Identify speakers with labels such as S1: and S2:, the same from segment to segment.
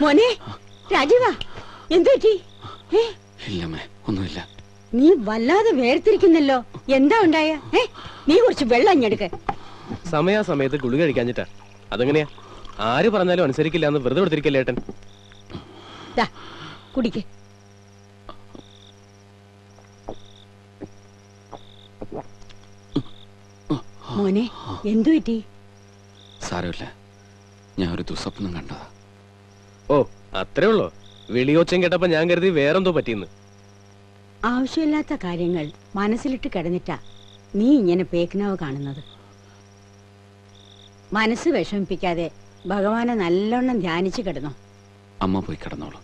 S1: മോനെ രാജീവാ, എന്തു പറ്റി?
S2: ഇല്ലമ്മേ, ഒന്നുമില്ല.
S1: നീ വല്ലാതെ വേർതിരിക്കുന്നല്ലോ. എന്താ ഉണ്ടായ? നീ കുറച്ച് വെള്ളം അഞ്ഞെടുക്ക.
S3: സമയാസമയത്ത് ഗുളിക കഴിക്കാഞ്ഞിട്ടാ. അതെങ്ങനെയാ? ആര് പറഞ്ഞാലും അനുസരിക്കില്ല എന്ന് വെറുതെ കൊടുത്തിരിക്കല്ലേ ഏട്ടൻ.
S1: കുടിക്ക്. മോനെ എന്തു പറ്റി?
S2: സാരമില്ല, ഞാൻ ഒരു ദുസ്വപ്നം കണ്ടതാ.
S3: ഓ, അത്രേ ഉള്ളോ? വിളിയോച്ചം കേട്ടപ്പോ ഞാൻ കരുതി വേറെന്തോ പറ്റിയെന്ന്.
S1: ആവശ്യമില്ലാത്ത കാര്യങ്ങൾ മനസ്സിലിട്ട് കിടന്നിട്ടാ നീ ഇങ്ങനെ പേക്നാവ് കാണുന്നത്. മനസ്സ് വിഷമിപ്പിക്കാതെ ഭഗവാനെ നല്ലോണം ധ്യാനിച്ചു കിടന്നോ.
S2: അമ്മ പോയി കിടന്നോളൂ,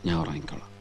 S2: ഞാൻ ഉറങ്ങിക്കോളാം.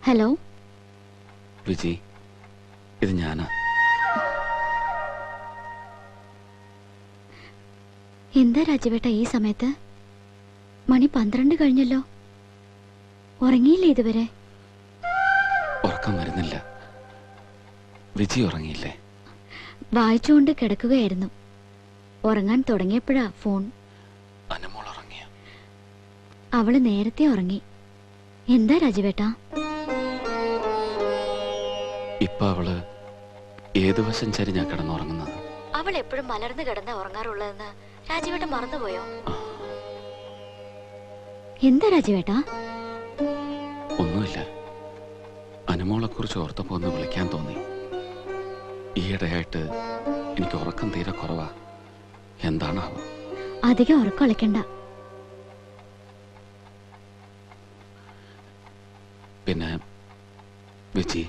S4: ഹലോ
S2: വിജി, ഇത് ഞാനാ.
S4: എന്താ രാജവേട്ട ഈ സമയത്ത്? മണി 12 കഴിഞ്ഞല്ലോ. ഉറങ്ങിയില്ലേ ഇതുവരെ?
S2: ഉറക്കം വരുന്നില്ല. വിജി ഉറങ്ങിയില്ലേ?
S4: വായിച്ചുകൊണ്ട് കിടക്കുകയായിരുന്നു. ഉറങ്ങാൻ തുടങ്ങിയപ്പോഴാ ഫോൺ.
S2: അനുമോൾ ഉറങ്ങിയ?
S4: അവള് നേരത്തെ ഉറങ്ങി. എന്താ രാജവേട്ട?
S2: ഇപ്പൊ അവള് ഏതു വശം ചരിഞ്ഞാ കിടന്നുറങ്ങുന്നത്?
S4: അവൾ എപ്പോഴും മലർന്നു കിടന്ന ഉറങ്ങാറുള്ളതെന്ന് രാജവേട്ട മറന്നുപോയോ? എന്താ രാജവേട്ട?
S2: ഒന്നുമില്ല. അനുമോളെ കുറിച്ച് ഓർത്തപ്പോ ഒന്ന് വിളിക്കാൻ തോന്നി. ഈയിടെയായിട്ട് എനിക്ക് ഉറക്കം തീരെ കുറവാ. എന്താണാവോ?
S4: അധികം ഉറക്കം കളിക്കണ്ട.
S2: പിന്നെ വിജി,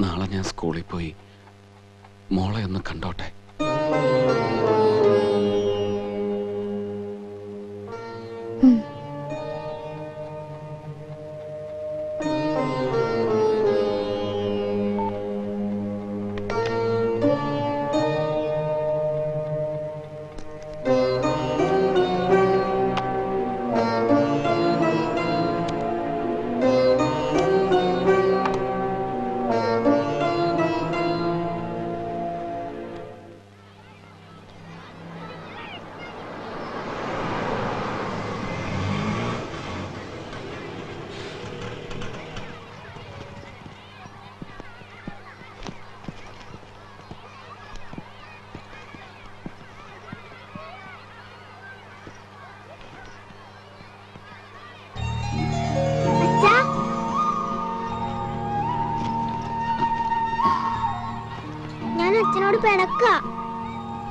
S2: നാളെ ഞാൻ സ്കൂളിൽ പോയി മോളെ ഒന്ന് കണ്ടോട്ടെ.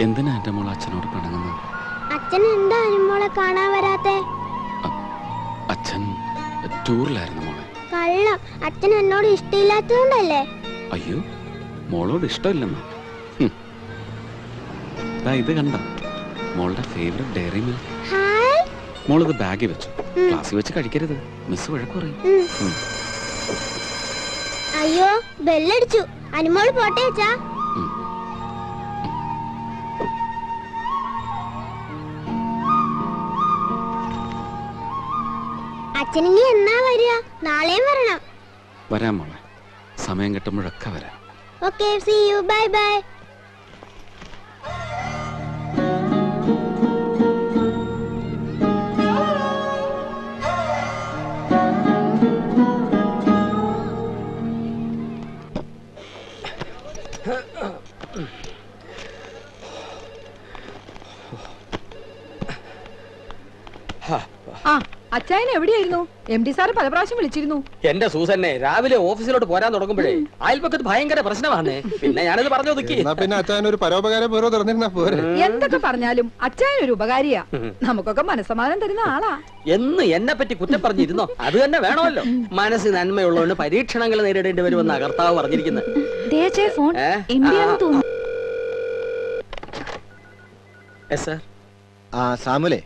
S2: എന്തിനാ എന്റെ മോൾ അച്ഛനോട് പിണങ്ങുന്നത്?
S5: അച്ഛൻ എന്താ അനുമോളെ കാണാൻ വരാത്തെ?
S2: അച്ഛൻ ടൂറിലായിരുന്നു മോളെ.
S5: കള്ളം. അച്ഛൻ എന്നോട് ഇഷ്ടമില്ലാത്തതുകൊണ്ടല്ലേ?
S2: അയ്യോ, മോളോട് ഇഷ്ടമില്ലെന്നോ? ഇത് കണ്ട മോളുടെ ഫേവറേറ്റ് ഡയറി മിൽക്ക്. മോളിത് ബാഗിൽ വെച്ചു. ക്ലാസ്സിൽ വെച്ച് കഴിക്കരുത്, മിസ് വഴക്ക് പറയും.
S5: അയ്യോ, ബെല്ലടിച്ചു. അനുമോള് പോട്ടെ അച്ഛാ. അച്ഛനിനി എന്നാ വരിക? നാളെയും വരണം.
S2: വരാം മോളെ, സമയം കിട്ടുമ്പോഴൊക്കെ വരാം.
S5: Okay, see you. Bye bye.
S6: ആ അച്ചായൻ എവിടെയായിരുന്നു? എം ഡി സാറ് പല പ്രാവശ്യം വിളിച്ചിരുന്നു.
S7: എന്റെ സൂസന്നെ രാവിലെ ഓഫീസിലോട്ട് പോരാൻ തുടങ്ങുമ്പോഴേ അയൽപക്കത്ത് ഭയങ്കര പ്രശ്നമാണ്. പിന്നെ ഞാനത് പറഞ്ഞു ഒതുക്കി.
S8: പിന്നെ അച്ഛൻ ഒരു പരോപകാരം പോരോ തുറന്നിരുന്നാ പോരെ.
S6: എന്തൊക്കെ പറഞ്ഞാലും അച്ചായൻ ഒരു ഉപകാരിയാ. നമുക്കൊക്കെ മനസ്സമാധാനം തരുന്ന ആളാ.
S7: എന്ന് എന്നെ പറ്റി കുറ്റം പറഞ്ഞിരുന്നോ? അത് തന്നെ വേണമല്ലോ. മനസ്സ് നന്മയുള്ളവന് പരീക്ഷണങ്ങൾ നേരിടേണ്ടി വരുമെന്ന കർത്താവ് പറഞ്ഞിരിക്കുന്നത്.
S8: സാമുലേ,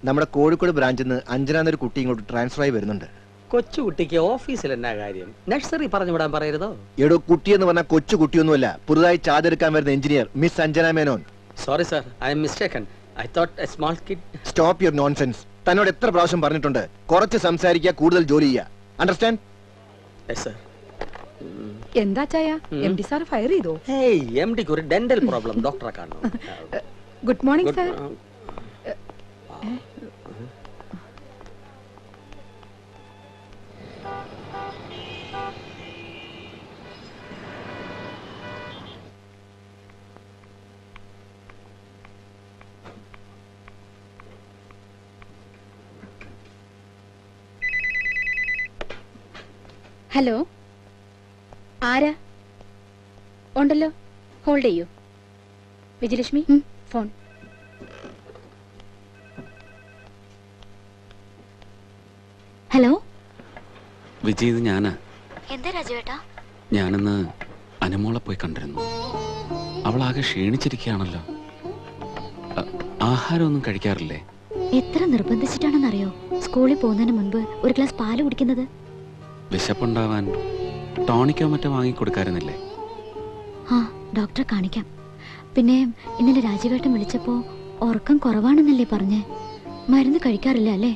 S8: നമ്മുടെ കോഴിക്കോട് ബ്രാഞ്ചിൽ നിന്ന് അഞ്ജനാന്നൊരു കുട്ടി ഇങ്ങോട്ട് ട്രാൻസ്ഫർ ആയി വരുന്നുണ്ട്.
S7: കൊച്ചുകുട്ടിക്ക് ഓഫീസിൽ എന്നാ കാര്യം? നഴ്സറി പറഞ്ഞു വിടാൻ പറയരുതോ?
S8: എടോ, കുട്ടി എന്ന് പറഞ്ഞാൽ കൊച്ചു കുട്ടിയൊന്നുമല്ല, പുതുതായി ചാർജെടുക്കാൻ വരുന്ന engineer miss Anjana Menon.
S7: Sorry sir, I M mistaken. I thought A small kid.
S8: Stop your nonsense. തന്നോട് എത്ര പ്രാവശ്യം പറഞ്ഞിട്ടുണ്ട് കുറച്ച് സംസാരിക്കുക, കൂടുതൽ ജോലി ചെയ്യുക. അണ്ടർസ്റ്റാൻഡ്?
S7: Yes sir.
S6: എന്താ ചായ, എം ഡി സാർ ഫയർ ചെയ്തോ?
S7: ഹേയ്, എംഡിക്ക് ഒരു ഡെന്റൽ പ്രോബ്ലം, ഡോക്ടറെ കാണണം.
S6: Good morning sir.
S1: ഹലോ, ആരാ? ഉണ്ടല്ലോ, ഹോൾഡ് ചെയ്യൂ. വിജയലക്ഷ്മി, ഫോൺ.
S4: ഹലോ
S2: വിജയ്, ഇത് ഞാനാ.
S4: എന്താ രാജുവേട്ടാ?
S2: ഞാനിന്ന് അനുമോളെ പോയി കണ്ടിരുന്നു. അവളാകെ ക്ഷീണിച്ചിരിക്കുകയാണല്ലോ. ആഹാരമൊന്നും കഴിക്കാറില്ലേ?
S4: എത്ര നിർബന്ധിച്ചിട്ടാണെന്നറിയോ സ്കൂളിൽ പോകുന്നതിന് മുൻപ് ഒരു ഗ്ലാസ് പാല് കുടിക്കുന്നത്?
S2: വിശപ്പുണ്ടാവാൻ ടോണിക്കോ മറ്റോ വാങ്ങിക്കൊടുക്കാറുന്നില്ലേ?
S4: ആ, ഡോക്ടറെ കാണിക്കാം. പിന്നെ ഇന്നലെ രാജുവേട്ടൻ വിളിച്ചപ്പോ ഉറക്കം കുറവാണെന്നല്ലേ പറഞ്ഞേ? മരുന്ന് കഴിക്കാറില്ല അല്ലേ?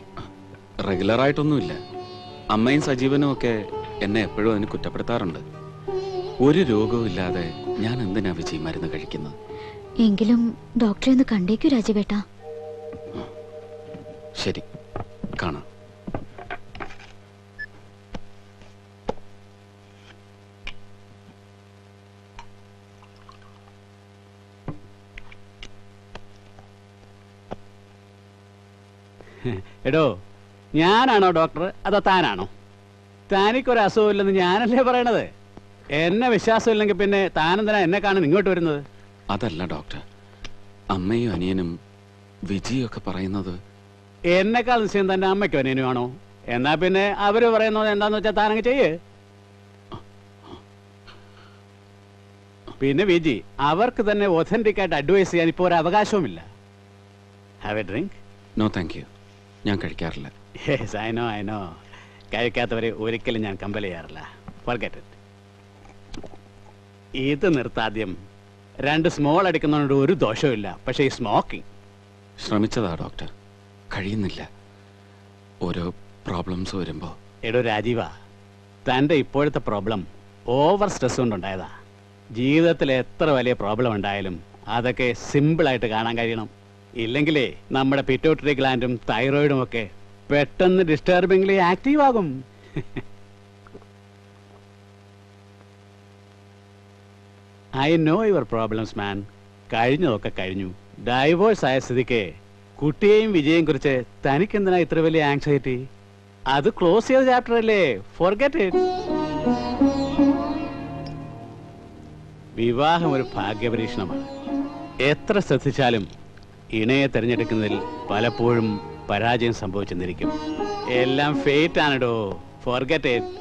S2: റെഗുലറായിട്ടൊന്നുമില്ല. അമ്മയും സജീവനും ഒക്കെ എന്നെ എപ്പോഴും അതിന് കുറ്റപ്പെടുത്താറുണ്ട്. ഒരു രോഗവും ഇല്ലാതെ ഞാൻ എന്തിനാ വിജയ് മരുന്ന് കഴിക്കുന്നത്?
S4: എങ്കിലും ഡോക്ടറെ ഒന്ന് കണ്ടേക്കൂ രാജുവേട്ടാ.
S2: ശരി, കാണാം.
S9: എടോ, ഞാനാണോ ഡോക്ടർ അതോ താനാണോ? താനിക്കൊരു അസുഖമില്ലെന്ന് ഞാനല്ലേ പറയണത്. എന്നെ വിശ്വാസമില്ലെങ്കിൽ പിന്നെ താനെന്തിനാ എന്നെ കാണാൻ ഇങ്ങോട്ട് വരുന്നത്?
S2: അതല്ല ഡോക്ടർ, അമ്മയും അനിയനും വിജയും ഒക്കെ പറയുന്നത്.
S9: എന്നെക്കാൾ നിശ്ചയം തന്റെ അമ്മയ്ക്കും അനിയനും ആണോ? എന്നാ പിന്നെ അവര് പറയുന്നത് എന്താന്ന് വെച്ചാൽ താനങ്ങ് ചെയ്യേ. പിന്നെ വിജി, അവർക്ക് തന്നെ ഒതന്റിക് ആയിട്ട് അഡ്വൈസ് ചെയ്യാൻ ഇപ്പോൾ ഒരു അവകാശവുമില്ല. Have a drink?
S2: No thank you, ഞാൻ കഴിക്കാറില്ല.
S9: Yes, I no. കഴിക്കാത്തവരെ ഒരിക്കലും ഞാൻ കമ്പൽ ചെയ്യാറില്ല. Forget it. ഇത് നിർത്താദ്യം. 2 സ്മോൾ അടിക്കുന്നതുകൊണ്ട് ഒരു ദോഷവുമില്ല. പക്ഷേ ഈ സ്മോക്കിംഗ്.
S2: ശ്രമിച്ചതാ ഡോക്ടർ, കഴിയുന്നില്ല. ഓരോ പ്രോബ്ലംസ് വരുമ്പോ.
S9: എടോ രാജീവ, തൻ്റെ ഇപ്പോഴത്തെ പ്രോബ്ലം ഓവർ സ്ട്രെസ് കൊണ്ടുണ്ടായതാ. ജീവിതത്തിൽ എത്ര വലിയ പ്രോബ്ലം ഉണ്ടായാലും അതൊക്കെ സിമ്പിളായിട്ട് കാണാൻ കഴിയണം. ഇല്ലെങ്കിലേ നമ്മുടെ പിറ്റ്യൂട്ടറി ഗ്ലാൻഡും തൈറോയിഡും ഒക്കെ പെട്ടെന്ന് ഡിസ്റ്റർബിംഗ്ലി ആക്റ്റീവ് ആകും. ഐ നോ യുവർ പ്രോബ്ലംസ് മാൻ. കഴിഞ്ഞതൊക്കെ കഴിഞ്ഞു. ഡൈവോഴ്സ് ആയ സ്ഥിതിക്ക് കുട്ടിയെയും വിജയെയും കുറിച്ച് തനിക്കെന്തിനാ ഇത്ര വലിയ ആങ്സൈറ്റി? അത് ക്ലോസ് ചെയ്ത ചാപ്റ്റർ അല്ലേ. Forget it. വിവാഹം ഒരു ഭാഗ്യപരീക്ഷണമാണ്. എത്ര ശ്രദ്ധിച്ചാലും ഇണയെ തിരഞ്ഞെടുക്കുന്നതിൽ പലപ്പോഴും പരാജയം സംഭവിച്ചെന്നിരിക്കും. എല്ലാം ഫേറ്റ് ആണെടോ. Forget it.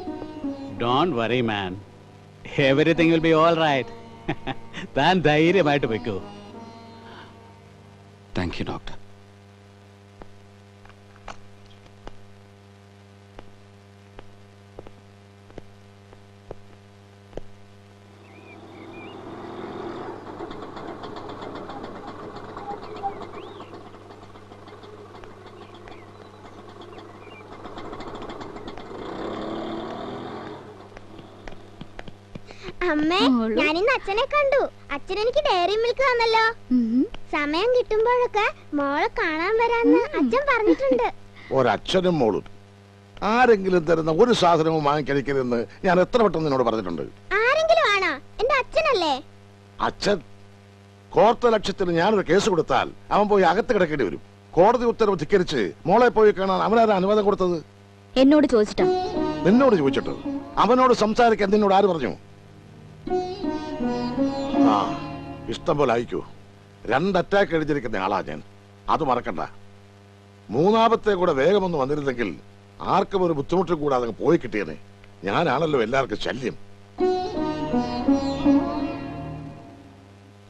S9: Don't worry man. Everything will be all right. താൻ ധൈര്യമായിട്ട് വെക്കൂ.
S2: Thank you doctor.
S5: അമ്മേ, ഞാനിന്ന് അച്ഛനെ കണ്ടു. അച്ഛൻ എനിക്ക് ഡയറി മിൽക്ക് തന്നല്ലോ. സമയം കിട്ടുമ്പോഴൊക്കെ മോളെ കാണാൻ വരാന്ന് അച്ഛൻ പറഞ്ഞിട്ടുണ്ട്.
S10: ഒരച്ഛനും മോളും ആരെങ്കിലും തരുന്ന ഒരു സാധനവും വാങ്ങിക്കഴിക്കരുതെന്ന് ഞാൻ എത്ര വട്ടം നിന്നോട് പറഞ്ഞിട്ടുണ്ട്.
S5: ആരെങ്കിലും ആണോ? എന്റെ അച്ഛനല്ലേ?
S10: അച്ഛൻ കോർത്ത ലക്ഷ്യത്തിന് ഞാനൊരു കേസ് കൊടുത്താൽ അവൻ പോയി അകത്ത് കിടക്കേണ്ടി വരും. കോടതി ഉത്തരവ് ധിക്കരിച്ച് മോളെ പോയി കാണാൻ അവനാരാ അനുവാദം കൊടുത്തത്?
S4: എന്നോട് ചോദിച്ചിട്ടാ.
S10: നിന്നോട് ചോദിച്ചിട്ട്? അവനോട് സംസാരിക്കാൻ നിന്നോട് ആര് പറഞ്ഞു? ആ, ഇഷ്ടം പോലെ അയക്കൂ. 2 അറ്റാക്ക് എഴുതിയിരിക്കുന്ന ആളാ ഞാൻ, അത് മറക്കണ്ട. 3ാമത്തെ കൂടെ വേഗമൊന്ന് വന്നിരുന്നെങ്കിൽ ആർക്കും ഒരു ബുദ്ധിമുട്ടും കൂടാതെ പോയി കിട്ടിയേനെ. ഞാനാണല്ലോ എല്ലാവർക്കും ശല്യം.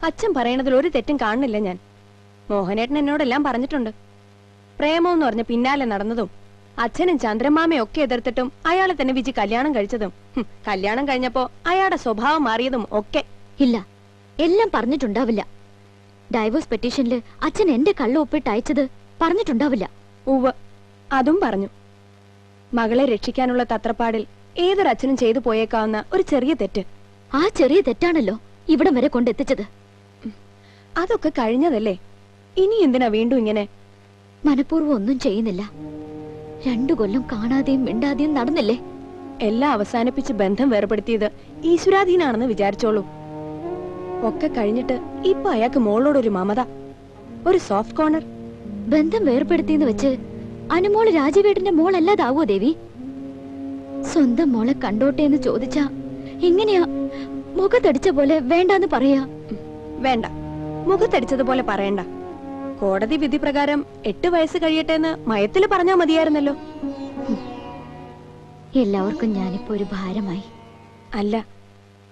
S11: അച്ഛൻ പറയണതിൽ ഒരു തെറ്റും കാണുന്നില്ല ഞാൻ. മോഹനേട്ടൻ എന്നോടെല്ലാം പറഞ്ഞിട്ടുണ്ട്. പ്രേമം പറഞ്ഞ പിന്നാലെ നടന്നതും അച്ഛനും ചന്ദ്രമാമയും ഒക്കെ എതിർത്തിട്ടും അയാളെ തന്നെ വിജി കല്യാണം കഴിച്ചതും കല്യാണം കഴിഞ്ഞപ്പോ അയാളുടെ സ്വഭാവം മാറിയതും ഒക്കെ.
S4: ഇല്ല, എല്ലാം പറഞ്ഞിട്ടുണ്ടാവില്ല. ഡൈവോഴ്സ് പെറ്റീഷനിൽ അച്ഛൻ എന്റെ കള്ള ഒപ്പിട്ട് അയച്ചത് പറഞ്ഞിട്ടുണ്ടാവില്ല.
S11: ഉവ്വ്, അതും പറഞ്ഞു. മകളെ രക്ഷിക്കാനുള്ള തത്രപ്പാടിൽ ഏതൊരച്ഛനും ചെയ്തു പോയേക്കാവുന്ന ഒരു ചെറിയ തെറ്റ്.
S4: ആ ചെറിയ തെറ്റാണല്ലോ ഇവിടം വരെ കൊണ്ടെത്തിച്ചത്.
S11: അതൊക്കെ കഴിഞ്ഞതല്ലേ, ഇനി എന്തിനാ വീണ്ടും ഇങ്ങനെ?
S4: മനഃപൂർവ്വം ഒന്നും ചെയ്യുന്നില്ല. 2 കൊല്ലം കാണാതെയും മിണ്ടാതെയും നടന്നില്ലേ?
S11: എല്ലാം അവസാനിപ്പിച്ച് ബന്ധം വേർപെടുത്തിയത് ഈശ്വരാധീനാണെന്ന് വിചാരിച്ചോളൂ. ഒക്കെ കഴിഞ്ഞിട്ട് ഇപ്പൊ അയാൾക്ക് മോളോടൊരു മമത, ഒരു സോഫ്റ്റ് കോർണർ.
S4: ബന്ധം വേർപെടുത്തിയെന്ന് വെച്ച് അനുമോള് രാജീവേട്ടന്റെ മോളല്ലാതാവോ ദേവി? സ്വന്തം മോളെ കണ്ടോട്ടെ എന്ന് ചോദിച്ചാ എങ്ങനെയാ മുഖത്തടിച്ച പോലെ വേണ്ടാന്ന് പറയാ?
S11: വേണ്ട, മുഖത്തടിച്ചതുപോലെ പറയണ്ട. കോടതി വിധി പ്രകാരം 8 വയസ്സ് കഴിയട്ടെ എന്ന് മയത്തില് പറഞ്ഞാ മതിയായിരുന്നല്ലോ.
S4: എല്ലാവർക്കും ഞാനിപ്പോ ഒരു ഭാരമായി.
S11: അല്ല,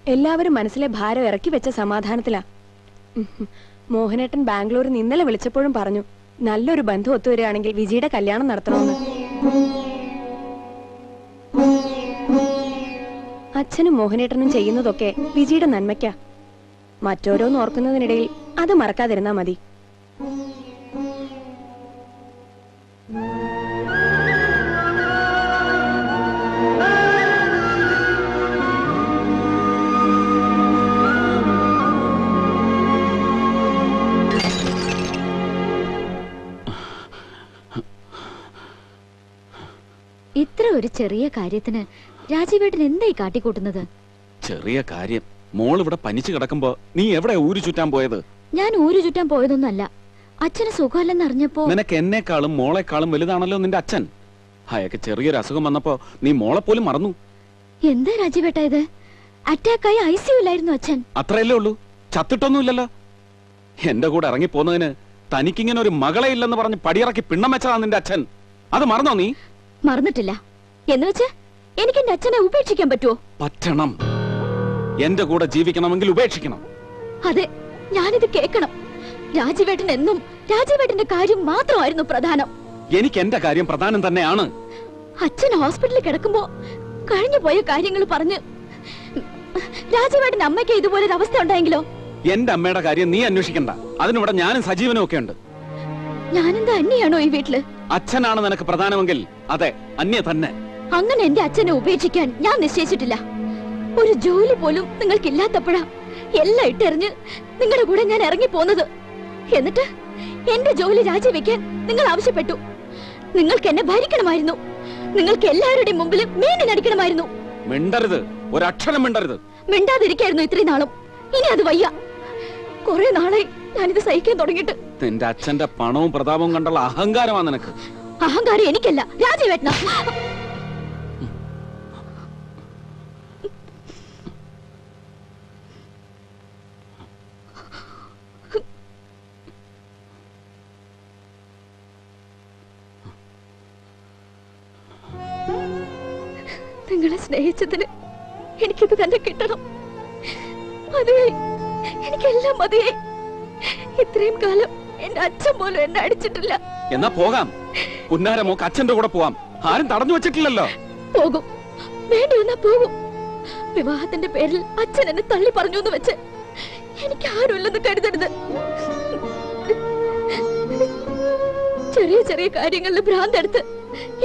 S11: എല്ലാവരും മനസ്സിലെ ഭാരം ഇറക്കി വെച്ച സമാധാനത്തിലാ. മോഹനേട്ടൻ ബാംഗ്ലൂരിൽ നിന്ന് ഇന്നലെ വിളിച്ചപ്പോഴും പറഞ്ഞു നല്ലൊരു ബന്ധം ഒത്തുവരികയാണെങ്കിൽ വിജിയുടെ കല്യാണം നടത്തണമെന്ന്. അച്ഛനും മോഹനേട്ടനും ചെയ്യുന്നതൊക്കെ വിജിയുടെ നന്മയ്ക്കാ. മറ്റോരോന്ന് ഓർക്കുന്നതിനിടയിൽ അത് മറക്കാതിരുന്നാ മതി.
S4: ഇത്ര ഒരു ചെറിയ കാര്യത്തിന് രാജീവേട്ടൻ എന്തായി കാട്ടിക്കൂട്ടുന്നത്?
S2: ചെറിയ കാര്യം. മോൾ ഇവിടെ പനിച്ചു കിടക്കുമ്പോ നീ എവിടെ ഊരു ചുറ്റാൻ പോയത്?
S4: ഞാൻ ഊരു ചുറ്റാൻ പോയതൊന്നല്ല. അച്ഛന് സുഖമല്ലെന്ന് അറിഞ്ഞപ്പോ.
S2: നിനക്ക് എന്നെക്കാളും മോളെക്കാളും വലുതാണല്ലോ നിന്റെ അച്ഛൻ. അയാൾക്ക് ചെറിയൊരു അസുഖം വന്നപ്പോ നീ മോളെ പോലും മറന്നു.
S4: എന്താ രാജീവേട്ട ഇത്? അറ്റാക്കായി ICUലായിരുന്നു അച്ഛൻ.
S2: അത്രയല്ലേ ഉള്ളൂ, ചത്തിട്ടൊന്നുമില്ലല്ലോ. എന്റെ കൂടെ ഇറങ്ങി പോന്നതിന് തനിക്കിങ്ങനെ ഒരു മകളെ ഇല്ലെന്ന് പറഞ്ഞ് പടിയിറക്കി പിണ്ണം വെച്ചതാ നിന്റെ അച്ഛൻ. അത് മറന്നോ നീ?
S4: മറന്നിട്ടില്ല. എന്ന് വെച്ച് എനിക്ക് എന്റെ അച്ഛനെ ഉപേക്ഷിക്കാൻ പറ്റുമോ?
S2: പറ്റണം. എന്റെ കൂടെ ജീവിക്കണമെങ്കിൽ ഉപേക്ഷിക്കണം.
S4: അതെ, ഞാനിത് കേൾക്കണം. രാജീവേട്ടൻ എന്നും രാജീവേട്ടന്റെ കാര്യം മാത്രമായിരുന്നു പ്രധാനം.
S2: എനിക്ക് എന്റെ കാര്യം പ്രധാനം തന്നെയാണ്.
S4: അച്ഛൻ ഹോസ്പിറ്റലിൽ കിടക്കുമ്പോ കഴിഞ്ഞു പോയ കാര്യങ്ങൾ പറഞ്ഞ് രാജീവേട്ടന്റെ അമ്മയ്ക്ക് ഇതുപോലൊരു അവസ്ഥ ഉണ്ടായെങ്കിലോ?
S2: എന്റെ അമ്മയുടെ കാര്യം നീ അന്വേഷിക്കണ്ട. അതിനിവിടെ ഞാനും സജീവനും ഒക്കെ ഉണ്ട്.
S4: ഞാനെന്താ അന്യാണോ ഈ വീട്ടില്?
S2: അച്ഛനാണ് നിനക്ക് പ്രധാനമെങ്കിൽ അതെ, അന്യ തന്നെ.
S4: അങ്ങനെ എന്റെ അച്ഛനെ ഉപേക്ഷിക്കാൻ ഞാൻ നിശ്ചയിച്ചിട്ടില്ല. ഒരു ജോലി പോലും നിങ്ങൾക്കില്ലാത്തപ്പോഴാ എല്ലാം ഇട്ടെറിഞ്ഞ് നിങ്ങളുടെ കൂടെ ഞാൻ ഇറങ്ങി പോന്നത്. എന്നിട്ട് എന്റെ ജോലി രാജിവെക്കാൻ നിങ്ങൾ ആവശ്യപ്പെട്ടു. നിങ്ങൾക്ക് എന്നെ ഭരിക്കണമായിരുന്നു. നിങ്ങൾക്ക് എല്ലാവരുടെയും മുമ്പിൽ മീനി നടിക്കണമായിരുന്നു.
S2: മിണ്ടരുത്, ഒരക്ഷരം മിണ്ടരുത്.
S4: മിണ്ടാതിരിക്കായിരുന്നു ഇത്രയും നാളും. ഇനി അത് വയ്യ. കുറെ നാളായി ഞാനിത് സഹിക്കാൻ തുടങ്ങിയിട്ട്.
S2: നിന്റെ അച്ഛന്റെ പണവും പ്രതാപവും കണ്ടുള്ള അഹങ്കാരമാണ് നിനക്ക്.
S4: അഹങ്കാരം എനിക്കല്ല, രാജീവേട്ടനാ. നിങ്ങളെ സ്നേഹിച്ചതിന് എനിക്കിത് തന്നെ കിട്ടണം. മതിയായി, എനിക്കെല്ലാം മതിയായി. ഇത്രയും കാലം എന്റെ അച്ഛൻ പോലും എന്നെ അടിച്ചിട്ടില്ല.
S2: എന്നാ പോകാം. പുന്നാരമോക്ക് അച്ഛന്റെ കൂടെ പോവാം. ആരും തടഞ്ഞു വെച്ചിട്ടില്ലല്ലോ.
S4: പോകും, വേണ്ടി വന്നാ പോകും. വിവാഹത്തിന്റെ പേരിൽ അച്ഛൻ എന്നെ തള്ളി പറഞ്ഞു എന്ന് വെച്ച് എനിക്ക് ആരുമില്ലെന്ന് കരുതരുത്. ചെറിയ ചെറിയ കാര്യങ്ങളിൽ ഭ്രാന്തെടുത്ത്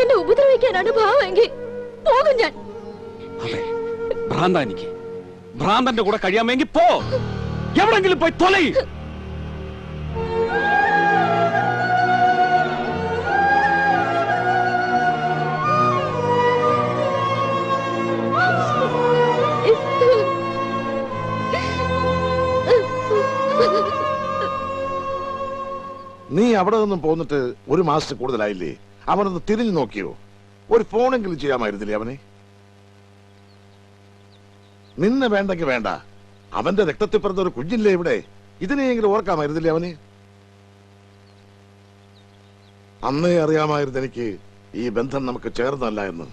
S4: എന്നെ ഉപദ്രവിക്കാനാണ് ഭാവമെങ്കിൽ പോകും ഞാൻ.
S2: അതെ, ഭ്രാന്ത എനിക്ക്. ഭ്രാന്തന്റെ കൂടെ കഴിയാമെങ്കിൽ പോ, എവിടെങ്കിലും പോയി തൊലയി.
S10: നീ അവിടെ നിന്നും പോന്നിട്ട് ഒരു മാസത്തിൽ കൂടുതലായില്ലേ? അവനൊന്ന് തിരിഞ്ഞു നോക്കിയോ? ഒരു ഫോണെങ്കിലും ചെയ്യാമായിരുന്നില്ലേ അവനെ? നിന്നെ വേണ്ടെങ്കിൽ വേണ്ട, അവന്റെ രക്തത്തിൽ പിറന്ന ഒരു കുഞ്ഞില്ലേ ഇവിടെ? ഇതിനെയെങ്കിലും ഓർക്കാമായിരുന്നില്ലേ അവന്? അന്നേ അറിയാമായിരുന്നു എനിക്ക് ഈ ബന്ധം നമുക്ക് ചേർന്നല്ല എന്ന്.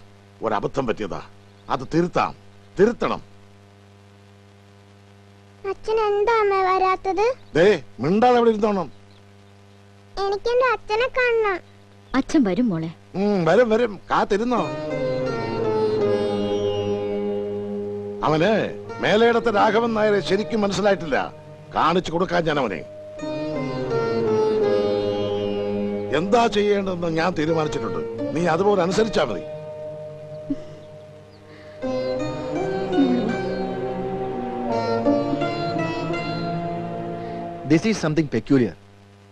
S10: ഒരബദ്ധം പറ്റിയതാ, അത് തിരുത്തണം.
S5: അച്ഛൻ എന്താ അമ്മ വരാത്തത്?
S10: ദേ മിണ്ടാതെ അവിടെ ഇരുന്നോണം.
S5: എനിക്കെന്റെ അച്ഛനെ കാണണം.
S4: അച്ഛൻ വരും മോളെ.
S10: വരും, കാത്തിരുന്നോ. അവന് മേലേടത്തെ രാഘവൻ നായരെ ശരിക്കും മനസ്സിലായിട്ടില്ല. കാണിച്ചു കൊടുക്കാൻ ഞാൻ അവനെ. എന്താ ചെയ്യേണ്ടതെന്ന് ഞാൻ തീരുമാനിച്ചിട്ടുണ്ട്. നീ അതുപോലെ അനുസരിച്ചാ മതി.
S8: This is something peculiar.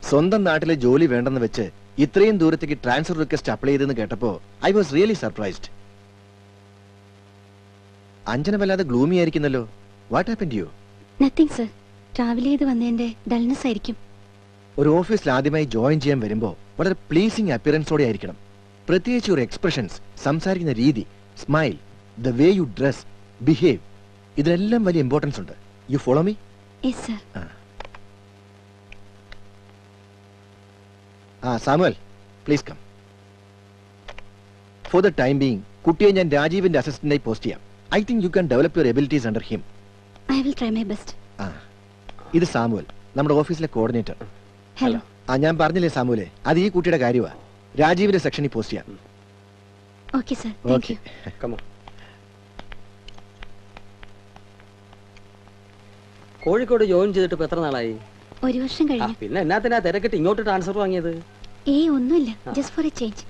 S8: സ്വന്തം നാട്ടിലെ ജോലി വേണ്ടെന്ന് വെച്ച് ഇത്രയും ദൂരത്തേക്ക് ട്രാൻസ്ഫർ റിക്വസ്റ്റ് അപ്ലൈ ചെയ്തെന്ന് കേട്ടപ്പോ I was really surprised. Anjana വല്ലാതെ ഗ്ലൂമി ആയിരിക്കുന്നല്ലോ. What happened you?
S4: Nothing sir, travel ചെയ്ത് വന്നതിന്റെ ഡൾനെസ് ആയിരിക്കും.
S8: ഒരു ഓഫീസിൽ ആദ്യമായി ജോയിൻ ചെയ്യാൻ വരുമ്പോൾ വളരെ പ്ലീസിംഗ് അപ്പിയറൻസോടെ ആയിരിക്കണം. പ്രത്യേകിച്ച് ഒരു എക്സ്പ്രഷൻസ്, സംസാരിക്കുന്ന രീതി, smile, the way you dress, behave, ഇതിനെല്ലാം വലിയ ഇമ്പോർട്ടൻസ് ഉണ്ട്. You follow me?
S4: Yes sir.
S8: Samuel, please come. For the time being കുട്ടിയെ ഞാൻ രാജീവിന്റെ അസിസ്റ്റന്റായി പോസ്റ്റ് ചെയ്യാം. I think you can develop your abilities under him.
S4: I will try my best.
S8: ഇത് Samuel, നമ്മുടെ ഓഫീസിലെ കോർഡിനേറ്റർ.
S4: ഹലോ.
S8: ഞാൻ പറഞ്ഞില്ലേ സാമുവലെ, അത് ഈ കുട്ടിയുടെ കാര്യമാ. രാജീവിന്റെ സെക്ഷനിൽ പോസ്റ്റ് ചെയ്യാം.
S4: Okay sir, thank you.
S7: Kozhikode join ചെയ്തിട്ട് ഇപ്പൊ എത്ര നാളായി?
S4: 1 വർഷം കഴിഞ്ഞു.
S7: പിന്നെ എന്നാത്തിനാ തിരക്കിട്ട് ഇങ്ങോട്ട് ട്രാൻസ്ഫർ വാങ്ങിയത്?
S4: ഒന്നുമില്ല, ജസ്റ്റ് ഫോർ എ ചേഞ്ച്.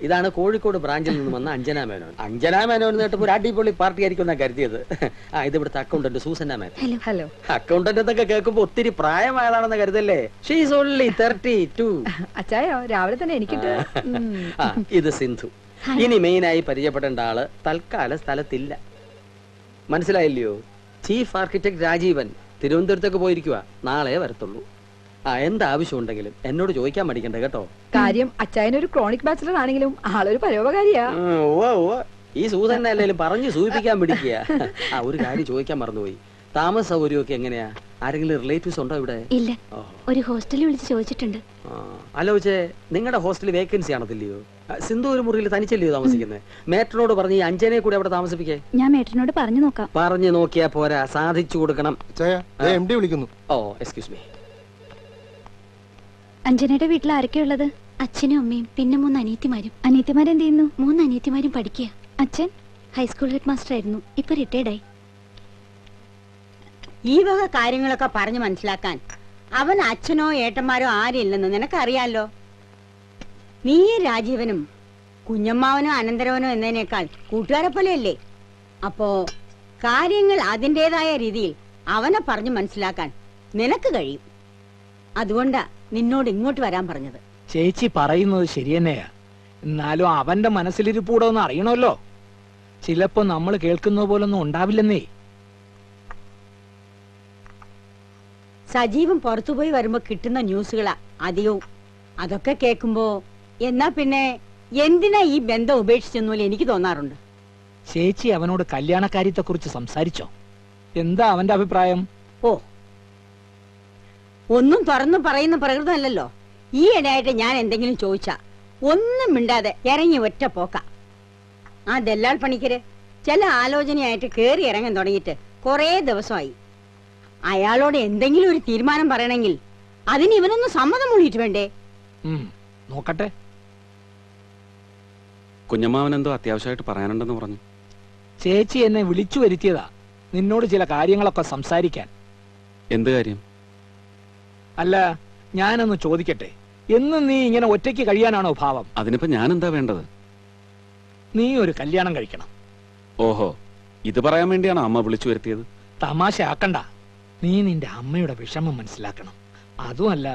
S7: ഇതാണ് കോഴിക്കോട് ബ്രാഞ്ചിൽ നിന്ന് വന്ന അഞ്ജന മേനോൻ. അഞ്ജന മേനോൻ കേട്ടപ്പോൾ ഒരു അടിപൊളി പാർട്ടി ആയിരിക്കും എന്നാ കരുതിയത്. ഇത് ഇവിടുത്തെ accountant Susanna Menon.
S6: Hello hello.
S7: Accountant എന്നൊക്കെ കേൾക്കുമ്പോ ഒത്തിരി പ്രായമായതാണെന്ന് കരുതല്ലേ? She is only 32.
S6: അച്ചായോ രാവിലെ തന്നെ എനിക്കിട്ട്.
S7: ഇത് സിന്ധു. ഇനി മെയിനായി പരിചയപ്പെടേണ്ട ആള് തൽക്കാല സ്ഥലത്തില്ല. മനസ്സിലായില്ലയോ? ചീഫ് ആർക്കിടെക്ട് രാജീവൻ തിരുവനന്തപുരത്തേക്ക് പോയിരിക്കുക. നാളെ വരത്തുള്ളൂ. എന്താവശ്യം ഉണ്ടെങ്കിലും എന്നോട് ചോദിക്കാൻ മടിക്കണ്ട കേട്ടോ.
S6: കാര്യം അച്ചായനൊരു ക്രോണിക് ബാച്ചിലർ ആണെങ്കിലും ആളൊരു പരോപകാരിയാ.
S7: ഈ സൂസന്നെ അല്ലെങ്കിലും പറഞ്ഞു സൂചിപ്പിക്കാൻ പിടിക്കുക. ഒരു കാര്യം ചോദിക്കാൻ മറന്നുപോയി. താമസ സൗകര്യമൊക്കെ എങ്ങനെയാ? ആരെങ്കിലും റിലേറ്റീവ്സ് ഉണ്ടോ ഇവിടെ?
S4: ഇല്ല, ഒരു ഹോസ്റ്റലിൽ വിളിച്ച് ചോദിച്ചിട്ടുണ്ട്.
S7: ആലോചിച്ചേ, നിങ്ങളുടെ ഹോസ്റ്റലിൽ വേക്കൻസി ആണത്തില്ലയോ? സിന്ധു ഒരു മുറിയിൽ തനിച്ചല്ലയോ താമസിക്കുന്നത്? മേറ്ററിനോട് പറഞ്ഞ് ഈ അഞ്ജനെ കൂടെ അവിടെ താമസിപ്പിക്കേ.
S4: ഞാൻ മേറ്ററിനോട് പറഞ്ഞു നോക്കാം.
S7: പറഞ്ഞു നോക്കിയാ പോരാ, സാധിച്ചു കൊടുക്കണം.
S8: വിളിക്കുന്നു.
S7: ഓ എക്സ്ക്യൂസ് മീ.
S4: അഞ്ജനയുടെ വീട്ടിൽ ആരൊക്കെയുള്ളത്? അച്ഛനും അമ്മയും പിന്നെ 3 അനിയത്തിമാരും. അനിയത്തിമാരെന്ത് ചെയ്യുന്നു? 3 അനിയത്തിമാരും പഠിക്കുക. അച്ഛൻ ഹൈസ്കൂൾ ഹെഡ് മാസ്റ്റർ ആയിരുന്നു, ഇപ്പൊ റിട്ടയർഡായി.
S1: ഈ വക കാര്യങ്ങളൊക്കെ പറഞ്ഞു മനസ്സിലാക്കാൻ അവൻ അച്ഛനോ ഏട്ടന്മാരോ ആരില്ലെന്ന് നിനക്കറിയാലോ. നീ രാജീവനും കുഞ്ഞമ്മാവനോ അനന്തരവനോ എന്നതിനേക്കാൾ കൂട്ടുകാരെ പോലെയല്ലേ? അപ്പോ കാര്യങ്ങൾ അതിൻ്റെതായ രീതിയിൽ അവനെ പറഞ്ഞു മനസ്സിലാക്കാൻ നിനക്ക് കഴിയും. അതുകൊണ്ടാ നിന്നോട് ഇങ്ങോട്ട് വരാൻ പറഞ്ഞത്.
S12: ചേച്ചി പറയുന്നത് ശരി തന്നെയാ. എന്നാലും അവന്റെ മനസ്സിലിരിപ്പൂടെ ഒന്ന് അറിയണമല്ലോ. ചിലപ്പോ നമ്മൾ കേൾക്കുന്ന പോലൊന്നും ഉണ്ടാവില്ലെന്നേ.
S1: സജീവൻ പുറത്തുപോയി വരുമ്പോ കിട്ടുന്ന ന്യൂസുകളാ അധികവും. അതൊക്കെ കേൾക്കുമ്പോ എന്നാ പിന്നെ എന്തിനാ ഈ ബന്ധം ഉപേക്ഷിച്ചെന്നോലെ എനിക്ക് തോന്നാറുണ്ട്.
S12: ചേച്ചി അവനോട് കല്യാണക്കാര്യത്തെ കുറിച്ച് സംസാരിച്ചോ? എന്താ അവന്റെ അഭിപ്രായം?
S1: ഓ, ഒന്നും തുറന്നു പറയുന്ന പ്രകൃതമല്ലല്ലോ. ഈ ഇടയായിട്ട് ഞാൻ എന്തെങ്കിലും ചോദിച്ചാ ഒന്നും മിണ്ടാതെ ഇറങ്ങി ഒറ്റ പോക്ക. ആ ദല്ലാൾ പണിക്കര് ചില ആലോചനയായിട്ട് കേറി ഇറങ്ങാൻ തുടങ്ങിയിട്ട് കുറേ ദിവസമായി. അയാളോട് എന്തെങ്കിലും ഒരു തീരുമാനം പറയണമെങ്കിൽ അതിന് ഇവനൊന്നും സമ്മതം മൂളിയിട്ട് വേണ്ടേ?
S12: നോക്കട്ടെ.
S2: കുഞ്ഞമ്മാവനെന്തോ അത്യാവശ്യമായിട്ട് പറയാനുണ്ടെന്ന് പറഞ്ഞു.
S12: ചേച്ചി എന്നെ വിളിച്ചു വരുത്തിയതാ നിന്നോട് ചില കാര്യങ്ങളൊക്കെ സംസാരിക്കാൻ.
S2: എന്ത് കാര്യം?
S12: അല്ല, ഞാനൊന്ന് ചോദിക്കട്ടെ, എന്നും നീ ഇങ്ങനെ ഒറ്റയ്ക്ക് കഴിയാനാണോ ഭാവം?
S2: അതിനിപ്പോ ഞാൻ എന്താ വേണ്ടത്?
S12: നീ ഒരു കല്യാണം കഴിക്കണം.
S2: ഓഹോ, ഇത് പറയാൻ വേണ്ടിയാണോ അമ്മ വിളിച്ചു വരുത്തിയത്?
S12: തമാശ ആക്കണ്ട. നീ നിന്റെ അമ്മയുടെ വിഷമം മനസ്സിലാക്കണം. അതുമല്ല,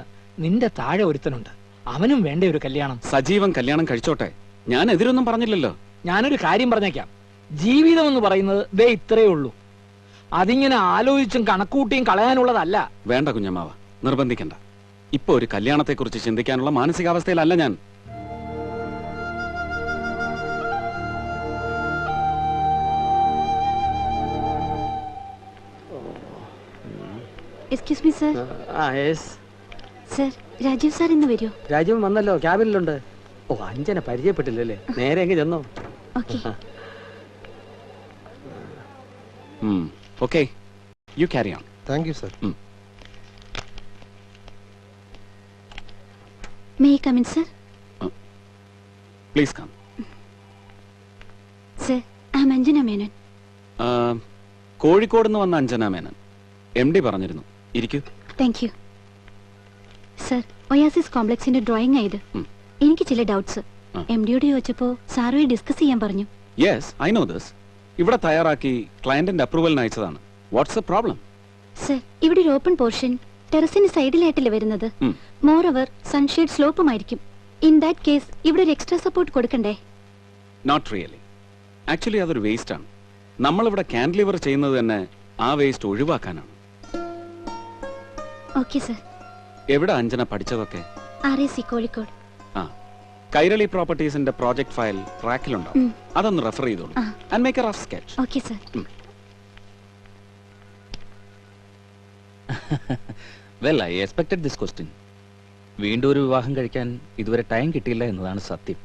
S12: നിന്റെ താഴെ ഒരുത്തനുണ്ട്, അവനും വേണ്ട ഒരു കല്യാണം.
S2: സജീവൻ കല്യാണം കഴിച്ചോട്ടെ, ഞാൻ എതിരൊന്നും പറഞ്ഞില്ലല്ലോ.
S12: ഞാനൊരു കാര്യം പറഞ്ഞേക്കാം. ജീവിതം എന്ന് പറയുന്നത് ദേ ഇത്രയേ ഉള്ളൂ. അതിങ്ങനെ ആലോചിച്ചും കണക്കൂട്ടിയും കളയാനുള്ളതല്ല.
S2: വേണ്ട കുഞ്ഞമ്മാവ, നിർബന്ധിക്കണ്ട. ഇപ്പൊ ഒരു കല്യാണത്തെക്കുറിച്ച് ചിന്തിക്കാനുള്ള മാനസികാവസ്ഥയിലല്ല ഞാൻ.
S4: Excuse me sir. Sir, Rajeev sir ഇന്ന് വരുമോ?
S7: രാജീവൻ വന്നല്ലോ, ക്യാബിനിലുണ്ട്. ഓ, അഞ്ജന പരിചയപ്പെട്ടില്ലല്ലേ? നേരെ എങ്കിൽ ചെന്നോ.
S4: Okay.
S2: Okay, you carry on.
S8: Thank you sir.
S4: May I come in sir?
S2: Please come.
S4: Sir, I am Anjana Menon.
S2: Kozhikode നിന്ന് വന്ന അഞ്ജന മേനൻ. MD പറഞ്ഞിരുന്നു. ഇരിക്കൂ.
S4: Thank you sir. ഒയാസിസ് കോംപ്ലക്സിന്റെ ഡ്രോയിങ് ആയത്. എനിക്ക് ചില ഡൗട്ട്സ്. MDയോട് ചോദിച്ചപ്പോ സാറുമായി ഡിസ്കസ് ചെയ്യാൻ പറഞ്ഞു.
S2: Yes, I know this. ഇവിടെ തയ്യാറാക്കി ക്ലയന്റിന്റെ അപ്രൂവലിന് അയച്ചതാണ്. What's the problem?
S4: സർ, ഇവിടെ ഒരു ഓപ്പൺ പോർഷൻ ടെറസിന് സൈഡിലായിട്ടല്ലേ വരുന്നത്. മോർ ഓവർ സൺഷെയ്ഡ് സ്ലോപ്പുമായിരിക്കും. ഇൻ ദാറ്റ് കേസ് ഇവിടെ ഒരു എക്സ്ട്രാ സപ്പോർട്ട് കൊടുക്കണ്ടേ?
S2: Not really. ആക്ച്വലി അതൊരു വേസ്റ്റ് ആണ്. നമ്മളിവിടെ കാൻഡിലിവർ ചെയ്യുന്നത് തന്നെ ആ വേസ്റ്റ് ഒഴിവാക്കാനാണ്.
S4: Okay sir.
S2: എവിടെ അഞ്ജന പഠിച്ചതൊക്കെ?
S4: RAC കോഴിക്കോട്.
S2: ആ, കൈരളി പ്രോപ്പർട്ടീസിന്റെ പ്രോജക്ട് ഫയൽ റാക്കിലുണ്ടാവും. അതൊന്ന് റെഫർ ചെയ്തോളൂ and make a rough sketch.
S4: Okay sir.
S13: Well, I expected this question. വീണ്ടും ഒരു വിവാഹം കഴിക്കാൻ ഇതുവരെ ടൈം കിട്ടിയില്ല എന്നതാണ് സത്യം.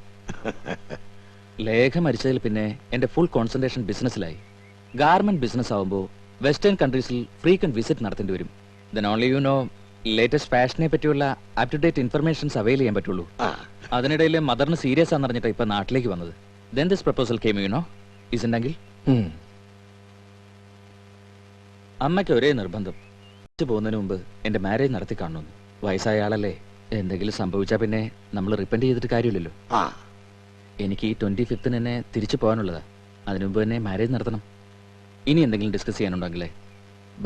S13: ലേഖ മരിച്ചതിൽ പിന്നെ എന്റെ ഫുൾ കോൺസെൻട്രേഷൻ ബിസിനസ്സിലായി. ഗാർമെന്റ് ബിസിനസ് ആവുമ്പോൾ വെസ്റ്റേൺ കൺട്രീസിൽ ഫ്രീക്വന്റ് വിസിറ്റ് നടത്തേണ്ടി വരും. Then only you know latest ഫാഷനെ പറ്റിയുള്ള up to date informations avail ചെയ്യാൻ പറ്റുള്ളൂ. അതിനിടയിൽ മദറിന് സീരിയസ് ആണെന്ന് അറിഞ്ഞിട്ട് ഇപ്പൊ നാട്ടിലേക്ക് വന്നത്. Then this proposal came, you know, ഇസുണ്ടെങ്കിൽ അമ്മയ്ക്ക് ഒരേ നിർബന്ധം, പോകുന്നതിന് മുമ്പ് എന്റെ മാരേജ് നടത്തി കാണണമെന്ന്. വയസ്സായ ആളല്ലേ, എന്തെങ്കിലും സംഭവിച്ചാൽ പിന്നെ നമ്മൾ റിപ്പൻഡ് ചെയ്തിട്ട് കാര്യമില്ലല്ലോ. എനിക്ക് ഈ 25th തന്നെ തിരിച്ചു പോകാനുള്ളതാ. അതിനു മുമ്പ് തന്നെ മാരേജ് നടത്തണം. ഇനി എന്തെങ്കിലും ഡിസ്കസ് ചെയ്യാനുണ്ടെങ്കിലേ?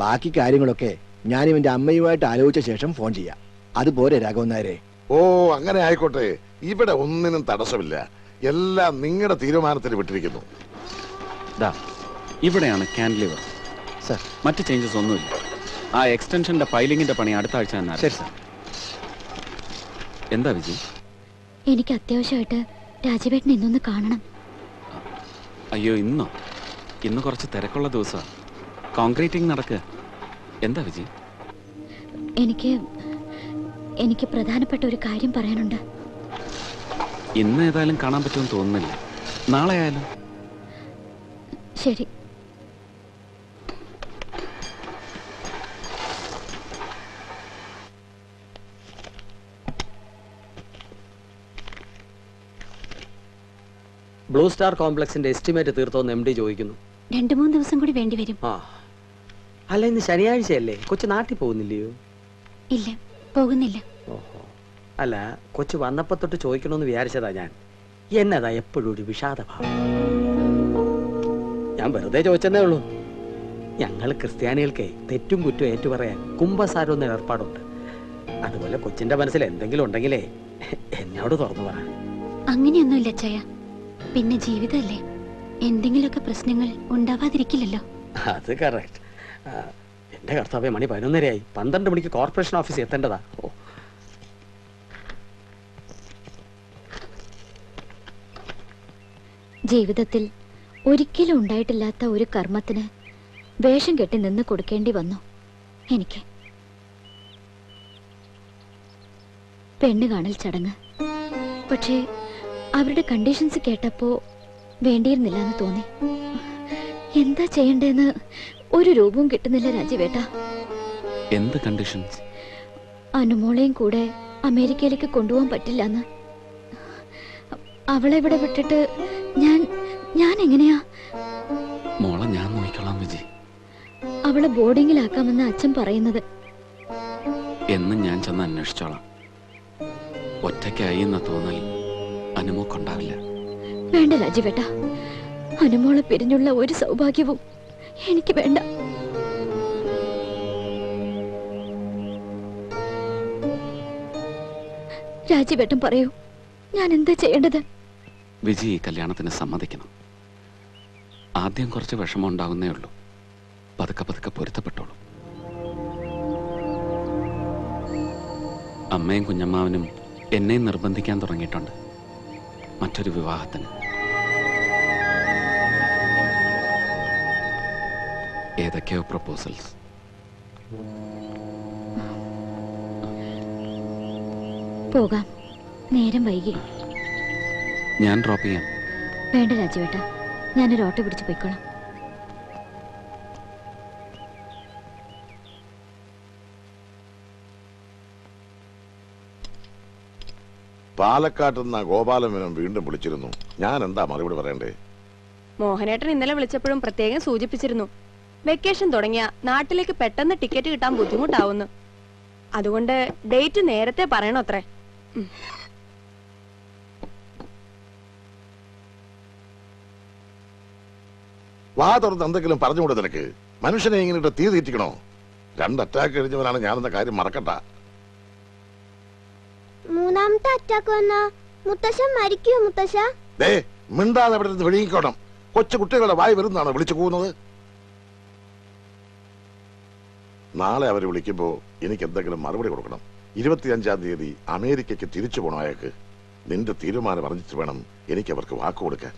S8: ബാക്കി കാര്യങ്ങളൊക്കെ ഞാൻ ഇവന്റെ അമ്മയുമായിട്ട് ആലോചിച്ച ശേഷം ഫോൺ ചെയ്യാം. അതുപോലെ രാഘവൻ നായരെ.
S10: ഓ, അങ്ങനെ ആയിക്കോട്ടെ. ഇവിടെ ഒന്നിനും തടസ്സമില്ല. എല്ലാം നിങ്ങളുടെ തീരുമാനത്തിന് വിട്ടിരിക്കുന്നു.
S2: ഇവിടെയാണ് കാൻഡിലിവർ.
S8: സർ,
S2: മറ്റ് ചേഞ്ചസ് ഒന്നുമില്ല. ആ എക്സ്റ്റൻഷന്റെ പൈലിങ്ങിന്റെ പണി അടുത്ത ആഴ്ച തന്നെ.
S8: ശരി സർ.
S2: എന്താ വിജയ്?
S4: എനിക്ക് അത്യാവശ്യമായിട്ട് രാജീവേട്ടനെ ഇന്നൊന്ന് കാണണം.
S2: അയ്യോ, ഇന്നോ? ഇന്ന് കുറച്ച് തിരക്കുള്ള ദിവസമാണ്. കോൺക്രീറ്റിംഗ് നടക്കുക. എന്താ വിജയ്?
S4: എനിക്ക് പ്രധാനപ്പെട്ട ഒരു കാര്യം പറയാനുണ്ട്.
S2: ഇന്ന് ഏതായാലും കാണാൻ പറ്റുമെന്ന് തോന്നുന്നില്ല. നാളെ ആയാലും
S4: ശരി.
S7: ബ്ലൂ സ്റ്റാർ കോംപ്ലക്സിന്റെ എസ്റ്റിമേറ്റ് തീർത്തോന്ന് MD ചോദിക്കുന്നു.
S4: 2-3 ദിവസം കൂടി വേണ്ടി വരും.
S7: അല്ല, ഇന്ന് ശനിയാഴ്ചയല്ലേ? കൊച്ചു നാട്ടിൽ പോകുന്നില്ലയോ?
S4: ഇല്ല, പോകുന്നില്ല.
S7: ഓഹോ. അല്ല, കൊച്ചു വന്നപ്പോ തൊട്ട് ചോദിക്കണമെന്ന് വിചാരിച്ചതാ ഞാൻ. എന്നതാ എപ്പോഴും ഒരു വിഷാദഭാവം? ഞാൻ വെറുതെ ചോദിച്ചെന്നേ ഉള്ളൂ. ഞങ്ങൾ ക്രിസ്ത്യാനികൾക്ക് തെറ്റും കുറ്റവും ഏറ്റുപറയാൻ കുംഭസാരം എന്ന ഏർപ്പാടുണ്ട്. അതുപോലെ കൊച്ചിന്റെ മനസ്സിൽ എന്തെങ്കിലും ഉണ്ടെങ്കിലേ എന്നോട് തുറന്നു പറ.
S4: അങ്ങനെയൊന്നുമില്ല ചയ. പിന്നെ ജീവിതമല്ലേ, എന്തെങ്കിലുമൊക്കെ പ്രശ്നങ്ങൾ ഉണ്ടാവാതിരിക്കില്ലല്ലോ.
S7: അത് കറക്റ്റ്. എന്റെ കർത്താവ്യ, മണി 11:30 ആയി. 12 മണിക്ക് കോർപ്പറേഷൻ ഓഫീസിൽ എത്തേണ്ടതാ.
S4: ജീവിതത്തിൽ ഒരിക്കലും ഉണ്ടായിട്ടില്ലാത്ത ഒരു കർമ്മത്തിന് വേഷം കെട്ടി നിന്ന് കൊടുക്കേണ്ടി വന്നു എനിക്ക്. പെണ്ണ് കാണൽ ചടങ്ങ്. പക്ഷേ അവരുടെ കണ്ടീഷൻസ് കേട്ടപ്പോ വേണ്ടിയിരുന്നില്ല എന്ന് തോന്നി. എന്താ ചെയ്യണ്ടേന്ന് ഒരു രൂപവും കിട്ടുന്നില്ല രാജീവേട്ട.
S2: എന്ത് കണ്ടീഷൻസ്?
S4: അനുമോളെയും കൂടെ അമേരിക്കയിലേക്ക് കൊണ്ടുപോകാൻ പറ്റില്ലെന്ന്. അവളെ ഇവിടെ വിട്ടിട്ട് ഞാൻ എങ്ങനെയാ?
S2: മോളെ ഞാൻ നോക്കിക്കോളാം വിജി.
S4: അവളെ ബോർഡിങ്ങിലാക്കാമെന്ന് അച്ഛൻ പറയുന്നത്.
S2: എന്നും ഞാൻ ചെന്ന് അന്വേഷിച്ചോളാം. ഒറ്റയ്ക്കായി എന്ന തോന്നൽ അനുമോക്കുണ്ടാവില്ല.
S4: വേണ്ട രാജീവേട്ട, അനുമോളെ പിരിഞ്ഞുള്ള ഒരു സൗഭാഗ്യവും എനിക്ക് വേണ്ട. രാജീവേട്ടൻ പറയൂ, ഞാൻ എന്താ ചെയ്യേണ്ടത്?
S2: വിജി ഈ കല്യാണത്തിന് സമ്മതിക്കണം. ആദ്യം കുറച്ച് വിഷമം ഉണ്ടാവുന്നേ ഉള്ളൂ. പതുക്കെ പതുക്കെ പൊരുത്തപ്പെട്ടോളൂ. അമ്മയും കുഞ്ഞമ്മാവനും എന്നെയും നിർബന്ധിക്കാൻ തുടങ്ങിയിട്ടുണ്ട് മറ്റൊരു വിവാഹത്തിന്. ഏതൊക്കെയോ പ്രപ്പോസൽസ്.
S4: പോകാം, നേരം വൈകി.
S2: ഞാൻ ഡ്രോപ്പ് ചെയ്യാം.
S4: വേണ്ട രാജുവേട്ട, ഞാനൊരു ഓട്ടോ പിടിച്ച് പോയിക്കോളാം.
S10: പാലക്കാട്ട് നിന്ന് ഗോപാലമേനോൻ വീണ്ടും വിളിച്ചിരുന്നു. ഞാൻ എന്താ മറുപടി പറയണ്ടേ?
S11: മോഹനേട്ടൻ ഇന്നലെ വിളിച്ചപ്പോഴും പ്രത്യേകം സൂചിപ്പിച്ചിരുന്നു, വെക്കേഷൻ തുടങ്ങിയ നാട്ടിലേക്ക് പെട്ടെന്ന് ടിക്കറ്റ് കിട്ടാൻ ബുദ്ധിമുട്ടാവുന്നു. അതുകൊണ്ട് ഡേറ്റ് നേരത്തെ പറയണോ അത്രേ.
S10: വാ തുറന്ന് എന്തെങ്കിലും പറഞ്ഞുകൂടെ നിനക്ക്? മനുഷ്യനെ ഇങ്ങനെ തീ തീറ്റിക്കണോ? 2 അറ്റാക്ക് കഴിഞ്ഞവനാണ് ഞാനെന്ന കാര്യം മറക്കണ്ട.
S5: മൂന്നാമത്തെ അറ്റാക്ക് വന്നാ മുത്തശ്ശൻ മരിക്കോ മുത്തശ്ശ?
S10: ദേ മിണ്ടാതെ അവിടെ നിന്ന് വിഴുങ്ങിക്കോണം. കൊച്ചു കുട്ടികളുടെ വായി വരുന്നതാണോ വിളിച്ചു പോകുന്നത്? നാളെ അവർ വിളിക്കുമ്പോ എനിക്ക് എന്തെങ്കിലും മറുപടി കൊടുക്കണം. 25-ാം തീയതി അമേരിക്കയ്ക്ക് തിരിച്ചു പോകണം അയാൾക്ക്. നിന്റെ തീരുമാനം അറിഞ്ഞിട്ട് വേണം എനിക്ക് അവർക്ക് വാക്ക് കൊടുക്കാൻ.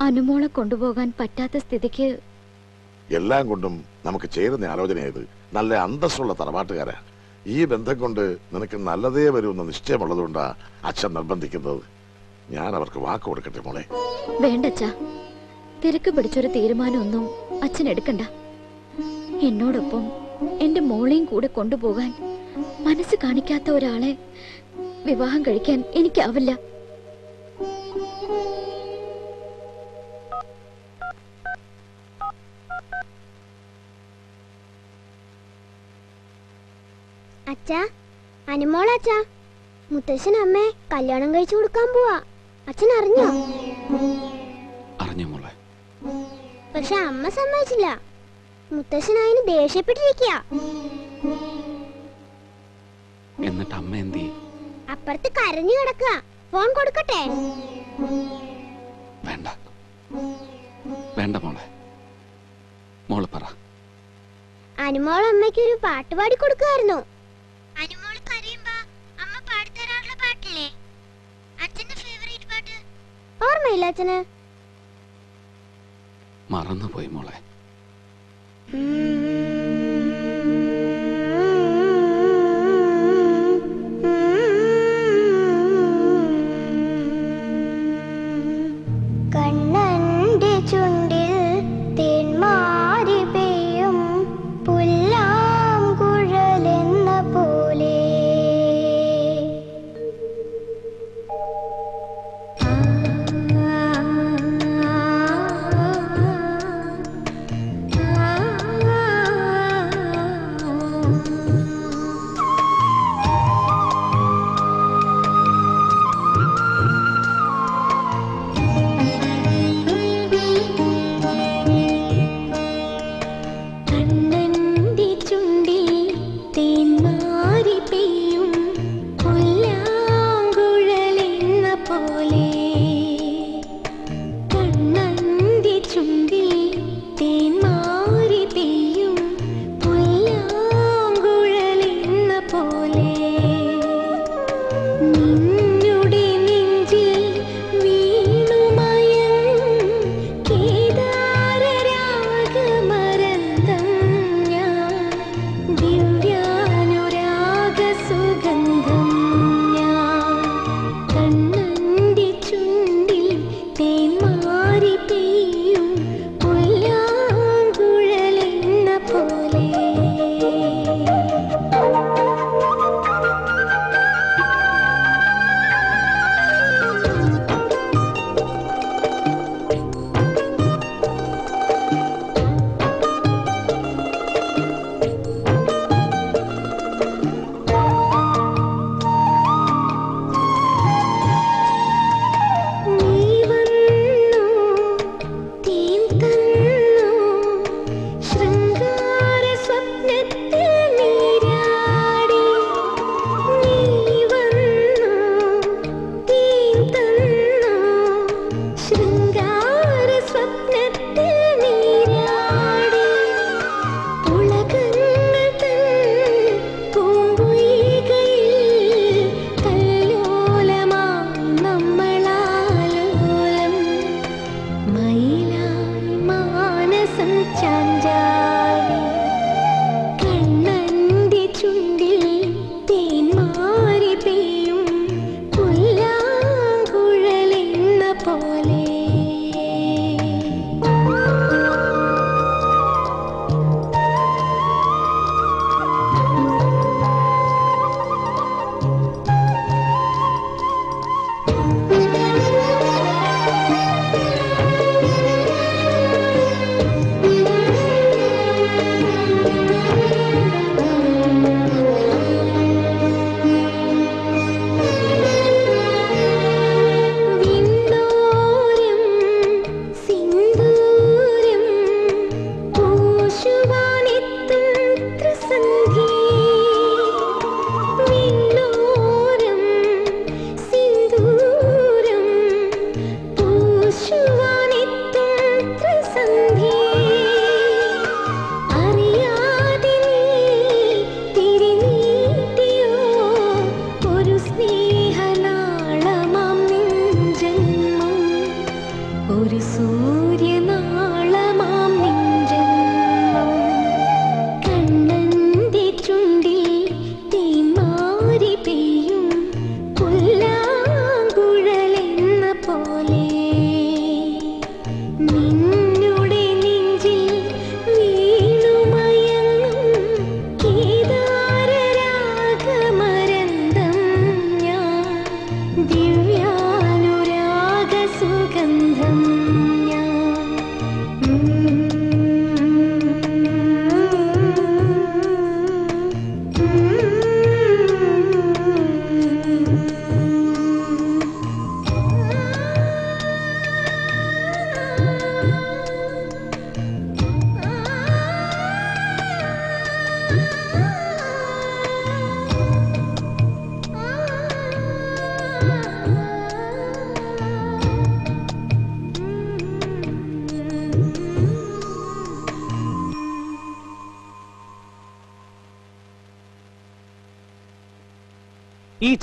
S4: അനുമോളെ കൊണ്ടുപോകാൻ പറ്റാത്ത സ്ഥിതിക്ക്
S10: എല്ലാം കൊണ്ടും നമുക്ക് ചേരുന്ന ആലോചനയായത്. നല്ല അന്തസ്സുള്ള തറവാട്ടുകാരാ. ഈ ബന്ധം കൊണ്ട് നിനക്ക് നല്ലതേ വരുമെന്ന് നിശ്ചയമുള്ളതുകൊണ്ടാ അച്ഛൻ നിർബന്ധിക്കുന്നത്. ഞാൻ അവർക്ക് വാക്ക് കൊടുക്കട്ടെ മോളെ.
S4: വേണ്ടച്ചാ, തിരക്ക് പിടിച്ചൊരു തീരുമാനമൊന്നും അച്ഛൻ എടുക്കണ്ട. എന്നോടൊപ്പം എന്റെ മോളെയും കൂടെ കൊണ്ടുപോകാൻ മനസ്സ് കാണിക്കാത്ത ഒരാളെ വിവാഹം കഴിക്കാൻ എനിക്കാവില്ല.
S5: അച്ഛാ, അനുമോളച്ചാ, മുത്തശ്ശൻ അമ്മേ കല്യാണം കഴിച്ചു കൊടുക്കാൻ പോവാ. അച്ഛൻ അറിഞ്ഞോ?
S2: അറിഞ്ഞു മോളെ.
S5: പക്ഷെ അമ്മ സമ്മതിച്ചില്ല. മുത്തശ്ശൻ അതിന് ദേഷ്യപ്പെട്ടിരിക്കുക.
S2: എന്നിട്ട് അമ്മ എന്ത് ചെയ്യും?
S5: അപ്പുറത്ത് കരഞ്ഞു കിടക്കുക. ഫോൺ കൊടുക്കട്ടെ?
S2: വേണ്ട വേണ്ട മോളെ. മോള് പറ.
S5: അനുമോൾ അമ്മയ്ക്ക് ഒരു പാട്ട് പാടി കൊടുക്കുമായിരുന്നു. അനുമോൾ കരയുമ്പോ അമ്മ പാടിത്തരാറുള്ള പാട്ടില്ലേ, അച്ഛന്റെ ഫേവറേറ്റ് പാട്ട്? ഓർമ്മയില്ല അച്ഛന്?
S2: മറന്നുപോയി മോളെ.
S5: കണ്ണന്റെ ചുണ്ടിൽ തേന്മാരി പെയ്യും പുല്ലാങ്കുഴലെന്ന പോലെ. ആ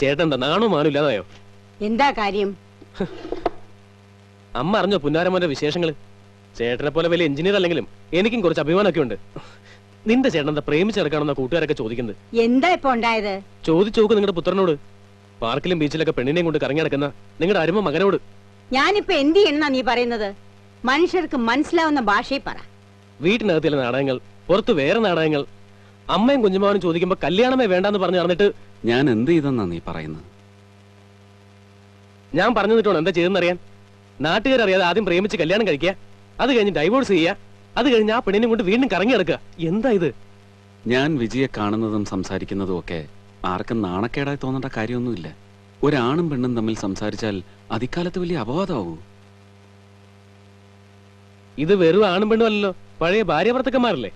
S3: ചേട്ടൻ എന്താ നാണോ മാനും ഇല്ലാതായോ?
S1: എന്താ കാര്യം?
S3: അമ്മ അറിഞ്ഞോ പുന്നാരമ്മന്റെ വിശേഷങ്ങള്? ചേട്ടനെ പോലെ വലിയ എഞ്ചിനീയർ അല്ലെങ്കിലും എനിക്കും കുറച്ച് അഭിമാനമൊക്കെ ഉണ്ട്. നിന്റെ ചേട്ടൻ എന്താ പ്രേമിച്ചെടുക്കാണെന്ന കൂട്ടുകാരൊക്കെ ചോദിക്കുന്നത്.
S1: എന്താ ഇപ്പൊ ഉണ്ടായത്?
S3: ചോദിച്ചു നോക്ക് നിങ്ങളുടെ പുത്രനോട്. പാർക്കിലും ബീച്ചിലൊക്കെ പെണ്ണിനെയും കൊണ്ട് കറങ്ങി നടക്കുന്ന നിങ്ങളുടെ അരുമ മകനോട്.
S1: ഞാനിപ്പോ എന്ത് ചെയ്യണമെന്നാ നീ പറയുന്നത്? മനുഷ്യർക്ക് മനസ്സിലാവുന്ന ഭാഷയിൽ പറ.
S3: വീട്ടിനകത്തിലെ നാടകങ്ങൾ, പുറത്ത് വേറെ നാടകങ്ങൾ. അമ്മയും കുഞ്ഞുമാവനും ചോദിക്കുമ്പോ കല്യാണമേ വേണ്ടെന്ന് പറഞ്ഞു നടന്നിട്ട്
S2: ഞാൻ എന്ത് ചെയ്തെന്നാ നീ പറയുന്നത്?
S3: ഞാൻ പറഞ്ഞു തന്നിട്ടോ എന്താ ചെയ്തെന്നറിയാൻ? നാട്ടുകാരറിയാതെ ആദ്യം പ്രേമിച്ച് കല്യാണം കഴിക്കുക, അത് കഴിഞ്ഞ് ഡൈവോഴ്സ് ചെയ്യുക, അത് കഴിഞ്ഞ് ആ പെണ്ണിനെ കൊണ്ട് വീണ്ടും കറങ്ങി നടക്കുക. എന്താ ഇത്?
S2: ഞാൻ വിജിയെ കാണുന്നതും സംസാരിക്കുന്നതും ഒക്കെ ആർക്കും നാണക്കേടായി തോന്നേണ്ട കാര്യമൊന്നുമില്ല. ഒരാണും പെണ്ണും തമ്മിൽ സംസാരിച്ചാൽ അതിക്കാലത്ത് വലിയ അപവാദമാവൂ.
S3: ഇത് വെറും ആണും പെണ്ണും അല്ലല്ലോ, പഴയ ഭാര്യ ഭർത്തക്കന്മാരല്ലേ.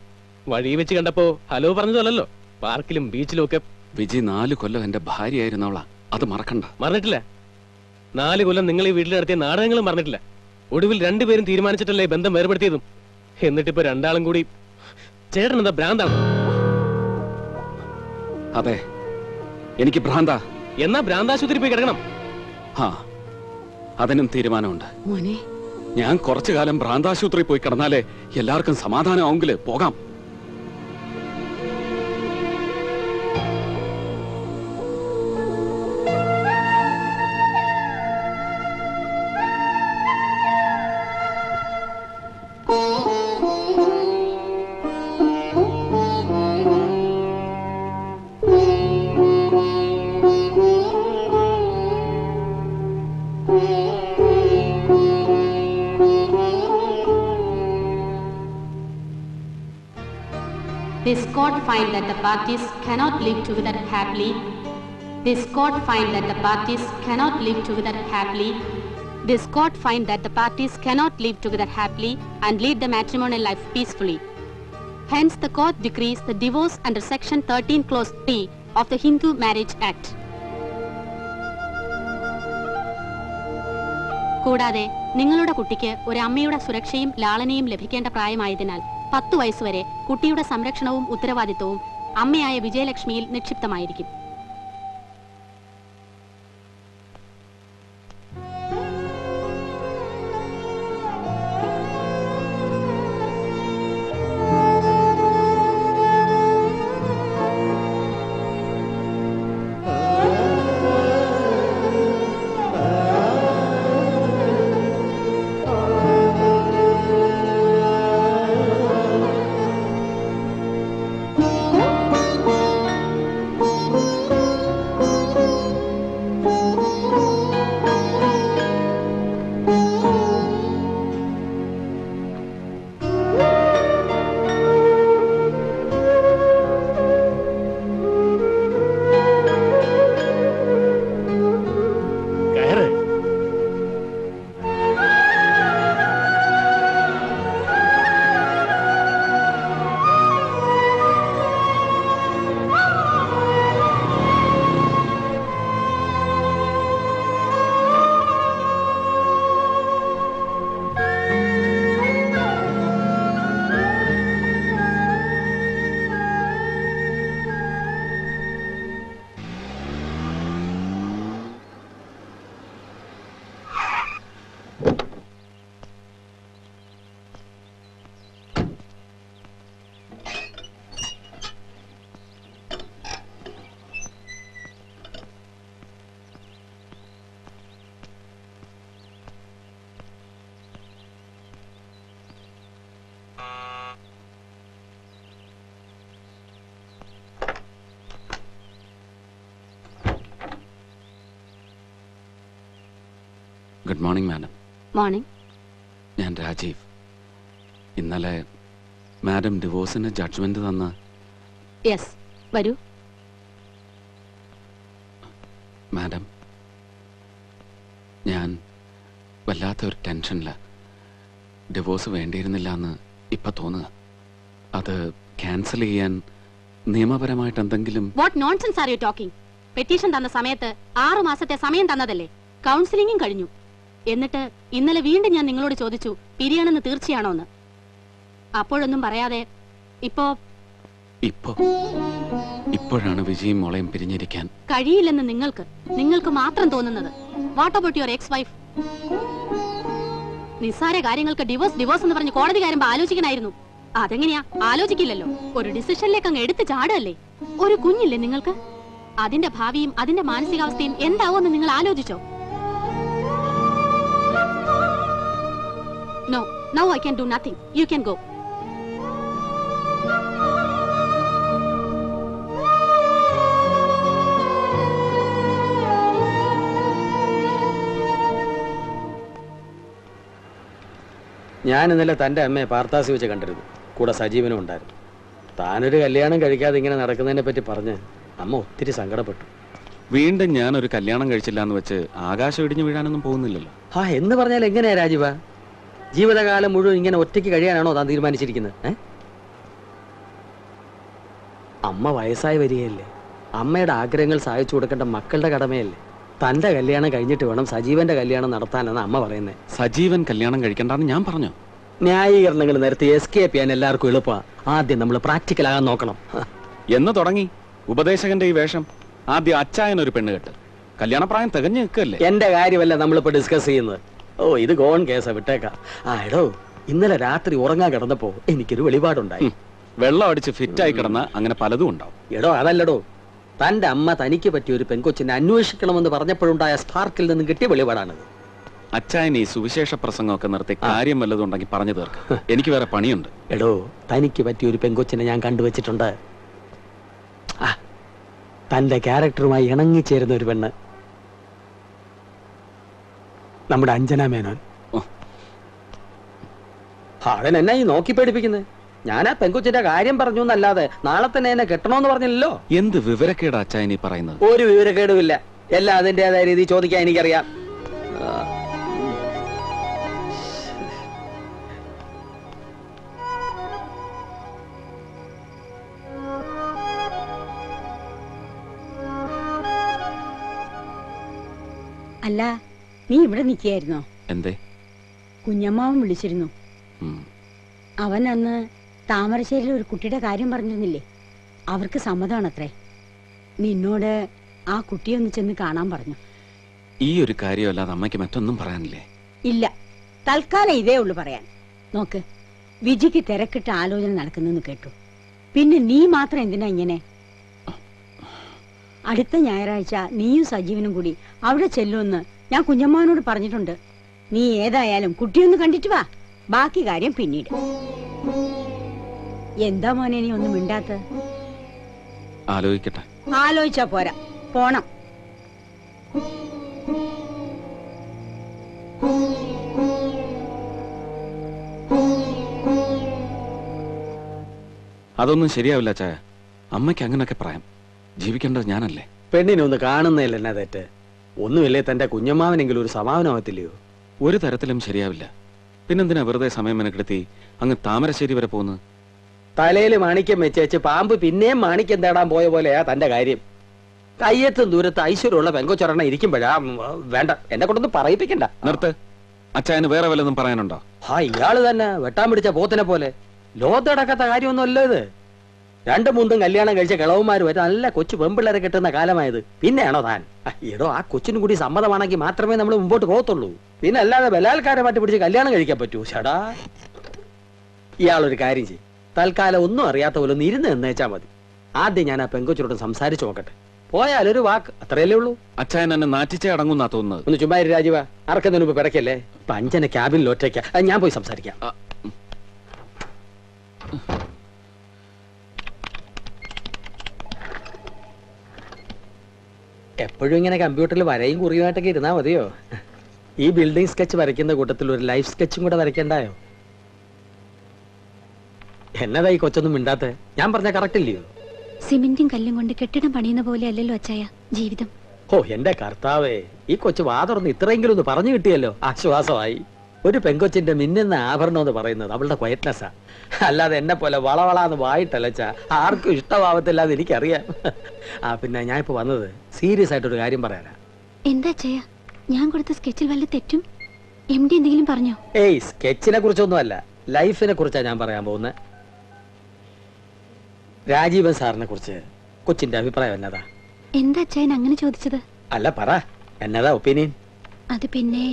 S3: വഴി വെച്ച് കണ്ടപ്പോ ഹലോ പറഞ്ഞതല്ലോ. പാർക്കിലും ബീച്ചിലും ഒക്കെ.
S2: വിജി 4 കൊല്ലം എന്റെ ഭാര്യയായിരുന്നവളാ, അത് മറക്കണ്ട.
S3: മറന്നിട്ടില്ല. 4 കൊല്ലം നിങ്ങൾ ഈ വീട്ടിൽ നടത്തിയ നാടകങ്ങളും മറന്നിട്ടില്ല. ഒടുവിൽ രണ്ടുപേരും തീരുമാനിച്ചിട്ടല്ലേ ബന്ധം വേർപെടുത്തിയതും. എന്നിട്ടിപ്പോ രണ്ടാളും കൂടി. ചേട്ടൻ എന്താ ഭ്രാന്താണ്?
S2: അതെ, എനിക്ക് ഭ്രാന്താ.
S3: എന്നാ ഭ്രാന്താശുപത്രി പോയി കിടക്കണം.
S2: ആ, അതിനും തീരുമാനമുണ്ട്.
S1: മോനെ,
S2: ഞാൻ കുറച്ചു കാലം ഭ്രാന്താശുപത്രി പോയി കിടന്നാലേ എല്ലാവർക്കും സമാധാനമാവെങ്കില് പോകാം.
S14: This court find that the parties cannot live together happily. This court find that the parties cannot live together happily. This court find that the parties cannot live together happily and lead the matrimonial life peacefully. Hence, the court decrees the divorce under Section 13 Clause 3 of the Hindu Marriage Act. കൂടാതെ നിങ്ങളുടെ കുട്ടിക്ക് ഒരു അമ്മയുടെ സുരക്ഷയും ലാളനയും ലഭിക്കേണ്ട പ്രായമായതിനാൽ 10 വയസ്സുവരെ കുട്ടിയുടെ സംരക്ഷണവും ഉത്തരവാദിത്വവും അമ്മയായ വിജയലക്ഷ്മിയിൽ നിക്ഷിപ്തമായിരിക്കും.
S2: Good morning madam.
S14: മോർണിംഗ്.
S2: ഞാൻ രാജീവ്. ഇന്നലെ മാഡം ഡിവോഴ്സിന് ജഡ്ജ്മെന്റ് തന്ന.
S14: യെസ്, വരൂ.
S2: മാഡം, ഞാൻ വല്ലാത്തൊരു ടെൻഷനില്ല. ഡിവോഴ്സ് വേണ്ടിയിരുന്നില്ല എന്ന് ഇപ്പൊ തോന്നുക. അത് ക്യാൻസൽ ചെയ്യാൻ നിയമപരമായിട്ട് എന്തെങ്കിലും.
S14: What nonsense are you talking? Petition തന്ന സമയത്ത് 6 മാസത്തെ സമയം തന്നതല്ലേ? കൗൺസിലിംഗും കഴിഞ്ഞു. എന്നിട്ട് ഇന്നലെ വീണ്ടും ഞാൻ നിങ്ങളോട് ചോദിച്ചു പിരിയണമെന്ന് തീർച്ചയാണോ എന്ന്. അപ്പോഴൊന്നും പറയാതെ ഇപ്പോ
S2: ഇപ്പോഴാണ് വിജയും മോളെയും പിരിഞ്ഞിരിക്കാൻ
S14: കഴിയില്ലെന്ന് നിങ്ങൾക്ക് മാത്രം തോന്നുന്നത്. What about your X wife? നിസ്സാര കാര്യങ്ങൾക്ക് ഡിവോഴ്സ് എന്ന് പറഞ്ഞ് കോടതി കാര്യമ്പോ ആലോചിക്കണായിരുന്നു. അതെങ്ങനെയാ? ആലോചിക്കില്ലല്ലോ. ഒരു ഡിസിഷനിലേക്ക് അങ്ങ് എടുത്ത് ചാടല്ലേ. ഒരു കുഞ്ഞില്ലേ നിങ്ങൾക്ക്? അതിന്റെ ഭാവിയും അതിന്റെ മാനസികാവസ്ഥയും എന്താവോന്ന് നിങ്ങൾ ആലോചിച്ചോ? No, now I can do nothing. You can go.
S7: ഞാൻ ഇന്നലെ തൻ്റെ അമ്മയെ പാർത്താസി വെച്ച് കണ്ടിരുന്നു. കൂടെ സജീവനും ഉണ്ടായിരുന്നു. താനൊരു കല്യാണം കഴിക്കാതെ ഇങ്ങനെ നടക്കുന്നതിനെ പറ്റി പറഞ്ഞ് അമ്മ ഒത്തിരി സങ്കടപ്പെട്ടു.
S2: വീണ്ടും ഞാനൊരു കല്യാണം കഴിച്ചില്ല എന്ന് വെച്ച് ആകാശം ഇടിഞ്ഞു വീഴാനൊന്നും പോകുന്നില്ലല്ലോ.
S7: എന്ന് പറഞ്ഞാൽ എങ്ങനെയാ രാജീവ? ജീവിതകാലം മുഴുവൻ ഇങ്ങനെ ഒറ്റയ്ക്ക് കഴിയാനാണോ താൻ തീരുമാനിച്ചിരിക്കുന്നത്? അമ്മ വയസ്സായി വരികയല്ലേ. അമ്മയുടെ ആഗ്രഹങ്ങൾ സാധിച്ചു കൊടുക്കേണ്ട മക്കളുടെ കടമയല്ലേ. തന്റെ കല്യാണം കഴിഞ്ഞിട്ട് വേണം സജീവന്റെ കല്യാണം നടത്താനെന്ന് അമ്മ പറയുന്നത്.
S2: സജീവൻ കല്യാണം കഴിക്കണ്ടെന്ന് ഞാൻ പറഞ്ഞു.
S7: ന്യായീകരണങ്ങൾ നേരത്തെ എസ്കേപ്പ് ചെയ്യാൻ എല്ലാവർക്കും എളുപ്പമാണ്. ആദ്യം നമ്മൾ പ്രാക്ടിക്കൽ ആകാൻ നോക്കണം.
S2: എന്ന് തുടങ്ങി ഉപദേശകന്റെ ഈ വേഷം. ആദ്യം അച്ചായനൊരു പെണ്ണ് കെട്ട്. കല്യാണപ്രായം തികഞ്ഞു നിൽക്കല്ലേ.
S7: എന്റെ കാര്യമല്ല നമ്മളിപ്പോ ഡിസ്കസ് ചെയ്യുന്നത്. ഇത് ഗോൺ കേസാ, വിട്ടേക്കാം. എടോ, ഇന്നലെ രാത്രി ഉറങ്ങാൻ കിടന്നപ്പോ എനിക്കൊരു വെളിപാടുണ്ടായി.
S2: വെള്ളം അടിച്ച് ഫിറ്റായി കിടന്ന അങ്ങനെ പലതും ഉണ്ടാവും.
S7: എടോ അതല്ലടോ, തന്റെ അമ്മ തനിക്ക് പറ്റിയ ഒരു പെൺകൊച്ചിനെ അന്വേഷിക്കണമെന്ന് പറഞ്ഞപ്പോഴുണ്ടായ സ്പാർക്കിൽ നിന്ന് കിട്ടിയ വെളിപാടാണിത്.
S2: അച്ചായൻ ഈ സുവിശേഷ പ്രസംഗമൊക്കെ നിർത്തി കാര്യം വല്ലതും ഉണ്ടെങ്കിൽ പറഞ്ഞു തീർക്കാം. എനിക്ക് വേറെ പണിയുണ്ട്.
S7: എടോ, തനിക്ക് പറ്റിയ ഒരു പെൺകൊച്ചിനെ ഞാൻ കണ്ടുവച്ചിട്ടുണ്ട്. തന്റെ ക്യാരക്ടറുമായി ഇണങ്ങിച്ചേരുന്ന ഒരു പെണ്ണ്. നമ്മുടെ അഞ്ജന മേനോൻ. അതിനെന്നാ ഈ നോക്കി പേടിപ്പിക്കുന്നത്? ഞാൻ ആ പെൺകൊച്ചിന്റെ കാര്യം പറഞ്ഞു എന്നല്ലാതെ നാളെ തന്നെ എന്നെ കെട്ടണമെന്ന് പറഞ്ഞില്ലല്ലോ.
S2: എന്ത് വിവരക്കേടാ അച്ചായൻ ഈ പറയുന്നത്?
S7: ഒരു വിവരക്കേടുമില്ല. എല്ലാം അതിൻ്റെതായ രീതി ചോദിക്കാൻ എനിക്കറിയാം.
S1: അല്ല, നീ ഇവിടെ നിൽക്കുകയായിരുന്നോ?
S2: എന്തേ?
S1: കുഞ്ഞമ്മാവൻ വിളിച്ചിരുന്നു. അവൻ അന്ന് താമരശ്ശേരിയിൽ ഒരു കുട്ടിയുടെ കാര്യം പറഞ്ഞിരുന്നില്ലേ? അവർക്ക് സമ്മതമാണത്രേ. നിന്നോട് ആ കുട്ടിയെ ഒന്ന് ചെന്ന് കാണാൻ പറഞ്ഞു.
S2: ഈ ഒരു കാര്യമല്ലാതെ അമ്മയ്ക്ക് മറ്റൊന്നും പറയാനില്ലേ?
S1: ഇല്ല, തൽക്കാലം ഇതേ ഉള്ളു പറയാൻ. നോക്ക്, വിജിക്ക് തിരക്കിട്ട ആലോചന നടക്കുന്നെന്ന് കേട്ടു. പിന്നെ നീ മാത്രം എന്തിനാ ഇങ്ങനെ? അടുത്ത ഞായറാഴ്ച നീയും സജീവനും കൂടി അവിടെ ചെല്ലുമെന്ന് ഞാൻ കുഞ്ഞമ്മാവനോട് പറഞ്ഞിട്ടുണ്ട്. നീ ഏതായാലും കുട്ടിയൊന്ന് കണ്ടിട്ട് വാ. ബാക്കി കാര്യം പിന്നീട്. എന്താ മോനെ നീ ഒന്നും മിണ്ടാത്ത?
S2: ആലോചിക്കട്ടെ.
S1: ആലോചിച്ചാ പോരാ, പോണം.
S2: അതൊന്നും ശരിയാവില്ല ചായ. അമ്മയ്ക്ക് അങ്ങനൊക്കെ പറയാം. ജീവിക്കേണ്ടത് ഞാനല്ലേ.
S7: പെണ്ണിനെ ഒന്ന് കാണുന്നതിൽ എന്നാ തെറ്റ്? ഒന്നുമില്ലേ തന്റെ കുഞ്ഞമ്മാവനെങ്കിലും ഒരു സമാധാനമാവത്തില്ലയോ?
S2: ഒരു തരത്തിലും ശരിയാവില്ല. പിന്നെന്തിനാ വെറുതെ സമയം മെനക്കെടുത്തി അങ്ങ് താമരശ്ശേരി വരെ പോകുന്നത്?
S7: തലയിൽ മാണിക്യം വെച്ചേച്ച് പാമ്പ് പിന്നെയും മാണിക്യം തേടാൻ പോയ പോലെയാ തന്റെ കാര്യം. കയ്യെത്തും ദൂരത്ത് ഐശ്വര്യമുള്ള പെങ്കൊച്ചൊരെണ്ണ ഇരിക്കുമ്പോഴാ വേണ്ട. എന്നെ കൊണ്ടൊന്നും പറയിപ്പിക്കണ്ട.
S2: നിർത്ത്. അച്ചായന് വേറെ വല്ലതും പറയാനുണ്ടോ?
S7: ഇയാള് തന്നെ വെട്ടാൻ പിടിച്ച പോത്തിനെ പോലെ. ലോകത്തടക്കാത്ത കാര്യമൊന്നുമല്ലോ ഇത്. രണ്ടും മൂന്നും കല്യാണം കഴിച്ച കിളവന്മാര് വരെ നല്ല കൊച്ചു പെമ്പിള്ളേരെ കെട്ടുന്ന കാലമായത്. പിന്നെയാണോ താൻ? ഏടോ, ആ കൊച്ചിനും കൂടി സമ്മതമാണെങ്കിൽ മാത്രമേ നമ്മൾ മുമ്പോട്ട് പോകത്തുള്ളൂ. പിന്നെ അല്ലാതെ ബലാത്കാരമായിട്ട് പിടിച്ച് കല്യാണം കഴിക്കാൻ പറ്റൂ? ചേടാ, ഇയാളൊരു കാര്യം ചെയ്യും. തൽക്കാലം ഒന്നും അറിയാത്ത പോലെ ഒന്ന് ഇരുന്ന് എന്നേച്ചാ മതി. ആദ്യം ഞാൻ ആ പെങ്കൊച്ചിനോട് സംസാരിച്ചു നോക്കട്ടെ. പോയാലൊരു വാക്ക്, അത്രയല്ലേ ഉള്ളൂ.
S2: അച്ചായൻ എന്നെ നാറ്റിച്ചേ അടങ്ങുന്നാ തോന്നുന്നത്.
S7: ഒന്ന് ചുമ്മാ രാജീവ, അറക്കുന്നതിന് മുമ്പ് പിടക്കല്ലേ. പഞ്ചന ക്യാബിനിൽ ഒറ്റയ്ക്ക. ഞാൻ പോയി സംസാരിക്കാം. എപ്പോഴും ഇങ്ങനെ കമ്പ്യൂട്ടറിൽ വരയും കുറിയുമായിട്ടൊക്കെ ഇരുന്നാ മതിയോ? ഈ ബിൽഡിംഗ് സ്കെച്ച് വരയ്ക്കുന്ന കൂട്ടത്തിൽ ഒരു ലൈഫ് സ്കെച്ചും കൂടെ വരയ്ക്കണ്ടായോ? എന്നതാ ഈ കൊച്ചൊന്നും മിണ്ടാത്തെ? ഞാൻ പറഞ്ഞ കറക്റ്റ് ഇല്ലയോ?
S4: സിമെന്റും കല്ലും കൊണ്ട് കെട്ടിടം പണിയുന്ന പോലെ അല്ലല്ലോ അച്ചായ ജീവിതം.
S7: എന്റെ കർത്താവേ, ഈ കൊച്ചു വാതുറന്ന് ഇത്രയെങ്കിലും ഒന്ന് പറഞ്ഞു കിട്ടിയല്ലോ, ആശ്വാസമായി. ഒരു പെങ്കൊച്ചിന്റെ മിന്നുന്ന ആഭരണം എന്ന് പറയുന്നത് അവളുടെ ക്വയറ്റ്നെസ്സാ. അല്ലാതെ എന്നെ പോലെ വളവളാന്ന് വായിട്ടല്ലച്ച ആർക്കും ഇഷ്ടമാവത്തില്ലാതെ എനിക്കറിയാം. പിന്നെ ഞാൻ ഇപ്പൊ വന്നത് സീരിയസ് ആയിട്ടൊരു കാര്യം പറയാനാ.
S4: എന്താ അച്ചായ, ഞാൻ കൊടുത്ത സ്കെച്ചിൽ വല്ല തെറ്റും MD എന്തെങ്കിലും പറഞ്ഞോ?
S7: സ്കെച്ചിനെ കുറിച്ചൊന്നും അല്ല, ലൈഫിനെ കുറിച്ചാ ഞാൻ പറയാൻ പോകുന്നത്. രാജീവൻ സാറിനെ കുറിച്ച് കൊച്ചിന്റെ അഭിപ്രായം എന്നതാ?
S4: എന്താ അച്ഛൻ അങ്ങനെ ചോദിച്ചത്?
S7: അല്ല പറ, എന്നതാ ഒപ്പീനിയൻ?
S4: അത് പിന്നെ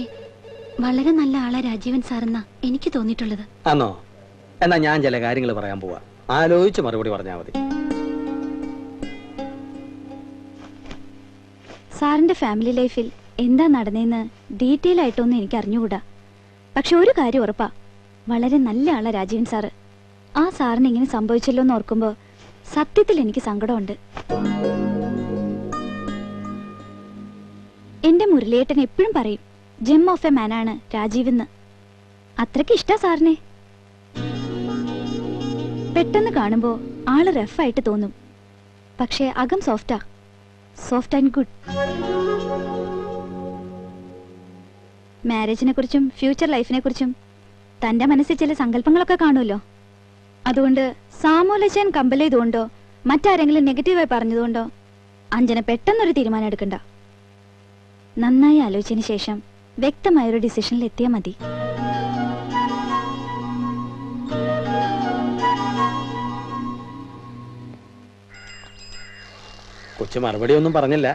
S4: വളരെ നല്ല ആളാ രാജീവൻ സാറെന്നാ എനിക്ക് തോന്നിയിട്ടുള്ളത്.
S7: ആണോ? എന്നാ ഞാൻ ചില കാര്യങ്ങൾ പറയാൻ പോവാ, ആലോചിച്ച് മറുപടി പറഞ്ഞാൽ മതി.
S4: സാറിന്റെ ഫാമിലി ലൈഫിൽ എന്താ നടന്നേന്ന് ഡീറ്റെയിൽ ആയിട്ടൊന്നും എനിക്ക് അറിഞ്ഞുകൂടാ. പക്ഷെ ഒരു കാര്യം ഉറപ്പാ, വളരെ നല്ല ആളാ രാജീവൻ സാറ്. ആ സാറിന് ഇങ്ങനെ സംഭവിച്ചല്ലോ എന്ന് ഓർക്കുമ്പോ സത്യത്തിൽ എനിക്ക് സങ്കടമുണ്ട്. എന്റെ മുരളിയേട്ടൻ എപ്പോഴും പറയും ജെം ഓഫ് എ മാനാണ് രാജീവെന്ന്. അത്രയ്ക്ക് ഇഷ്ടാ സാറിനെ. പെട്ടെന്ന് കാണുമ്പോ ആള് റഫായിട്ട് തോന്നും, പക്ഷെ അകം സോഫ്റ്റ് ആൻഡ് ഗുഡ്. മാരേജിനെ കുറിച്ചും ഫ്യൂച്ചർ ലൈഫിനെ കുറിച്ചും തന്റെ മനസ്സിൽ ചില സങ്കല്പങ്ങളൊക്കെ കാണുമല്ലോ. അതുകൊണ്ട് സാമൂലച്ചൻ കമ്പൽ ചെയ്തുകൊണ്ടോ മറ്റാരെങ്കിലും നെഗറ്റീവായി പറഞ്ഞതുകൊണ്ടോ അഞ്ജന പെട്ടെന്നൊരു തീരുമാനം എടുക്കണ്ട. നന്നായി ആലോചിച്ചതിന് ശേഷം വ്യക്തമായൊരു ഡിസിഷനിൽ എത്തിയാൽ മതി.
S7: കൊച്ചു മറുപടി ഒന്നും പറഞ്ഞില്ല.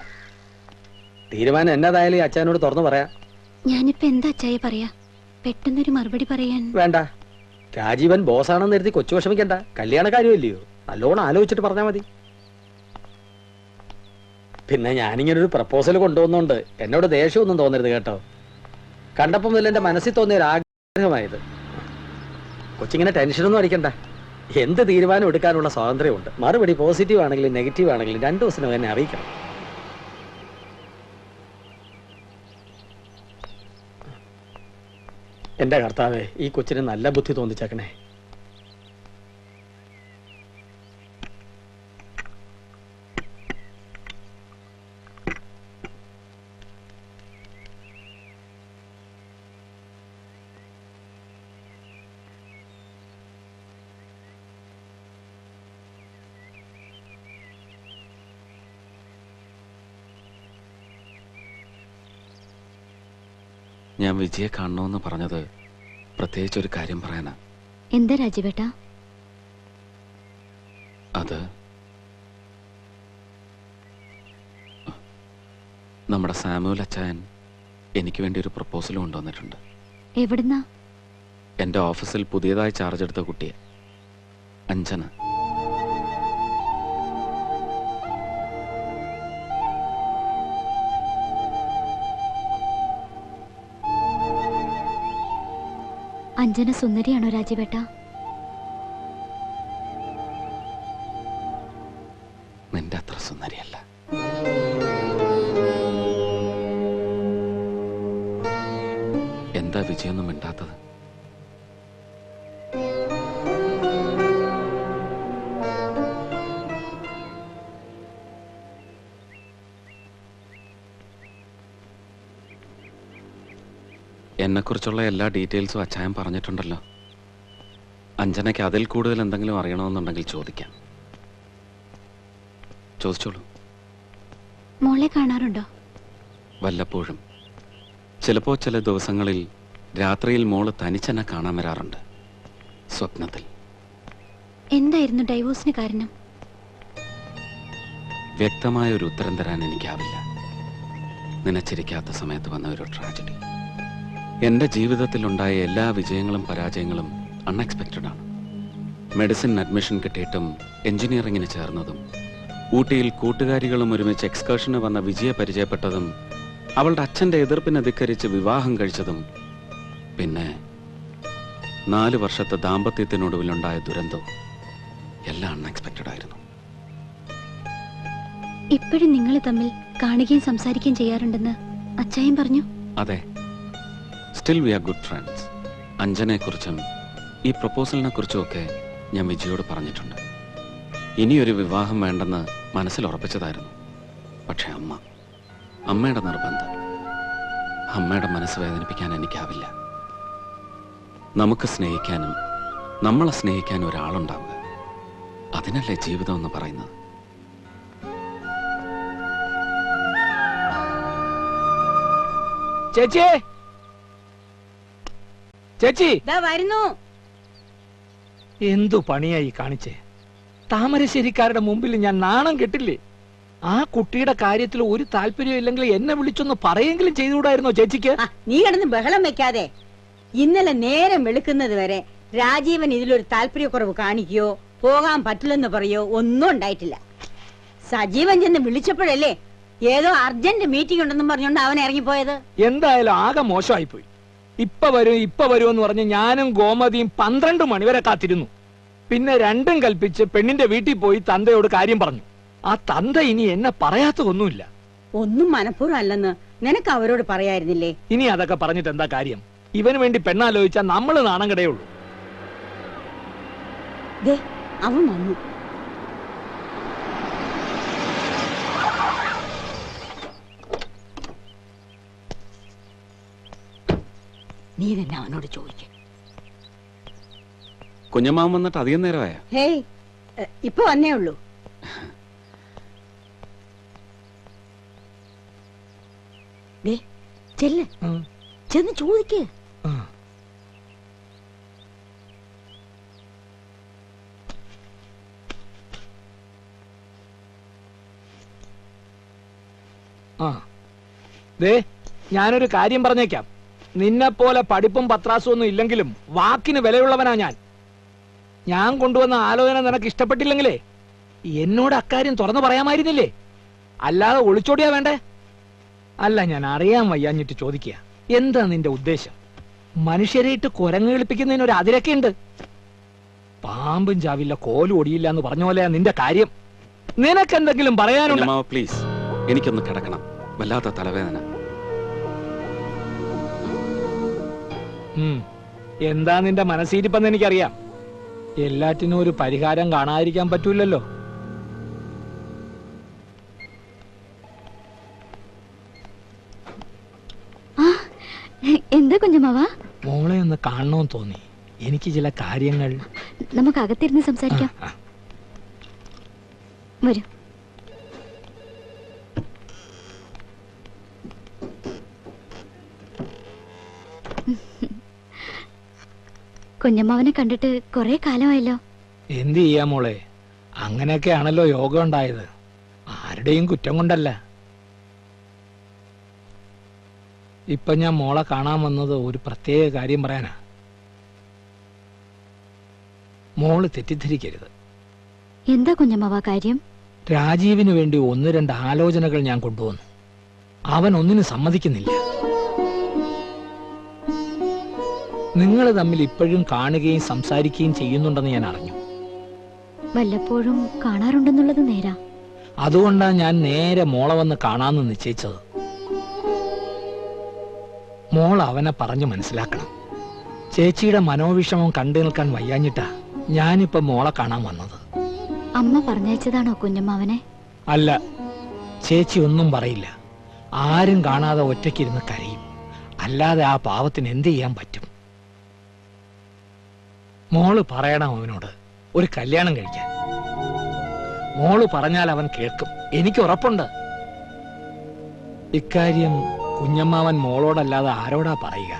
S7: തീരുമാനം എന്നതായാലും അച്ഛനോട് തുറന്നു പറയാം.
S4: ഞാനിപ്പോ എന്താ അച്ചായ പറയാ? പെട്ടെന്നൊരു മറുപടി പറയാൻ
S7: വേണ്ട. രാജീവൻ ബോസാണെന്ന് കരുതി കൊച്ചു വിഷമിക്കണ്ട. കല്യാണ കാര്യമില്ലയോ, നല്ലോണം ആലോചിച്ചിട്ട് പറഞ്ഞാൽ മതി. പിന്നെ ഞാനിങ്ങനൊരു പ്രപ്പോസൽ കൊണ്ടുവന്നോണ്ട് എന്നോട് ദേഷ്യമൊന്നും തോന്നരുത് കേട്ടോ. കണ്ടപ്പം മുതൽ എന്റെ മനസ്സിൽ തോന്നിയ ഒരു ആഗ്രഹമായത്. കൊച്ചിങ്ങനെ ടെൻഷനൊന്നും അടിക്കണ്ട. എന്ത് തീരുമാനം എടുക്കാനുള്ള സ്വാതന്ത്ര്യമുണ്ട്. മറുപടി പോസിറ്റീവ് ആണെങ്കിലും നെഗറ്റീവ് ആണെങ്കിലും 2 ദിവസത്തിനകം എന്നെ അറിയിക്കണം. എന്റെ കർത്താവേ, ഈ കൊച്ചിന് നല്ല ബുദ്ധി തോന്നിച്ചേക്കണേ.
S2: ഞാൻ വിജയെ കാണണമെന്ന് പറഞ്ഞത് പ്രത്യേകിച്ച് ഒരു കാര്യം പറയാനാ.
S4: എന്താ രാജീവേട്ടാ?
S2: അത് നമ്മുടെ സാമുവൽ അച്ചായൻ എനിക്ക് വേണ്ടി ഒരു പ്രപ്പോസൽ കൊണ്ടുവന്നിട്ടുണ്ട്.
S4: എവിടുന്നാ?
S2: എൻ്റെ ഓഫീസിൽ പുതിയതായി ചാർജ് എടുത്ത കുട്ടിയെ, അഞ്ജന.
S4: അഞ്ജന സുന്ദരിയാണോ രാജീവേട്ടാ?
S2: നിന്റെ അത്ര സുന്ദരിയല്ല. എന്താ വിജയൊന്നും മിണ്ടാത്തത്? എന്നെക്കുറിച്ചുള്ള എല്ലാ ഡീറ്റെയിൽസും അച്ചായൻ പറഞ്ഞിട്ടുണ്ടല്ലോ. അഞ്ജനയ്ക്ക് അതിൽ കൂടുതൽ എന്തെങ്കിലും അറിയണമെന്നുണ്ടെങ്കിൽ ചോദിക്കാം. ചോദിച്ചോളൂ.
S4: മോളെ കാണാറുണ്ടോ?
S2: വല്ലപ്പോഴും. ചിലപ്പോ ചില ദിവസങ്ങളിൽ രാത്രിയിൽ മോള് തനിച്ചെന്നെ കാണാൻ വരാറുണ്ട്, സ്വപ്നത്തിൽ.
S4: എന്തായിരുന്നു ഡൈവോഴ്സിന് കാരണം?
S2: വ്യക്തമായ ഒരു ഉത്തരം തരാൻ എനിക്കാവില്ല. നനച്ചിരിക്കാത്ത സമയത്ത് വന്ന ഒരു ട്രാജഡി. എൻ്റെ ജീവിതത്തിലുണ്ടായ എല്ലാ വിജയങ്ങളും പരാജയങ്ങളും അൺഎക്സ്പെക്റ്റഡ് ആണ്. മെഡിസിൻ അഡ്മിഷൻ കിട്ടിയിട്ടും എഞ്ചിനീയറിങ്ങിന് ചേർന്നതും, ഊട്ടിയിൽ കൂട്ടുകാരികളും ഒരുമിച്ച് എക്സ്കർഷന് വന്ന വിജയെ പരിചയപ്പെട്ടതും, അവളുടെ അച്ഛൻ്റെ എതിർപ്പിനെ ധിക്കരിച്ച് വിവാഹം കഴിച്ചതും, പിന്നെ 4 വർഷത്തെ ദാമ്പത്യത്തിനൊടുവിലുണ്ടായ ദുരന്തവും എല്ലാം അൺഎക്സ്പെക്റ്റഡ് ആയിരുന്നു.
S4: ഇപ്പോഴും നിങ്ങൾ തമ്മിൽ കാണുകയും സംസാരിക്കുകയും ചെയ്യാറുണ്ടെന്ന് അച്ചായൻ പറഞ്ഞു.
S2: അതെ, still we are good friends. അഞ്ജനെക്കുറിച്ചും ഈ പ്രപ്പോസലിനെ കുറിച്ചും ഒക്കെ ഞാൻ വിജയോട് പറഞ്ഞിട്ടുണ്ട്. ഇനിയൊരു വിവാഹം വേണ്ടെന്ന് മനസ്സിൽ ഉറപ്പിച്ചതായിരുന്നു. പക്ഷെ അമ്മയുടെ നിർബന്ധം. അമ്മയുടെ മനസ്സ് വേദനിപ്പിക്കാൻ എനിക്കാവില്ല. നമുക്ക് സ്നേഹിക്കാനും നമ്മളെ സ്നേഹിക്കാനും ഒരാളുണ്ടാവുക, അതിനല്ലേ ജീവിതം എന്ന് പറയുന്നത്.
S12: ചേച്ചി, ചേച്ചി
S1: വരുന്നു.
S12: എന്തു പണിയായി കാണിച്ചേ? താമരശ്ശേരിക്കാരുടെ മുമ്പിൽ ഞാൻ നാണം കെട്ടില്ലേ? ആ കുട്ടിയുടെ കാര്യത്തിൽ ഒരു താല്പര്യം ഇല്ലെങ്കിൽ എന്നെ വിളിച്ചൊന്ന് പറയെങ്കിലും ചെയ്തുകൂടായിരുന്നോ ചേച്ചിക്ക്?
S1: നീ കിടന്ന് ബഹളം വെക്കാതെ. ഇന്നലെ നേരം വെളുക്കുന്നത് വരെ രാജീവൻ ഇതിലൊരു താല്പര്യക്കുറവ് കാണിക്കുകയോ പോകാൻ പറ്റില്ലെന്ന് പറയോ ഒന്നും ഉണ്ടായിട്ടില്ല. സജീവൻ ചെന്ന് വിളിച്ചപ്പോഴല്ലേ ഏതോ അർജന്റ് മീറ്റിംഗ് ഉണ്ടെന്നും പറഞ്ഞുകൊണ്ട് അവൻ ഇറങ്ങിപ്പോയത്.
S12: എന്തായാലും ആകെ മോശമായിപ്പോയി. ഇപ്പൊ വരും എന്ന് പറഞ്ഞ് ഞാനും ഗോമതിയും 12 മണിവരെ കാത്തിരുന്നു. പിന്നെ രണ്ടും കൽപ്പിച്ച് പെണ്ണിന്റെ വീട്ടിൽ പോയി തന്തയോട് കാര്യം പറഞ്ഞു. ആ തന്ത ഇനി എന്നെ പറയാത്തതൊന്നുമില്ല.
S1: ഒന്നും മനഃപൂർവ്വം അല്ലെന്ന് നിനക്ക് അവരോട് പറയായിരുന്നില്ലേ?
S12: ഇനി അതൊക്കെ പറഞ്ഞിട്ട് എന്താ കാര്യം? ഇവന് വേണ്ടി പെണ്ണാലോചിച്ചാൽ നമ്മള് നാണം കിടയുള്ളൂ.
S1: അവൻ വന്നു. നീ തന്നെ അവനോട് ചോദിക്ക.
S2: കുഞ്ഞമ്മാവൻ വന്നിട്ട് അധികം നേരമായ?
S1: ഹേയ്, ഇപ്പൊ വന്നേ ഉള്ളൂ. ചെന്ന് ചോദിക്കേ.
S12: ഞാനൊരു കാര്യം പറഞ്ഞേക്കാം. നിന്നെ പോലെ പഠിപ്പും പത്രാസും ഒന്നും ഇല്ലെങ്കിലും വാക്കിന് വിലയുള്ളവനാ ഞാൻ. ഞാൻ കൊണ്ടുവന്ന ആലോചന നിനക്ക് ഇഷ്ടപ്പെട്ടില്ലെങ്കിലേ എന്നോട് അക്കാര്യം തുറന്നു പറയാമായിരുന്നില്ലേ? അല്ലാതെ ഒളിച്ചോടിയാ വേണ്ടേ? അല്ല, ഞാൻ അറിയാൻ വയ്യാഞ്ഞിട്ട് ചോദിക്കുക. എന്താ നിന്റെ ഉദ്ദേശം? മനുഷ്യരെയിട്ട് കുരങ്ങ് കളിപ്പിക്കുന്നതിന് ഒരു അതിരൊക്കെ ഉണ്ട്. പാമ്പും ചാവില്ല കോലും ഒടിയില്ല എന്ന് പറഞ്ഞ പോലെ നിന്റെ കാര്യം. നിനക്കെന്തെങ്കിലും പറയാനുണ്ടോ?
S2: പ്ലീസ്, എനിക്കൊന്ന് കിടക്കണം. വല്ലാത്ത തലവേദന.
S12: എന്താ നിന്റെ മനസ്സിരിപ്പെന്ന് എനിക്കറിയാം. എല്ലാറ്റിനും ഒരു പരിഹാരം കാണാതിരിക്കാൻ പറ്റൂലല്ലോ.
S4: എന്താ കുഞ്ഞമ്മാവ?
S12: മോളെ ഒന്ന് കാണണമെന്ന് തോന്നി. എനിക്ക് ചില കാര്യങ്ങൾ.
S4: നമുക്ക് അകത്തിരുന്ന് സംസാരിക്കാം. വരൂ. കുഞ്ഞമ്മാവനെ കണ്ടിട്ട് കുറെ കാലമായല്ലോ.
S12: എന്ത് ചെയ്യാ മോളെ, അങ്ങനെയൊക്കെയാണല്ലോ യോഗം ഉണ്ടായത്. ആരുടെയും കുറ്റം കൊണ്ടല്ല. ഇപ്പൊ ഞാൻ മോളെ കാണാൻ വന്നത് ഒരു പ്രത്യേക കാര്യം പറയാനാ. മോള് തെറ്റിദ്ധരിക്കരുത്.
S4: എന്താ കുഞ്ഞമ്മാവ കാര്യം?
S12: രാജീവിന് വേണ്ടി 1-2 ആലോചനകൾ ഞാൻ കൊണ്ടുവന്നു. അവൻ ഒന്നിനും സമ്മതിക്കുന്നില്ല. നിങ്ങൾ തമ്മിൽ ഇപ്പോഴും കാണുകയും സംസാരിക്കുകയും ചെയ്യുന്നുണ്ടെന്ന് ഞാൻ അറിഞ്ഞു.
S4: വല്ലപ്പോഴും കാണാറുണ്ടെന്നുള്ളത് നേരാ.
S12: അതുകൊണ്ടാണ് ഞാൻ നേരെ മോളെ വന്ന് കാണാമെന്ന് നിശ്ചയിച്ചത്. മോൾ അവനെ പറഞ്ഞു മനസ്സിലാക്കണം. ചേച്ചിയുടെ മനോവിഷമം കണ്ടു നിൽക്കാൻ വയ്യാഞ്ഞിട്ടാ ഞാനിപ്പോ മോളെ കാണാൻ വന്നത്.
S4: അമ്മ പറഞ്ഞയച്ചതാണോ കുഞ്ഞമ്മാവനെ?
S12: അല്ല, ചേച്ചി ഒന്നും പറയില്ല. ആരും കാണാതെ ഒറ്റയ്ക്കിരുന്ന് കരയും. അല്ലാതെ ആ പാവത്തിന് എന്ത് ചെയ്യാൻ പറ്റും? മോള് പറയണം അവനോട് ഒരു കല്യാണം കഴിക്കാൻ. മോള് പറഞ്ഞാൽ അവൻ കേൾക്കും, എനിക്ക് ഉറപ്പുണ്ട്. ഇക്കാര്യം കുഞ്ഞമ്മാവൻ മോളോടല്ലാതെ ആരോടാ പറയുക?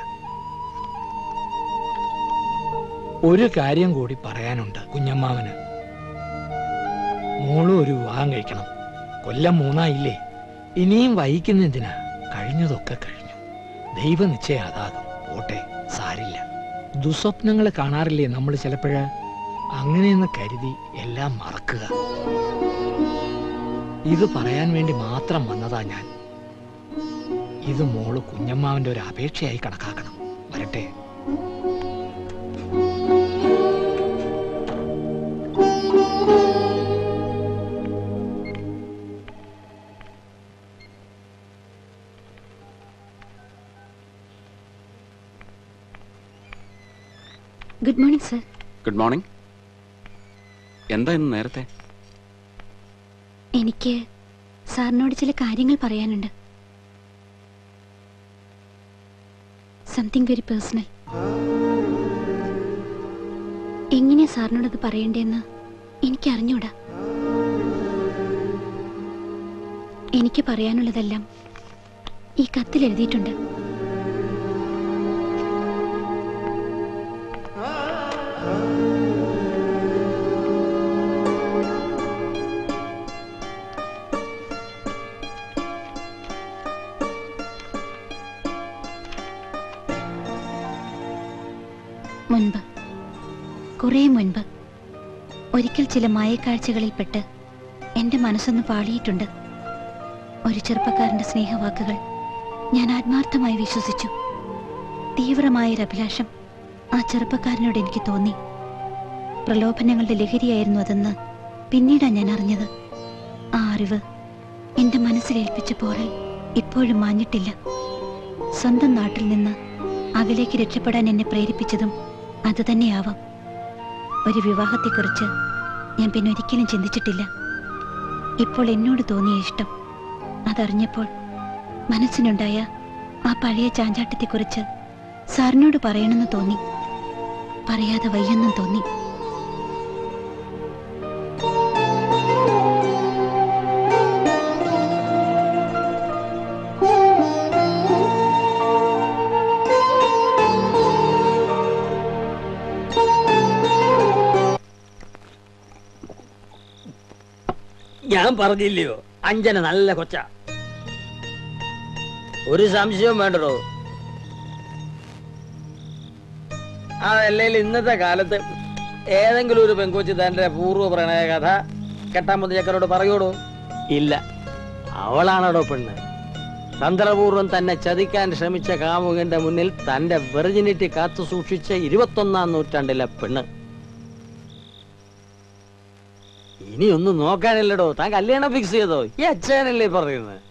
S12: ഒരു കാര്യം കൂടി പറയാനുണ്ട് കുഞ്ഞമ്മാവന്. മോളും ഒരു വിവാഹം കഴിക്കണം. കൊല്ലം 3 ഇനിയും വൈകുന്നതിനാ? കഴിഞ്ഞതൊക്കെ കഴിഞ്ഞു. ദൈവനിശ്ചയം അതാകും. പോട്ടെ, സാരില്ല. ദുസ്വപ്നങ്ങൾ കാണാറില്ലേ നമ്മൾ ചിലപ്പോഴ്? അങ്ങനെയെന്ന് കരുതി എല്ലാം മറക്കുക. ഇത് പറയാൻ വേണ്ടി മാത്രം വന്നതാ ഞാൻ. ഇത് മോള് കുഞ്ഞമ്മാവന്റെ ഒരു അപേക്ഷയായി കണക്കാക്കണം. വരട്ടെ.
S4: Good morning sir.
S2: Good morning. എന്താ ഇന്ന് നേരത്തെ?
S4: എനിക്ക് സാറിനോട് ചില കാര്യങ്ങൾ പറയാനുണ്ട്. Something very personal. എങ്ങനെയാ സാറിനോടത് പറയണ്ടേന്ന് എനിക്ക് അറിഞ്ഞൂടാ. എനിക്ക് പറയാനുള്ളതെല്ലാം ഈ കത്തിൽ എഴുതിയിട്ടുണ്ട്. മുൻപ്, കുറേ മുൻപ് ഒരിക്കൽ ചില മായക്കാഴ്ചകളിൽപ്പെട്ട് എന്റെ മനസ്സൊന്ന് പാളിയിട്ടുണ്ട്. ഒരു ചെറുപ്പക്കാരന്റെ സ്നേഹവാക്കുകൾ ഞാൻ ആത്മാർത്ഥമായി വിശ്വസിച്ചു. തീവ്രമായൊരു അഭിലാഷം ആ ചെറുപ്പക്കാരനോട് എനിക്ക് തോന്നി. പ്രലോഭനങ്ങളുടെ ലഹരിയായിരുന്നു അതെന്ന് പിന്നീടാ ഞാൻ അറിഞ്ഞത്. ആ അറിവ് എന്റെ മനസ്സിലേൽപ്പിച്ച പോറൽ ഇപ്പോഴും മാഞ്ഞിട്ടില്ല. സ്വന്തം നാട്ടിൽ നിന്ന് അകലേക്ക് രക്ഷപ്പെടാൻ എന്നെ പ്രേരിപ്പിച്ചതും അതുതന്നെയാവാം. ഒരു വിവാഹത്തെക്കുറിച്ച് ഞാൻ പിന്നെ ഒരിക്കലും ചിന്തിച്ചിട്ടില്ല. ഇപ്പോൾ എന്നോട് തോന്നിയ ഇഷ്ടം അതറിഞ്ഞപ്പോൾ മനസ്സിനുണ്ടായ ആ പഴയ ചാഞ്ചാട്ടത്തെക്കുറിച്ച് സാറിനോട് പറയണമെന്ന് തോന്നി. പറയാതെ വയ്യെന്നും തോന്നി.
S7: ഞാൻ പറഞ്ഞില്ലയോ അഞ്ജന നല്ല കൊച്ച, ഒരു സംശയവും വേണ്ടോ. അതല്ലേ ഇന്നത്തെ കാലത്ത് ഏതെങ്കിലും ഒരു പെൺകൊച്ചി തന്റെ പൂർവ്വ പ്രണയ കഥ കെട്ടാൻ വന്ന ചക്കരോട് പറയോടോ? ഇല്ല, അവളാണോടോ പെണ്ണ്. തന്ത്രപൂർവ്വം തന്നെ ചതിക്കാൻ ശ്രമിച്ച കാമുകന്റെ മുന്നിൽ തന്റെ വെർജിനിറ്റി കാത്തു സൂക്ഷിച്ച 21-ാം നൂറ്റാണ്ടിലെ പെണ്ണ്. ഇനിയൊന്നും നോക്കാനില്ലടോ, താൻ കല്യാണം ഫിക്സ് ചെയ്തോ? ഈ അച്ഛനല്ലേ പറയുന്നത്.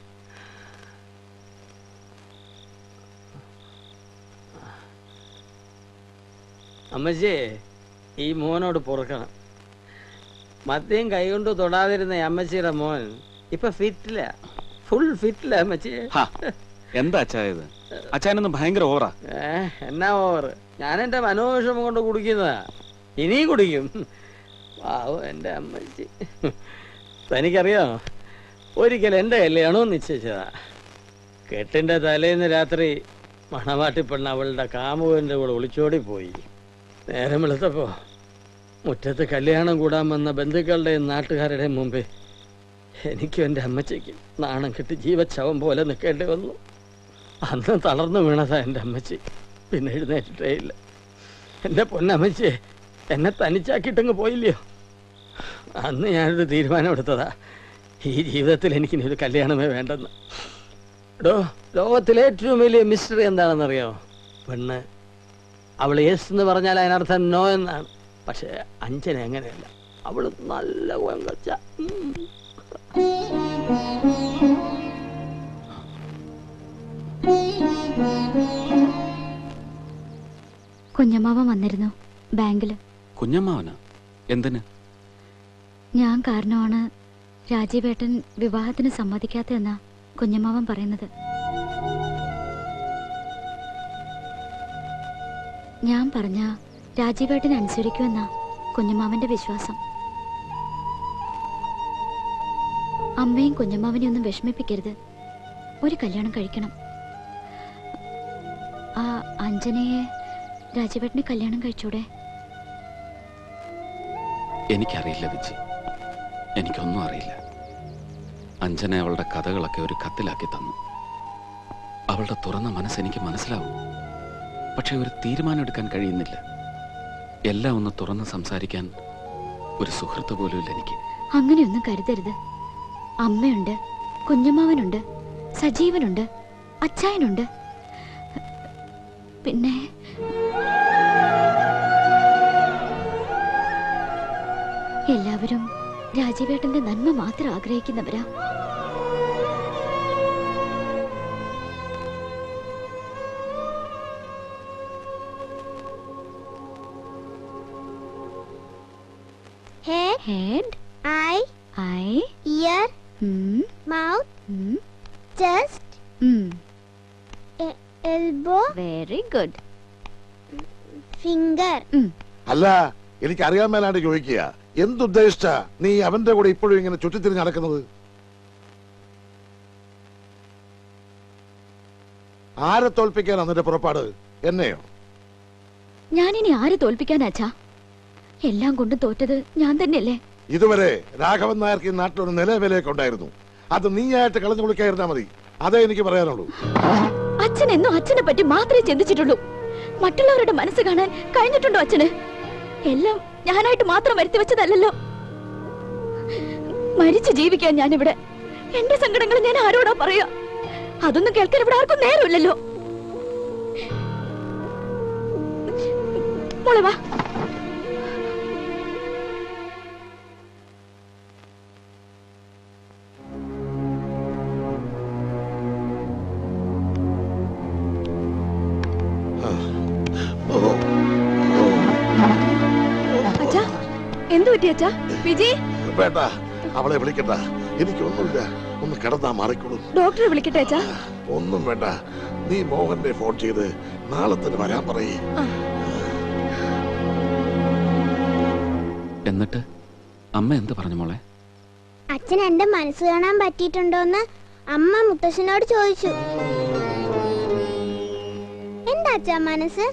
S7: അമ്മച്ചേ, ഈ മോനോട് പൊറുക്കണം. മദ്യം കൈകൊണ്ട് തൊടാതിരുന്ന അമ്മച്ചിയുടെ മോൻ ഇപ്പൊ ഫിറ്റില്ല, ഫുൾ ഫിറ്റില്ല അമ്മച്ചി.
S2: എന്താ അച്ചായത്? അച്ഛനൊന്നും ഭയങ്കര ഓവറാ.
S7: എന്നാ ഓവർ? ഞാൻ എന്റെ മനോവിഷമം കൊണ്ട് കുടിക്കുന്നതാ, ഇനി കുടിക്കും. പാവം എന്റെ അമ്മച്ചി. തനിക്കറിയാമോ, ഒരിക്കൽ എന്റെ കല്യാണവും നിശ്ചയിച്ചതാ. കെട്ടിന്റെ തലേന്ന് രാത്രി മണവാട്ടി പെണ്ണ് അവളുടെ കാമുകന്റെ കൂടെ ഒളിച്ചോടി പോയി. നേരം വെളുത്തപ്പോ മുറ്റത്ത് കല്യാണം കൂടാൻ വന്ന ബന്ധുക്കളുടെയും നാട്ടുകാരുടെയും മുമ്പേ എനിക്കും എൻ്റെ അമ്മച്ചിക്കും നാണം കെട്ടി ജീവച്ഛവം പോലെ നിൽക്കേണ്ടി വന്നു. അന്ന് തളർന്നു വീണതാ എൻ്റെ അമ്മച്ചി, പിന്നെ എഴുന്നേറ്റിട്ടേ ഇല്ല. എൻ്റെ പൊന്നമ്മച്ചിയെ എന്നെ തനിച്ചാക്കിയിട്ടങ്ങ് പോയില്ലയോ. അന്ന് ഞാനൊരു തീരുമാനം എടുത്തതാ, ഈ ജീവിതത്തിൽ എനിക്കിനി ഒരു കല്യാണമേ വേണ്ടെന്ന്. ലോകത്തിലെ ഏറ്റവും വലിയ മിസ്റ്ററി എന്താണെന്നറിയാമോ? പെണ്ണ്. അവൾ യെസ് എന്ന് പറഞ്ഞാൽ അതിനർത്ഥം നോ എന്നാണ്. പക്ഷെ അഞ്ജന അങ്ങനെയല്ല, അവള് നല്ല കൊച്ച.
S4: കുഞ്ഞമ്മാവൻ വന്നിരുന്നു ബാങ്കില്.
S2: കുഞ്ഞമ്മാവനാ? എന്തിന്?
S4: ഞാൻ കാരണമാണ് രാജീവേട്ടൻ വിവാഹത്തിന് സമ്മതിക്കാത്തതെന്നാ കുഞ്ഞമ്മാവൻ പറയുന്നത്. ഞാൻ പറഞ്ഞ രാജീവേട്ടൻ അനുസരിക്കുമെന്നാ കുഞ്ഞമ്മാവന്റെ വിശ്വാസം. അമ്മയും കുഞ്ഞമ്മാവനെ ഒന്നും വിഷമിപ്പിക്കരുത്. ഒരു കല്യാണം കഴിക്കണം. ആ അഞ്ജനയെ രാജീവേട്ടന് കല്യാണം കഴിച്ചൂടെ?
S2: എനിക്കറിയില്ല വിജി, എനിക്കൊന്നും അറിയില്ല. അഞ്ജന അവളുടെ കഥകളൊക്കെ ഒരു കത്തിലാക്കി തന്നു. അവളുടെ തുറന്ന മനസ്സ് എനിക്ക് മനസ്സിലാവും. പക്ഷെ ഒരു തീരുമാനം എടുക്കാൻ കഴിയുന്നില്ല. എല്ലാം ഒന്ന് തുറന്ന് സംസാരിക്കാൻ ഒരു സുഹൃത്ത് പോലുമില്ല എനിക്ക്.
S4: അങ്ങനെയൊന്നും കരുതരുത്. അമ്മയുണ്ട്, കുഞ്ഞമ്മാവനുണ്ട്, സജീവനുണ്ട്, അച്ചായനുണ്ട്. പിന്നെ എല്ലാവരും രാജീവേട്ടന്റെ നന്മ മാത്രം ആഗ്രഹിക്കുന്നവരാ.
S5: Head, eye, ear, mouth, chest, elbow.
S4: Very good.
S5: Finger.
S10: അല്ല, എനിക്ക് അറിയാൻ മേലാണ്ട് ചോദിക്കുക, എന്തുദ്ദേശിച്ച നീ അവന്റെ കൂടെ ഇപ്പോഴും ഇങ്ങനെ ചുറ്റിത്തിരിഞ്ഞ് നടക്കുന്നത്? ആരെ തോൽപ്പിക്കാൻ എന്നിട്ട് പുറപ്പാട്? എന്നെയോ?
S4: ഞാനിനി ആരെ തോൽപ്പിക്കാനാച്ചാ? എല്ലാം കൊണ്ടും തോറ്റത് ഞാൻ തന്നെയല്ലേ?
S10: ഇതുവരെ രാഘവൻ നായർക്ക് ഈ നാട്ടിലൊരു നിലവിലേക്ക് ഉണ്ടായിരുന്നു. അത് നീയായിട്ട് കളഞ്ഞു കൊടുക്കാതിരുന്നാ മതി. അതേ എനിക്ക് പറയാനുള്ളൂ.
S4: അച്ഛൻ എന്നും അച്ഛനെ പറ്റി മാത്രമേ ചിന്തിച്ചിട്ടുള്ളൂ. മറ്റുള്ളവരുടെ മനസ്സ് കാണാൻ കഴിഞ്ഞിട്ടുണ്ടോ അച്ഛന്? എല്ലാം ഞാനായിട്ട് മാത്രം വരുത്തി വെച്ചതല്ലോ. മരിച്ചു ജീവിക്കാൻ ഞാനിവിടെ. എന്റെ സങ്കടങ്ങൾ ഞാൻ ആരോടാ പറയാ? അതൊന്നും കേൾക്കാൻ ഇവിടെ ആർക്കും നേരമില്ലല്ലോ. മോളെ വാ. അച്ഛാ, എന്തു പറ്റി അച്ഛാ? വിജി
S10: വേണ്ട, അവളെ വിളിക്കണ്ട. എനിക്കൊന്നുമില്ല, ഒന്ന് കിടന്നാ മാറിക്കോളും.
S4: ഡോക്ടറെ വിളിക്കട്ടെ അച്ഛാ?
S10: ഒന്നും വേണ്ട, നീ മോഹനെ ഫോൺ ചെയ്ത് നാളെ തന്നെ വരാൻ പറയേ.
S2: എന്നിട്ട് അമ്മ എന്ത് പറഞ്ഞു മോളെ?
S5: അച്ഛൻ എന്റെ മനസ്സ് കാണാൻ പറ്റിയിട്ടുണ്ടോന്ന് അമ്മ മുത്തശ്ശനോട് ചോദിച്ചു. എന്താ അച്ഛാ മനസ്സ്?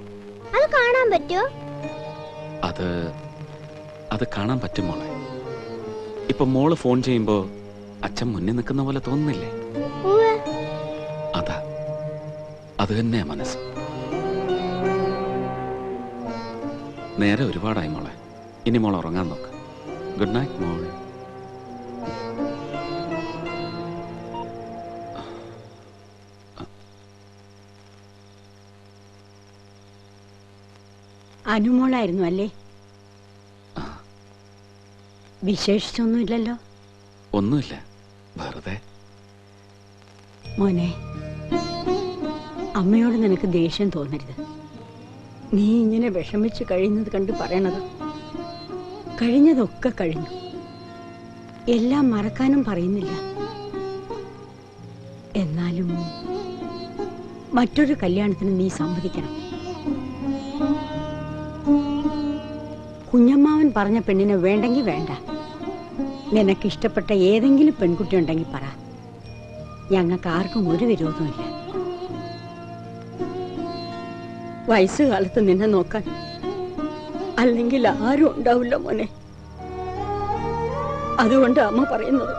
S5: അത് കാണാൻ പറ്റുമോ?
S2: അത് കാണാൻ പറ്റും മോളെ. ഇപ്പൊ മോള് ഫോൺ ചെയ്യുമ്പോ അച്ഛൻ മുന്നിൽ നിൽക്കുന്ന പോലെ തോന്നുന്നില്ലേ? അതാ, അത് തന്നെയാ മനസ്സ്. നേരെ ഒരുപാടായി മോളെ. ഇനി മോൾ ഉറങ്ങാൻ നോക്ക്. ഗുഡ് നൈറ്റ് മോൾ.
S1: അനുമോളായിരുന്നു അല്ലേ? വിശേഷിച്ചൊന്നുമില്ലല്ലോ?
S2: ഒന്നുമില്ല, വെറുതെ.
S1: മോനെ, അമ്മയോട് നിനക്ക് ദേഷ്യം തോന്നരുത്. നീ ഇങ്ങനെ വിഷമിച്ച് കഴിയുന്നത് കണ്ട് പറയണത്. കഴിഞ്ഞതൊക്കെ കഴിഞ്ഞു. എല്ലാം മറക്കാനും പറയുന്നില്ല. എന്നാലും മറ്റൊരു കല്യാണത്തിന് നീ സമ്മതിക്കണം. കുഞ്ഞമ്മാവൻ പറഞ്ഞ പെണ്ണിനെ വേണ്ടെങ്കിൽ വേണ്ട. നിനക്കിഷ്ടപ്പെട്ട ഏതെങ്കിലും പെൺകുട്ടി ഉണ്ടെങ്കിൽ പറ. ഞങ്ങൾക്ക് ആർക്കും ഒരു വിരോധമില്ല. വയസ്സുകാലത്ത് നിന്നെ നോക്കാൻ അല്ലെങ്കിൽ ആരും ഉണ്ടാവില്ല മോനെ. അതുകൊണ്ട് അമ്മ പറയുന്നത്.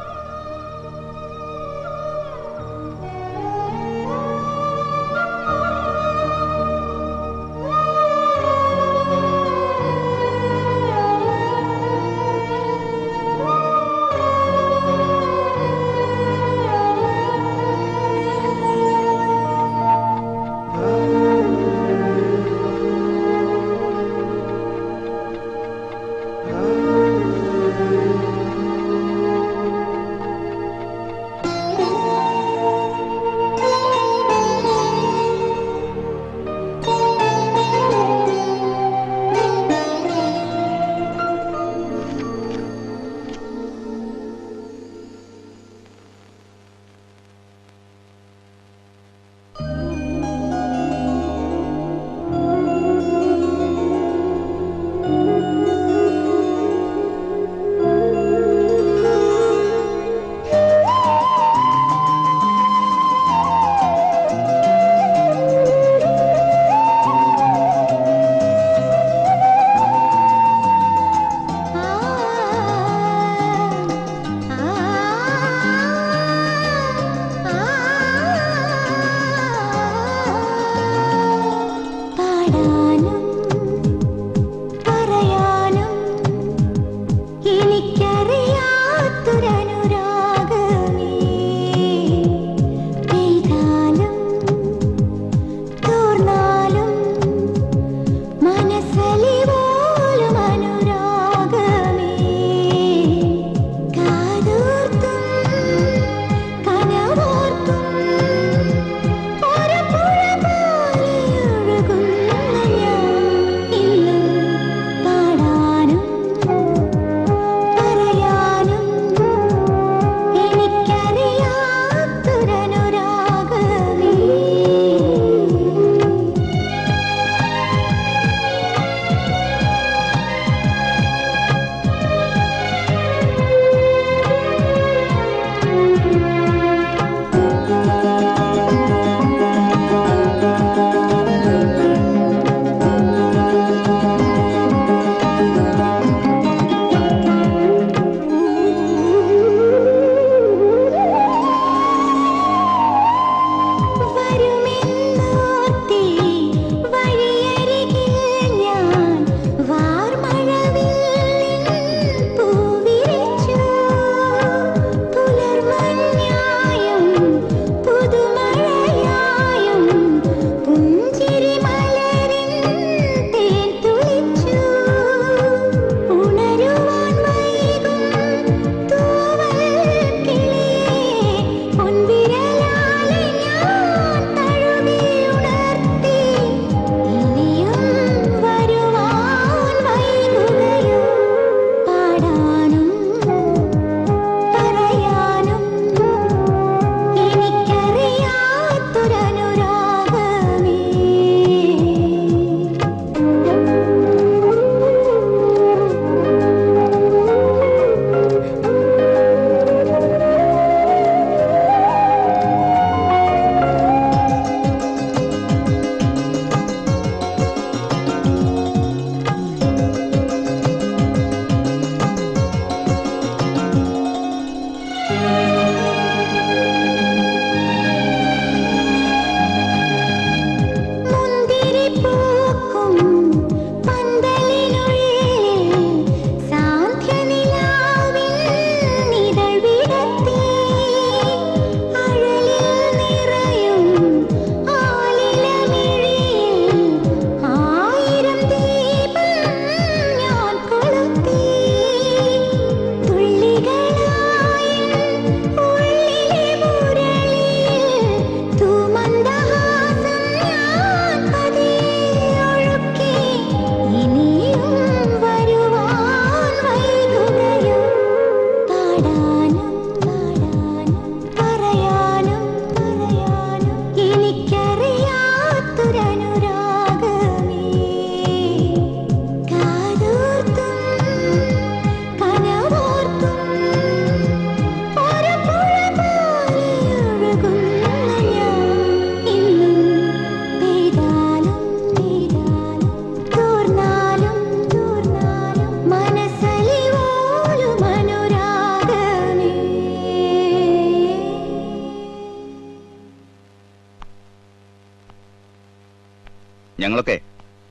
S15: ഞങ്ങളൊക്കെ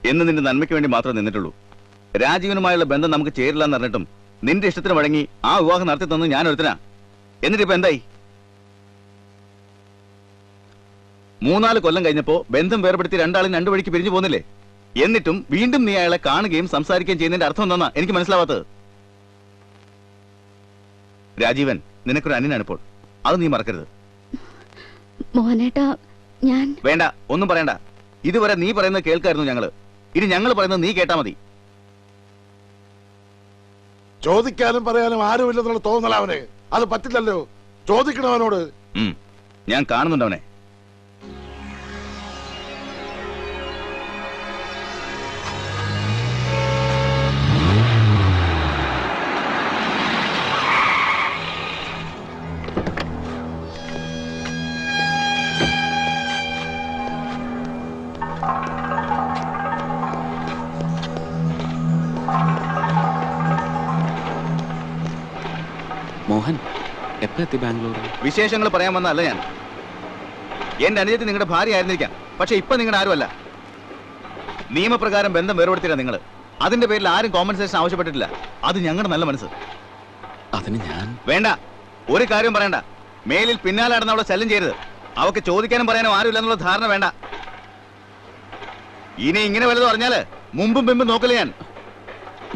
S15: എന്ന് നിന്റെ നന്മയ്ക്ക് വേണ്ടി മാത്രമേ നിന്നിട്ടുള്ളൂ. രാജീവനുമായുള്ള ബന്ധം നമുക്ക് ചേരില്ല എന്ന് പറഞ്ഞിട്ടും നിന്റെ ഇഷ്ടത്തിന് വഴങ്ങി ആ വിവാഹം നടത്തി തന്നു ഞാൻ ഒരുത്തനാ. എന്നിട്ടിപ്പോ എന്തായി? 3-4 കൊല്ലം കഴിഞ്ഞപ്പോ ബന്ധം വേർപെടുത്തി രണ്ടാളും രണ്ടു വഴിക്ക് പിരിഞ്ഞു പോകുന്നില്ലേ? എന്നിട്ടും വീണ്ടും നീ അയാളെ കാണുകയും സംസാരിക്കുകയും ചെയ്യുന്നതിന്റെ അർത്ഥം എന്താ എനിക്ക് മനസ്സിലാവാത്തത്. രാജീവൻ നിനക്കൊരു അന്യനാണിപ്പോൾ, അത് നീ മറക്കരുത്.
S4: മോഹനേട്ടാ, ഞാൻ
S15: വേണ്ട, ഒന്നും പറയണ്ട. ഇതുവരെ നീ പറയുന്നത് കേൾക്കായിരുന്നു ഞങ്ങള്. ഇനി ഞങ്ങൾ പറയുന്നത് നീ കേട്ടാ മതി.
S10: ചോദിക്കാനും പറയാനും ആരുമില്ലെന്നുള്ള തോന്നല അവന്. അത് പറ്റില്ലല്ലോ, ചോദിക്കണവനോട്.
S15: ഞാൻ കാണുന്നുണ്ടവനെ.
S2: മോഹൻ എപ്പോ എത്തി ബാംഗ്ലൂർ?
S15: വിശേഷങ്ങൾ പറയാൻ വന്നല്ല ഞാൻ. എന്റെ അനുജത്തി നിങ്ങളുടെ ഭാര്യ ആയിരുന്നിരിക്കാം, പക്ഷെ ഇപ്പൊ നിങ്ങളുടെ ആരുമല്ല. നിയമപ്രകാരം ബന്ധം വേർപെടുത്തില്ല നിങ്ങൾ. അതിന്റെ പേരിൽ ആരും കോമ്പൻസേഷൻ ആവശ്യപ്പെട്ടിട്ടില്ല. അത് ഞങ്ങളുടെ നല്ല മനസ്സ്.
S2: അതിന് ഞാൻ
S15: വേണ്ട, ഒരു കാര്യം പറയണ്ട. മേലിൽ പിന്നാലെ നടന്ന് അവളെ ശല്യം ചെയ്യരുത്. അവക്ക് ചോദിക്കാനും പറയാനും ആരുമില്ല എന്നുള്ള ധാരണ വേണ്ട. ഇനി ഇങ്ങനെ വല്ലതും പറഞ്ഞാല് മുമ്പും പിമ്പും നോക്കില്ല ഞാൻ.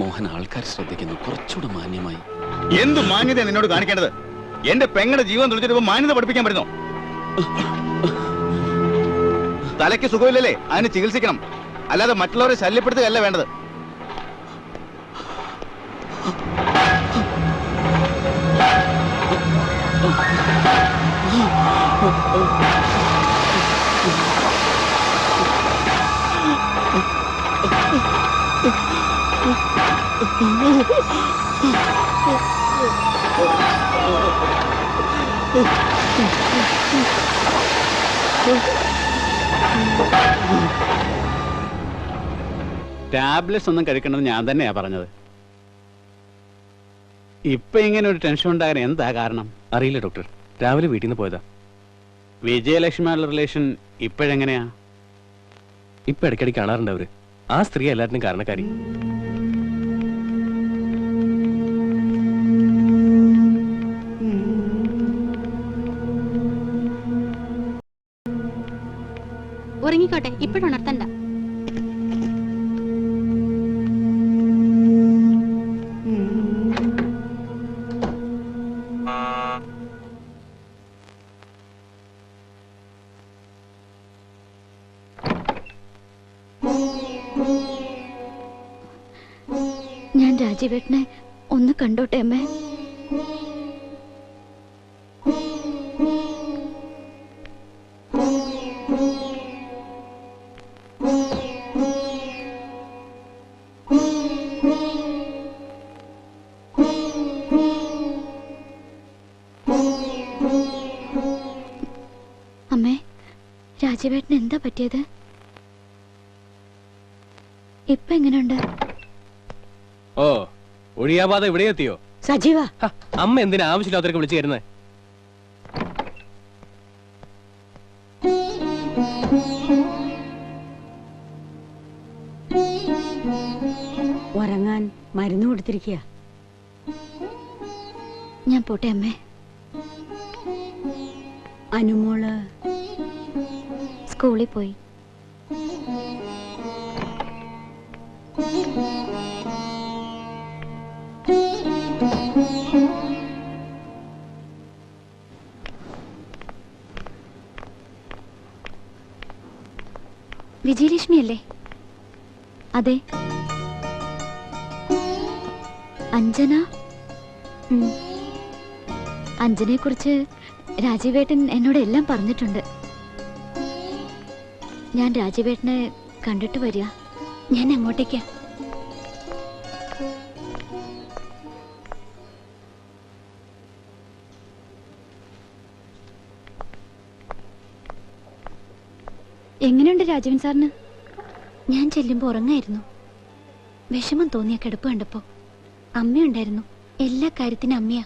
S2: മോഹൻ, ആൾക്കാർ ശ്രദ്ധിക്കുന്നു, കുറച്ചുകൂടെ മാന്യമായി.
S15: എന്ത് മാന്യത നിന്നോട് കാണിക്കേണ്ടത്? എന്റെ പെങ്ങളുടെ ജീവൻ തുളിച്ചിട്ട് മാന്യത പഠിപ്പിക്കാൻ പറ്റുന്നോ? തലയ്ക്ക് സുഖമില്ലല്ലേ, അതിന് ചികിത്സിക്കണം. അല്ലാതെ മറ്റുള്ളവരെ ശല്യപ്പെടുത്തുകയല്ല വേണ്ടത്.
S9: ടാബ്ലറ്റ്സ് ഒന്നും കഴിക്കണമെന്ന് ഞാൻ തന്നെയാ പറഞ്ഞത്. ഇപ്പൊ ഇങ്ങനെ ഒരു ടെൻഷൻ ഉണ്ടാകാൻ എന്താ കാരണം?
S3: അറിയില്ല ഡോക്ടർ, രാവിലെ വീട്ടിൽ നിന്ന് പോയതാ.
S9: വിജയലക്ഷ്മിയുള്ള റിലേഷൻ ഇപ്പോഴെങ്ങനെയാ?
S3: ഇപ്പൊ ഇടയ്ക്കിടയ്ക്ക് കാണാറുണ്ട് അവര്. ആ സ്ത്രീ എല്ലാത്തിനും കാരണക്കാരി.
S14: ഉറങ്ങിക്കോട്ടെ, ഇപ്പോഴുണർത്തണ്ട.
S4: ഞാൻ രാജീവേട്ടനെ ഒന്ന് കണ്ടോട്ടെ അമ്മേ. അമ്മേ, രാജീവേട്ടന് എന്താ പറ്റിയത്? ഇപ്പൊ എങ്ങനെയുണ്ട്?
S3: ഓ, ഒഴിയാബാധ ഇവിടെ എത്തിയോ?
S1: സജീവ,
S3: അമ്മ എന്തിനാ ആവശ്യമില്ലാത്തവരൊക്കെ വിളിച്ചു തരുന്നത്?
S1: ഉറങ്ങാൻ മരുന്ന് കൊടുത്തിരിക്കുക.
S4: ഞാൻ പോട്ടെ അമ്മേ.
S1: അനുമോള്
S4: സ്കൂളിൽ പോയി. വിജയലക്ഷ്മി അല്ലേ? അതെ. അഞ്ജന? അഞ്ജനയെ കുറിച്ച് രാജീവേട്ടൻ എന്നോട് എല്ലാം പറഞ്ഞിട്ടുണ്ട്. ഞാൻ രാജീവേട്ടനെ കണ്ടിട്ട് വരിക. ഞാൻ അങ്ങോട്ടേക്കാ. എങ്ങനെയുണ്ട് രാജീവൻ സാറിന്? ഞാൻ ചെല്ലുമ്പോ ഉറങ്ങായിരുന്നു. വിഷമം തോന്നിയ കിടപ്പ് കണ്ടപ്പോ അമ്മയുണ്ടായിരുന്നു. എല്ലാ കാര്യത്തിനും അമ്മയാ.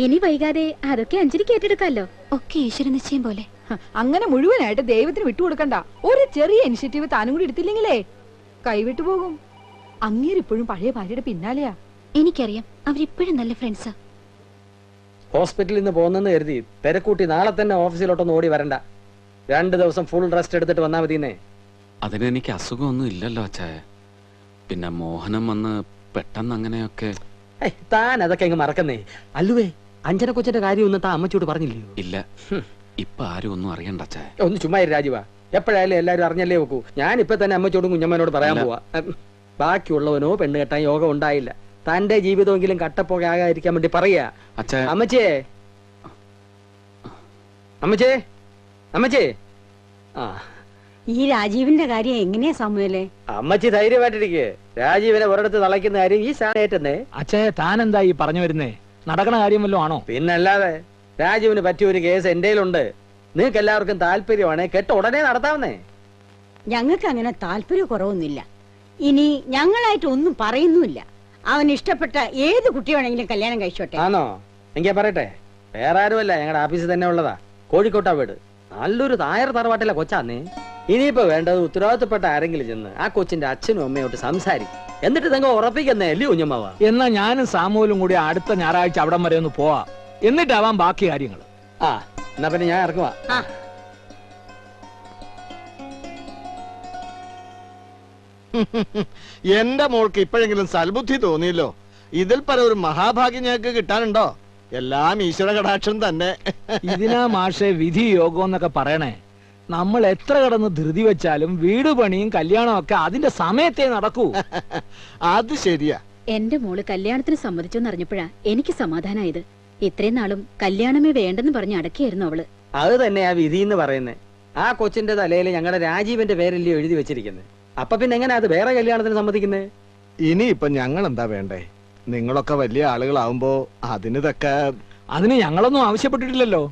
S4: ഇനി വൈകാതെ അതൊക്കെ അഞ്ജലിക്ക് ഏറ്റെടുക്കാമല്ലോ. ഒക്കെ ഈശ്വര നിശ്ചയം പോലെ.
S6: അങ്ങനെ മുഴുവനായിട്ട് ദൈവത്തിന് വിട്ടുകൊടുക്കണ്ട. ഒരു ചെറിയ ഇനിഷ്യേറ്റീവ് താനും കൂടി എടുത്തില്ലെങ്കിലേ കൈവിട്ടു പോകും. അങ്ങേരിപ്പോഴും പഴയ ഭാര്യയുടെ പിന്നാലെയാ.
S4: എനിക്കറിയാം, അവരിപ്പോഴും നല്ല ഫ്രണ്ട്സാ.
S7: ഹോസ്പിറ്റലിൽ നിന്ന് പോകുന്നെന്ന് കരുതി തിരക്കൂട്ടി നാളെ തന്നെ ഓഫീസിലോട്ടൊന്നും ഓടി വരണ്ട. 2 ദിവസം ഫുൾ റെസ്റ്റ് എടുത്തിട്ട് വന്നാ മതിന്നേ.
S2: അതിനെനിക്ക് അസുഖമൊന്നും ഇല്ലല്ലോ അച്ചായ. പിന്നെ മോഹനം വന്ന് പെട്ടെന്ന് അങ്ങനെയൊക്കെ.
S7: താൻ അതൊക്കെ അങ്ങ് മറക്കുന്നേ. അല്ലുവേ, അഞ്ജന കൊച്ചിന്റെ കാര്യം ഒന്നും താൻ അമ്മച്ചോട് പറഞ്ഞില്ലയോ?
S2: ഇല്ല, ഇപ്പൊ ആരും ഒന്നും അറിയണ്ട അച്ചായ.
S7: ഒന്ന് ചുമ്മാ രാജീവ, എപ്പോഴായാലും എല്ലാരും അറിഞ്ഞല്ലേ നോക്കൂ. ഞാൻ ഇപ്പൊ തന്നെ അമ്മച്ചോടും കുഞ്ഞമ്മനോട് പറയാൻ പോവാ. ബാക്കിയുള്ളവനോ പെണ്ണ് കെട്ടാൻ യോഗം ഉണ്ടായില്ല. തന്റെ ജീവിതമെങ്കിലും കട്ടപ്പോകെ ആകാതിരിക്കാൻ വേണ്ടി പറയാ. അമ്മച്ചേ, അമ്മച്ചേ, അമ്മച്ചേ. ആ,
S1: ഈ രാജീവിന്റെ കാര്യം എങ്ങനെയാ സാമുവലേ?
S7: അമ്മച്ചി ധൈര്യമായിട്ടിരിക്കെ. രാജീവിനെ ഒരിടത്ത് തളയ്ക്കുന്ന കാര്യം ഈ സാനേറ്റെന്നേ.
S12: അച്ഛേ, താൻ എന്താ ഈ പറഞ്ഞു വരുന്നേ? നടക്കണ കാര്യം വല്ലതും ആണോ?
S7: പിന്നല്ലാതെ. രാജീവിന് പറ്റിയ ഒരു കേസ് എന്റെ ഉണ്ട്. നിങ്ങൾക്ക് എല്ലാവർക്കും താല്പര്യമാണ്, കെട്ട് ഉടനെ നടത്താവുന്നേ.
S1: ഞങ്ങൾക്ക് അങ്ങനെ താല്പര്യ കുറവൊന്നുമില്ല. ഇനി ഞങ്ങളായിട്ട് ഒന്നും പറയുന്നുമില്ല. അവൻ ഇഷ്ടപ്പെട്ട ഏത് കുട്ടി വേണമെങ്കിലും കല്യാണം കഴിച്ചോട്ടെ.
S7: ആണോ? എങ്കിൽ പറയട്ടെ. വേറെ ആരുമല്ല, ഞങ്ങളുടെ ഓഫീസിൽ തന്നെ ഉള്ളതാ. കോഴിക്കോട്ടാ വീട്. നല്ലൊരു നായർ തറവാട്ടിലെ കൊച്ചാന്നേ. ഇനിയിപ്പോ വേണ്ടത് ഉത്തരവാദിത്തപ്പെട്ട ആരെങ്കിലും ചെന്ന് ആ കൊച്ചിന്റെ അച്ഛനും അമ്മയോട്ട് സംസാരിക്കും. എന്നിട്ട് നിങ്ങൾ ഉറപ്പിക്കുന്നേ അല്ലേ കുഞ്ഞമ്മാവ?
S12: എന്നാ ഞാനും സാമൂലും കൂടി അടുത്ത ഞായറാഴ്ച അവിടം വരെ ഒന്ന് പോവാ. എന്നിട്ടാവാം ബാക്കി കാര്യങ്ങൾ.
S7: ആ, എന്നാ പിന്നെ ഞാൻ ഇറക്കുവാ.
S16: എന്റെ മോൾക്ക് ഇപ്പോഴെങ്കിലും സൽബുദ്ധി തോന്നിയല്ലോ. ഇതിൽ പല ഒരു മഹാഭാഗ്യം ഞങ്ങൾക്ക് കിട്ടാനുണ്ടോ? എല്ലാം ഈശ്വര കടാക്ഷം തന്നെ.
S12: ഇതിനാ മാഷെ വിധി യോഗം എന്നൊക്കെ പറയണേ. നമ്മൾ എത്ര കിടന്ന് ധൃതി വെച്ചാലും വീട് പണിയും കല്യാണവും ഒക്കെ അതിന്റെ സമയത്തേ നടക്കൂ.
S16: അത് ശരിയാ.
S17: എന്റെ മോള് കല്യാണത്തിന് സമ്മതിച്ചെന്ന് അറിഞ്ഞപ്പോഴാ എനിക്ക് സമാധാനായത്. ഇത്രയും നാളും കല്യാണമേ വേണ്ടെന്ന് പറഞ്ഞ് അടക്കിയായിരുന്നു അവള്.
S7: അത് തന്നെയാ വിധി എന്ന് പറയുന്നത്. ആ കൊച്ചിന്റെ തലയിൽ ഞങ്ങളുടെ രാജീവന്റെ പേരല്ലേ എഴുതി വെച്ചിരിക്കുന്നത്. അപ്പൊ പിന്നെ എങ്ങനെ അത് വേറെ കല്യാണത്തിന് സമ്മതിക്കുന്നേ?
S16: ഇനിയിപ്പൊ ഞങ്ങൾ എന്താ വേണ്ടേ? നിങ്ങളൊക്കെ വലിയ ആളുകളാവുമ്പോ
S12: അതിന് ഞങ്ങളൊന്നും ആവശ്യപ്പെട്ടിട്ടില്ലല്ലോ.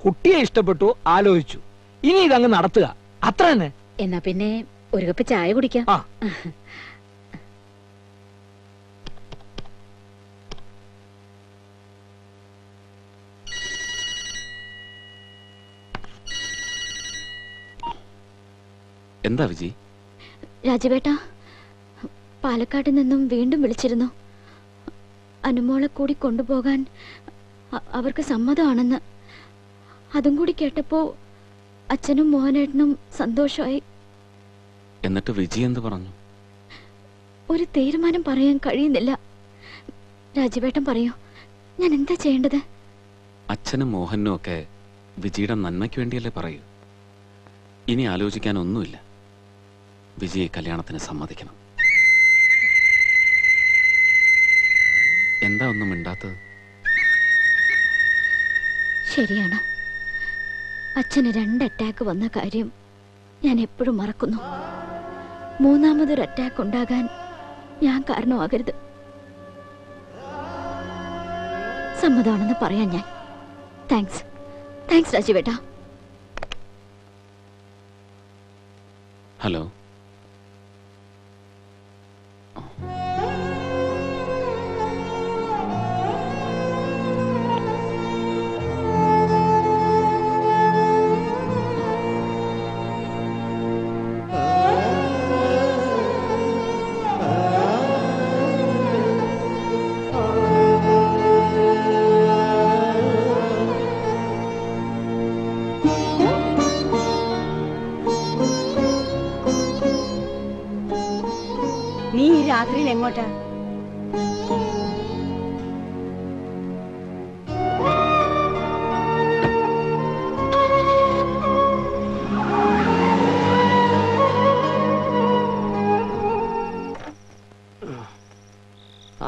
S12: കുട്ടിയെ ഇഷ്ടപ്പെട്ടു, ആലോചിച്ചു. ഇനി ഇതങ്ങ് നടത്തുക, അത്ര തന്നെ.
S17: എന്നാ പിന്നെ ഒരു കപ്പ് ചായ കുടിക്കാം.
S2: എന്താ വിജി?
S4: രാജുവേട്ടാ, പാലക്കാട് നിന്നും വീണ്ടും വിളിച്ചിരുന്നു. അനുമോളെ കൂടി കൊണ്ടുപോകാൻ അവർക്ക് സമ്മതമാണെന്ന്. അതും കൂടി കേട്ടപ്പോ അച്ഛനും മോഹനേട്ടനും സന്തോഷമായി.
S2: എന്നിട്ട് വിജി എന്ത് പറഞ്ഞു?
S4: ഒരു തീരുമാനം പറയാൻ കഴിയുന്നില്ല. രാജുവേട്ടൻ പറയൂ, ഞാൻ എന്താ ചെയ്യേണ്ടത്?
S2: അച്ഛനും മോഹനും ഒക്കെ വിജിയുടെ നന്മയ്ക്ക് വേണ്ടിയല്ലേ പറയൂ. ഇനി ആലോചിക്കാനൊന്നുമില്ല. വിജയെ കല്യാണത്തിന് സമ്മതിക്കണം. എന്താ ഒന്നും മിണ്ടാത്തത്?
S4: ശരിയാണ്, അച്ഛന് 2 അറ്റാക്ക് വന്ന കാര്യം ഞാൻ എപ്പോഴും മറക്കുന്നു. 3ാമതൊരു അറ്റാക്ക് ഉണ്ടാകാൻ ഞാൻ കാരണമാകരുത്. സമ്മതമാണെന്ന് പറയാൻ ഞാൻ. താങ്ക്സ് രാജുവേട്ടാ.
S2: ഹലോ.
S1: നീ ഈ രാത്രിയിൽ എങ്ങോട്ടാ?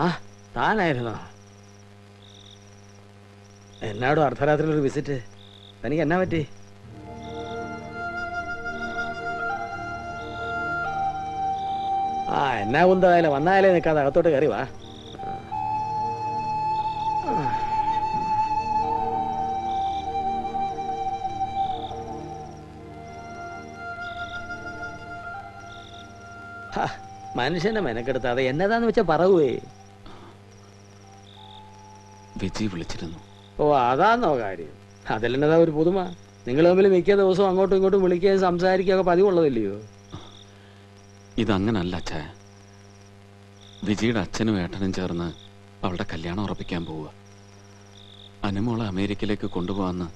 S7: ആ, താനായിരുന്നോ? എന്നാടോ അർദ്ധരാത്രിയിലൊരു വിസിറ്റ്? തനിക്ക് എന്നാ പറ്റി? ആ, എന്നാ കുന്തായാലും വന്നാലേ നിൽക്കാതെ അകത്തോട്ട് കയറി വാ. മനുഷ്യനെ മെനക്കെടുത്താതെ എന്നതാന്ന് വെച്ചാ പറവേ.
S2: വിജി വിളിച്ചിരുന്നു.
S7: ഓ, അതാന്നോ കാര്യം? അതിലെന്നതാ ഒരു പുതുമ? നിങ്ങൾ തമ്മിൽ മിക്ക ദിവസവും അങ്ങോട്ടും ഇങ്ങോട്ടും വിളിക്കുകയും സംസാരിക്കുകയൊക്കെ പതിവുള്ളതല്ലയോ?
S2: ഇതങ്ങനല്ല അച്ഛാ. വിജിയുടെ അച്ഛനും ഏട്ടനും ചേർന്ന് അവളുടെ കല്യാണം ഉറപ്പിക്കാൻ പോവുക. അനുമോളെ അമേരിക്കയിലേക്ക് കൊണ്ടുപോകാന്ന്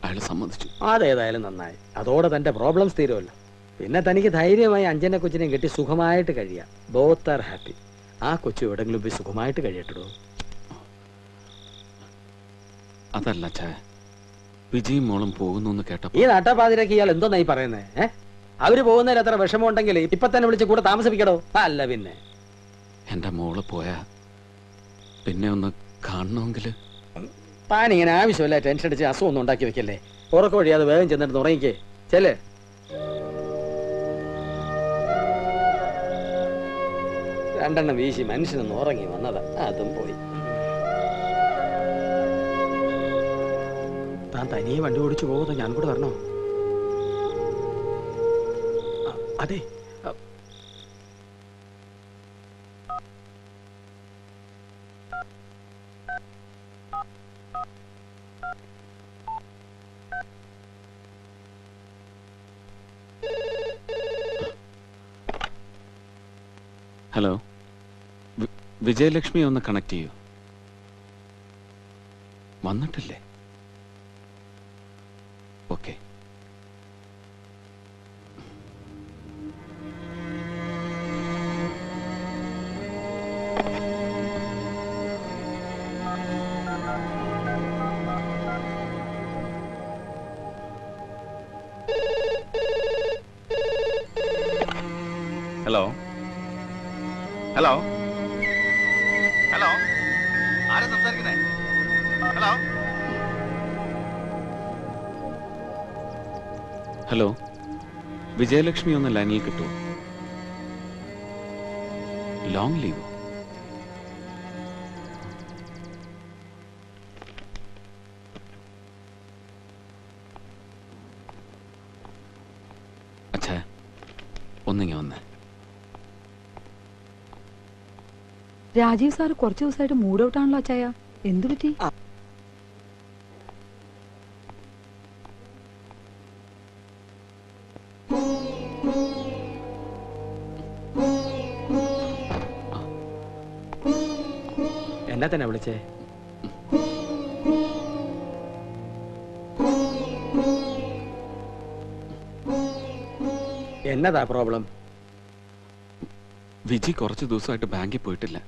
S2: അയാൾ സമ്മതിച്ചു.
S7: അതേതായാലും നന്നായി. അതോടെ തന്റെ പ്രോബ്ലംസ് തീരുമല്ലോ. പിന്നെ തനിക്ക് ധൈര്യമായി അഞ്ജനെ കൊച്ചിനെയും കെട്ടി സുഖമായിട്ട് കഴിയാം. Both are happy. ആ കൊച്ചു എവിടെങ്കിലും പോയി സുഖമായിട്ട് കഴിയട്ടോ.
S2: അതല്ല അച്ഛാ, വിജിയും മോളും പോകുന്നു കേട്ടപ്പോ
S7: ഈ നട്ടപ്പാതിരക്ക് ഇയാൾ എന്തോന്നായി പറയുന്നേ? അവര് പോകുന്നതിൽ എത്ര വിഷമം ഉണ്ടെങ്കിൽ ഇപ്പൊ തന്നെ വിളിച്ച് കൂടെ താമസിപ്പിക്കടോ. അല്ല പിന്നെ
S2: എന്റെ മോള് പോയാ പിന്നെ ഒന്ന് കാണണമെങ്കിൽ
S7: താനിങ്ങനെ ആവശ്യമില്ല ടെൻഷൻ അടിച്ച് അസുഖം ഒന്നും ഉണ്ടാക്കി വെക്കല്ലേ. ഉറക്കം വഴിയാതെ വേഗം ചെന്നിട്ട് ഉറങ്ങിക്കേ. ചെല്ലേ. രണ്ടെണ്ണം വീശി മനുഷ്യനൊന്ന് ഉറങ്ങി വന്നതാ, അതും പോയി. താൻ തനിയെ വണ്ടി ഓടിച്ചു പോകുന്നത് ഞാൻ കൂടെ വരണോ? അതെ.
S2: ഹലോ, വിജയലക്ഷ്മി ഒന്ന് കണക്ട് ചെയ്യൂ. വന്നിട്ടില്ലേ? ഓക്കെ.
S15: ഹലോ ഹലോ ഹലോ, ആരാ സംസാരിക്കുന്നേ? ഹലോ
S2: ഹലോ, വിജയലക്ഷ്മി ഒന്ന് ലൈനിൽ കിട്ടുമോ? ലോങ് ലീവോ? അച്ഛാ, ഒന്നിങ്ങ വന്നേ.
S6: രാജീവ് സാർ കുറച്ചു ദിവസമായിട്ട് മൂഡ് ഔട്ട് ആണല്ലോ അച്ചായ, എന്തു പറ്റി?
S7: എന്നാ തന്നെ വിളിച്ചേ? എന്നതാ പ്രോബ്ലം?
S2: വിജി കുറച്ച് ദിവസമായിട്ട് ബാങ്കിൽ പോയിട്ടില്ല.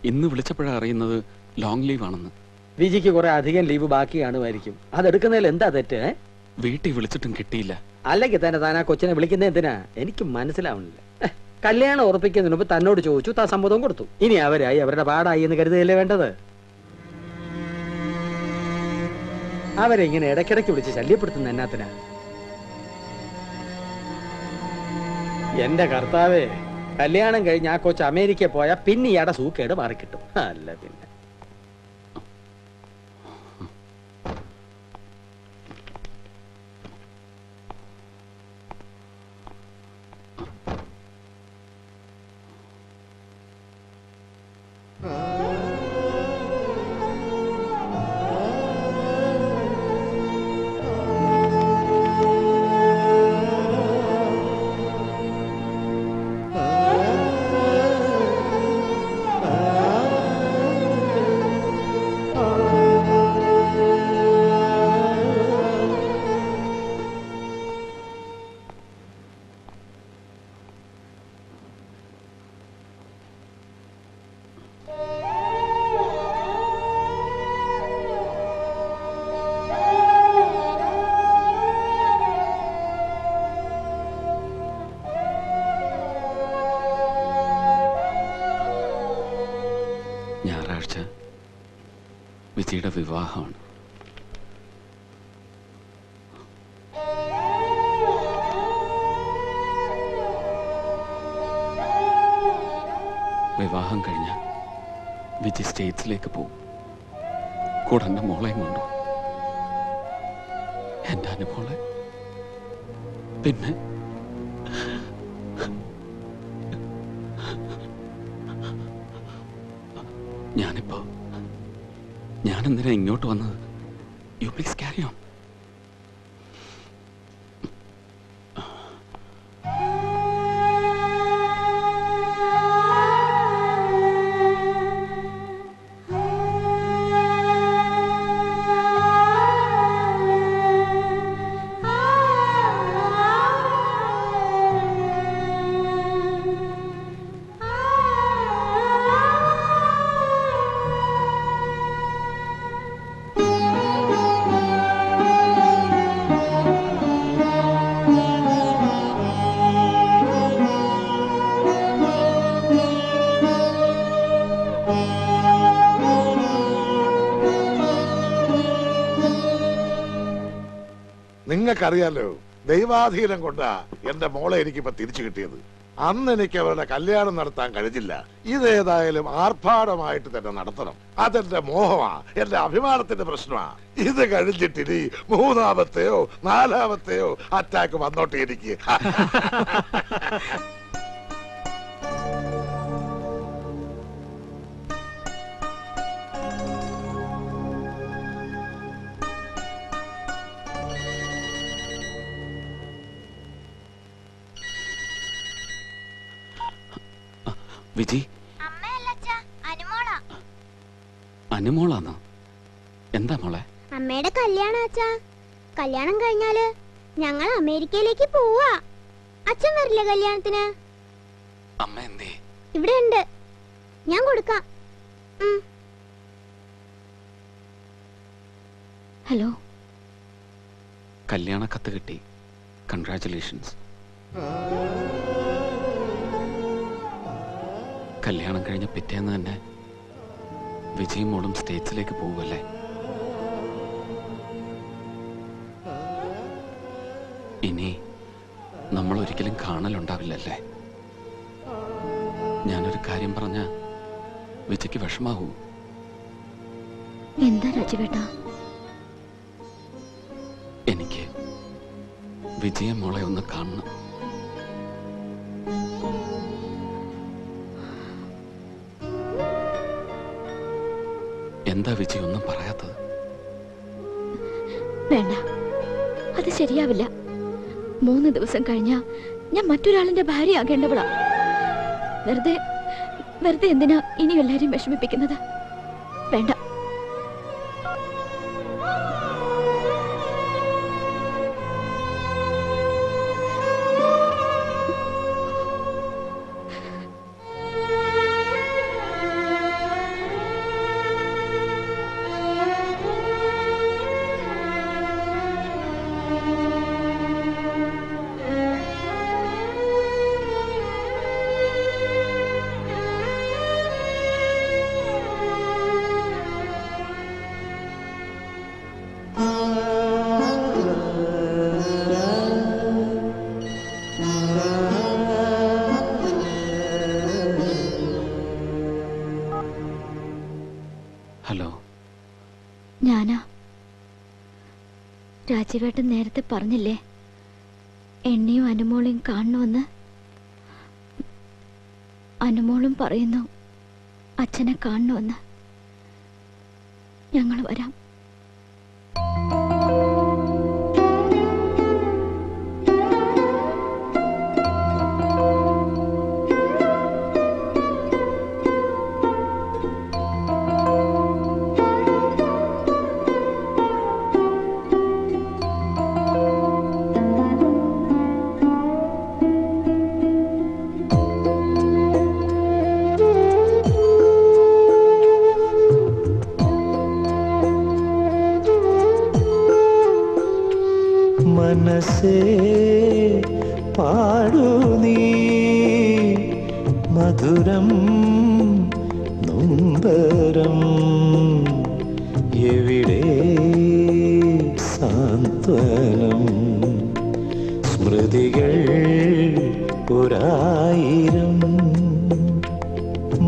S2: ഇന്ന് വിളിച്ചപ്പോഴാണ് അറിയുന്നത് ലോങ് ലീവ് ആണെന്ന്.
S7: വിജിക്ക് കുറെ അധികം ലീവ് ബാക്കി കാണുമായിരിക്കും. അതെടുക്കുന്നതിൽ എന്താ തെറ്റ്?
S2: വീട്ടിൽ വിളിച്ചിട്ടും കിട്ടിയില്ല.
S7: അല്ലെങ്കിൽ തന്നെ താൻ ആ കൊച്ചിനെ വിളിക്കുന്നത് എന്തിനാ? എനിക്ക് മനസ്സിലാവുന്നില്ല. കല്യാണം ഉറപ്പിക്കുന്നതിന് മുമ്പ് തന്നോട് ചോദിച്ചു, താൻ സമ്മതം കൊടുത്തു. ഇനി അവരായി അവരുടെ പാടായി എന്ന് കരുതുകയല്ലേ വേണ്ടത്? അവരെ ഇങ്ങനെ ഇടയ്ക്കിടയ്ക്ക് വിളിച്ച് ശല്യപ്പെടുത്തുന്ന എന്നാത്തിനാ? എന്റെ കർത്താവേ, കല്യാണം കഴിഞ്ഞ് ആ കൊച്ച് അമേരിക്ക പോയാൽ പിന്നെ ഇയാടെ സൂക്കേട് മാറിക്കിട്ടും. അല്ല പിന്നെ
S2: ഞായറാഴ്ച വിജിയുടെ വിവാഹമാണ്. വിവാഹം കഴിഞ്ഞ വിജി സ്റ്റേറ്റ്സിലേക്ക് പോകും. കൂടെ എൻ്റെ മോളെയും കൊണ്ടു. എൻ്റെ അനുമോളെ. പിന്നെ ഞാനെന്തിനാ ഇങ്ങോട്ട് വന്നത്? You please carry on.
S10: നിങ്ങൾക്കറിയാലോ, ദൈവാധീനം കൊണ്ടാ എന്റെ മോളെ എനിക്കിപ്പോ തിരിച്ചു കിട്ടിയത്. അന്ന് എനിക്ക് അവരുടെ കല്യാണം നടത്താൻ കഴിഞ്ഞില്ല. ഇതേതായാലും ആർഭാടമായിട്ട് തന്നെ നടത്തണം. അതെന്റെ മോഹമാ, എന്റെ അഭിമാനത്തിന്റെ പ്രശ്നമാ. ഇത് കഴിഞ്ഞിട്ടിനി മൂന്നാമത്തെയോ നാലാമത്തെയോ അറ്റാക്ക് വന്നോട്ടെ എനിക്ക്.
S2: വിജി, അനുമോളാണോ? എന്താ മോളെ?
S5: അമ്മയുടെ കല്യാണം അച്ഛാ. കല്യാണം കഴിഞ്ഞാല് ഞങ്ങൾ അമേരിക്കയിലേക്ക് പോവാ. അച്ഛൻ വരില്ല കല്യാണത്തിന്?
S2: അമ്മ എന്തേ?
S5: ഇവിടെ ഉണ്ട്, ഞാൻ കൊടുക്കാം.
S4: ഹലോ,
S2: കല്യാണ കത്ത് കിട്ടി. കൺഗ്രാറ്റുലേഷൻസ്. കല്യാണം കഴിഞ്ഞ പിറ്റേന്ന് തന്നെ വിജയും മോളും സ്റ്റേറ്റ്സിലേക്ക് പോവുമല്ലേ? ഇനി നമ്മൾ ഒരിക്കലും കാണലുണ്ടാവില്ലല്ലേ? ഞാനൊരു കാര്യം പറഞ്ഞ വിജയ്ക്ക് വിഷമാവൂ?
S4: എന്താ രാജുവേട്ടാ?
S2: എനിക്ക് വിജയ മോളെ ഒന്ന് കാണണം. എന്താ വിജയ് ഒന്നും പറയാത്തത്?
S4: വേണ്ട, അത് ശരിയാവില്ല. 3 ദിവസം കഴിഞ്ഞാ ഞാൻ മറ്റൊരാളിന്റെ ഭാര്യയാകേണ്ടവളാ. വെറുതെ എന്തിനാ ഇനി എല്ലാരും വിഷമിപ്പിക്കുന്നത്? വേണ്ട.
S2: ഹലോ,
S4: ഞാനാ. രാജീവേട്ടൻ നേരത്തെ പറഞ്ഞില്ലേ എന്നെയും അനുമോളെയും കാണണമെന്ന്? അനുമോളും പറയുന്നു അച്ഛനെ കാണണമെന്ന്. ഞങ്ങൾ വരാം.
S18: മനസ്സേ പാടൂ നീ മധുരം നൊമ്പരം, എവിടെ സാന്ത്വനം? സ്മൃതികൾ ഒരായിരം.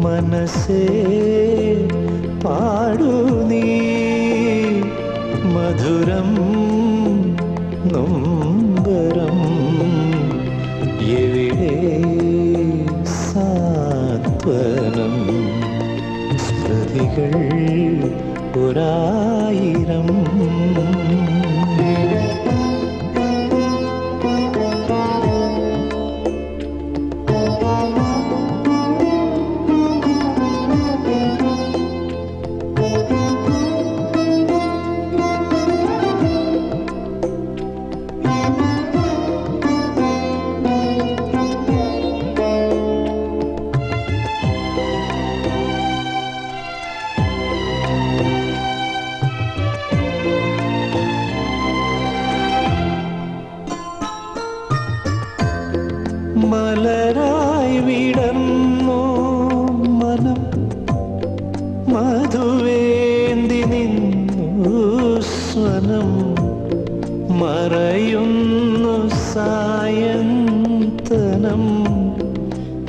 S18: മനസ്സേ പാടൂ നീ മധുരം നൊമ്പരം, എവിടെ സാന്ത്വനം? സ്മൃതികൾ ഒരായിരം.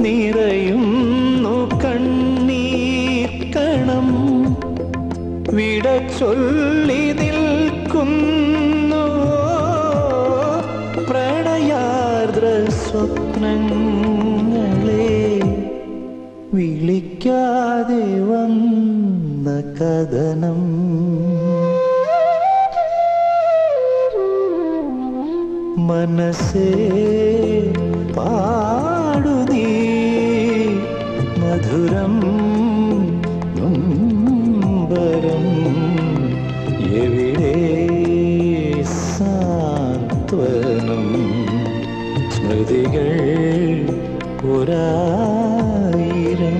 S18: നിറയുന്നു കണ്ണീർ കണം വിട ചൊല്ലി നിൽക്കുന്നു പ്രണയാർദ്ര സ്വപ്നങ്ങളെ വിളിക്കാതെ വന്ന കഥനം മനസ്സേ പാടുനീ മധുരം നൊമ്പരം എവിടെ സാന്ത്വനം സ്മൃതികൾ ഒരായിരം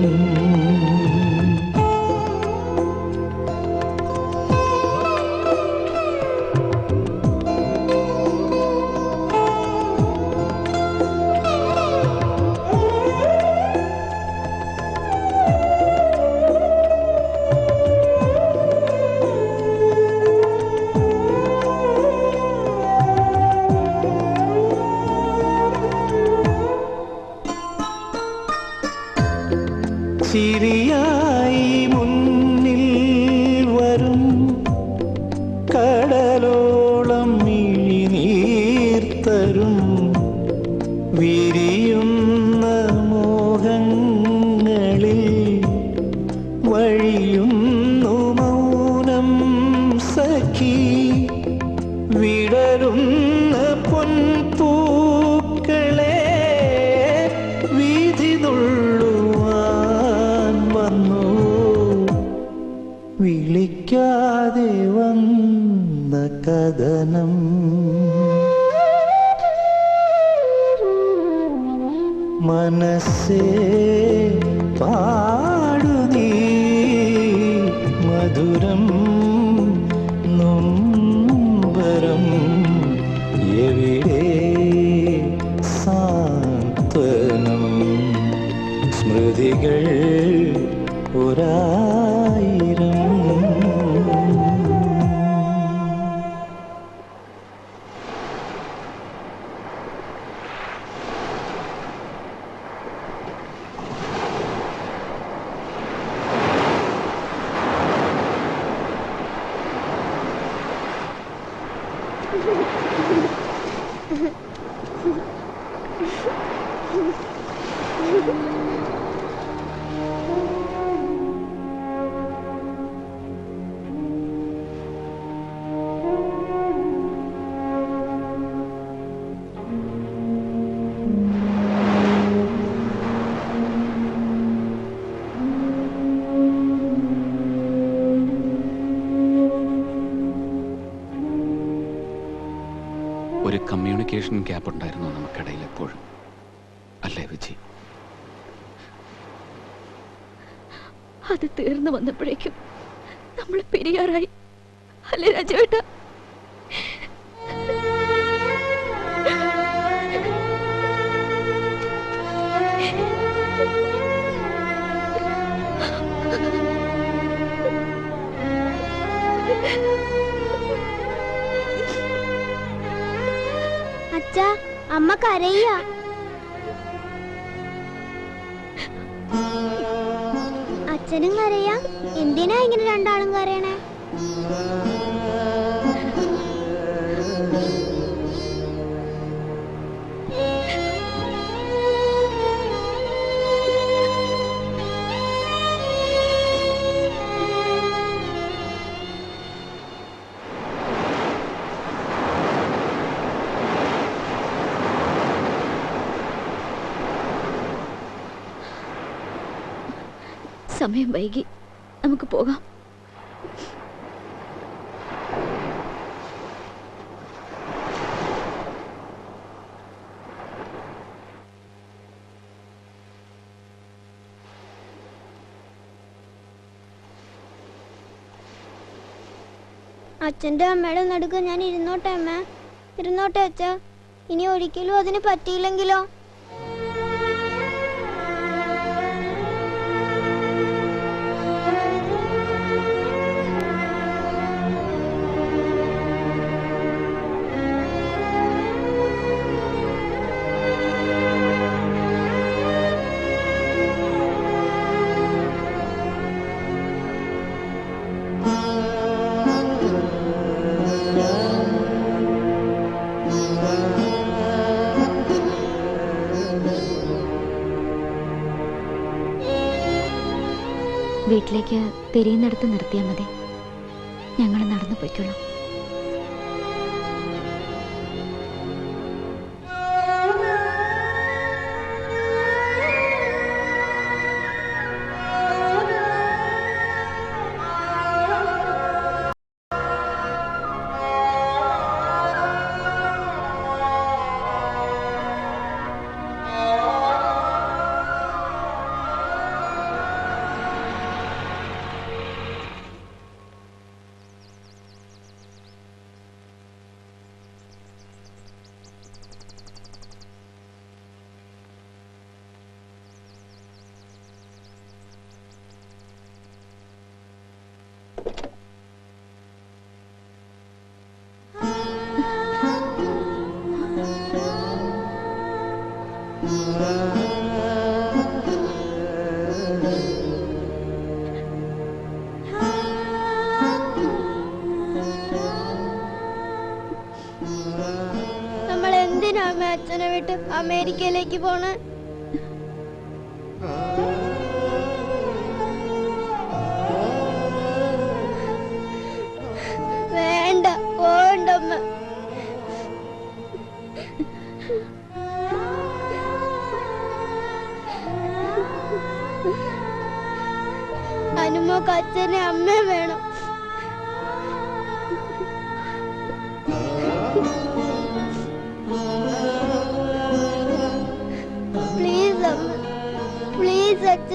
S18: ചിരിയായി മുന്നിൽ വരും കടലോളം മിഴിനീർത്തരും വിരിയുന്ന മോഹങ്ങളിൽ വഴിയുന്നു മൗനം സഖി വിടരുന്ന പൊൻപൂക്കളെ വീഥി വിളിക്കാതെ വന്ന കഥനം മനസ്സേ പാടുനീ മധുരം നൊമ്പരം എവിടെ സാന്ത്വനം സ്മൃതികൾ ഒരായിരം
S2: ഒരു കമ്മ്യൂണിക്കേഷൻ ഗ്യാപ്പ് ഉണ്ടായിരുന്നു നമുക്കിടയിൽ എപ്പോഴും, അല്ലേ വിജി?
S4: അത് തീർന്നു വന്നപ്പോഴേക്കും നമ്മൾ പെരിയാറായി, അല്ലേ രാജവേട്ട?
S5: അച്ഛാ, അമ്മ കരയ. അച്ഛനും കരയാ? എന്തിനാ ഇങ്ങനെ രണ്ടാളും കരയണേ?
S4: സമയം വൈകി, നമുക്ക് പോകാം.
S5: അച്ഛന്റെ അമ്മയുടെ നടുക്ക് ഞാൻ ഇരുന്നോട്ടെ അമ്മ, ഇരുന്നോട്ടെ അച്ഛാ. ഇനി ഒരിക്കലും അതിന് പറ്റിയില്ലെങ്കിലോ?
S4: വീട്ടിലേക്ക് തിരിയുന്നിടത്ത് നിർത്തിയാൽ മതി. ഞങ്ങൾ നടന്നു പോയിക്കോളാം.
S5: നമ്മൾ എന്തിനാ അച്ഛനെ വിട്ട് അമേരിക്കയിലേക്ക് പോണേ? വേണ്ട, പോണ്ടമ്മ. അനുമോക്ക് അച്ഛനെ അമ്മ വേണം. പ്ലീസ് അമ്മ, പ്ലീസ് അച്ഛ.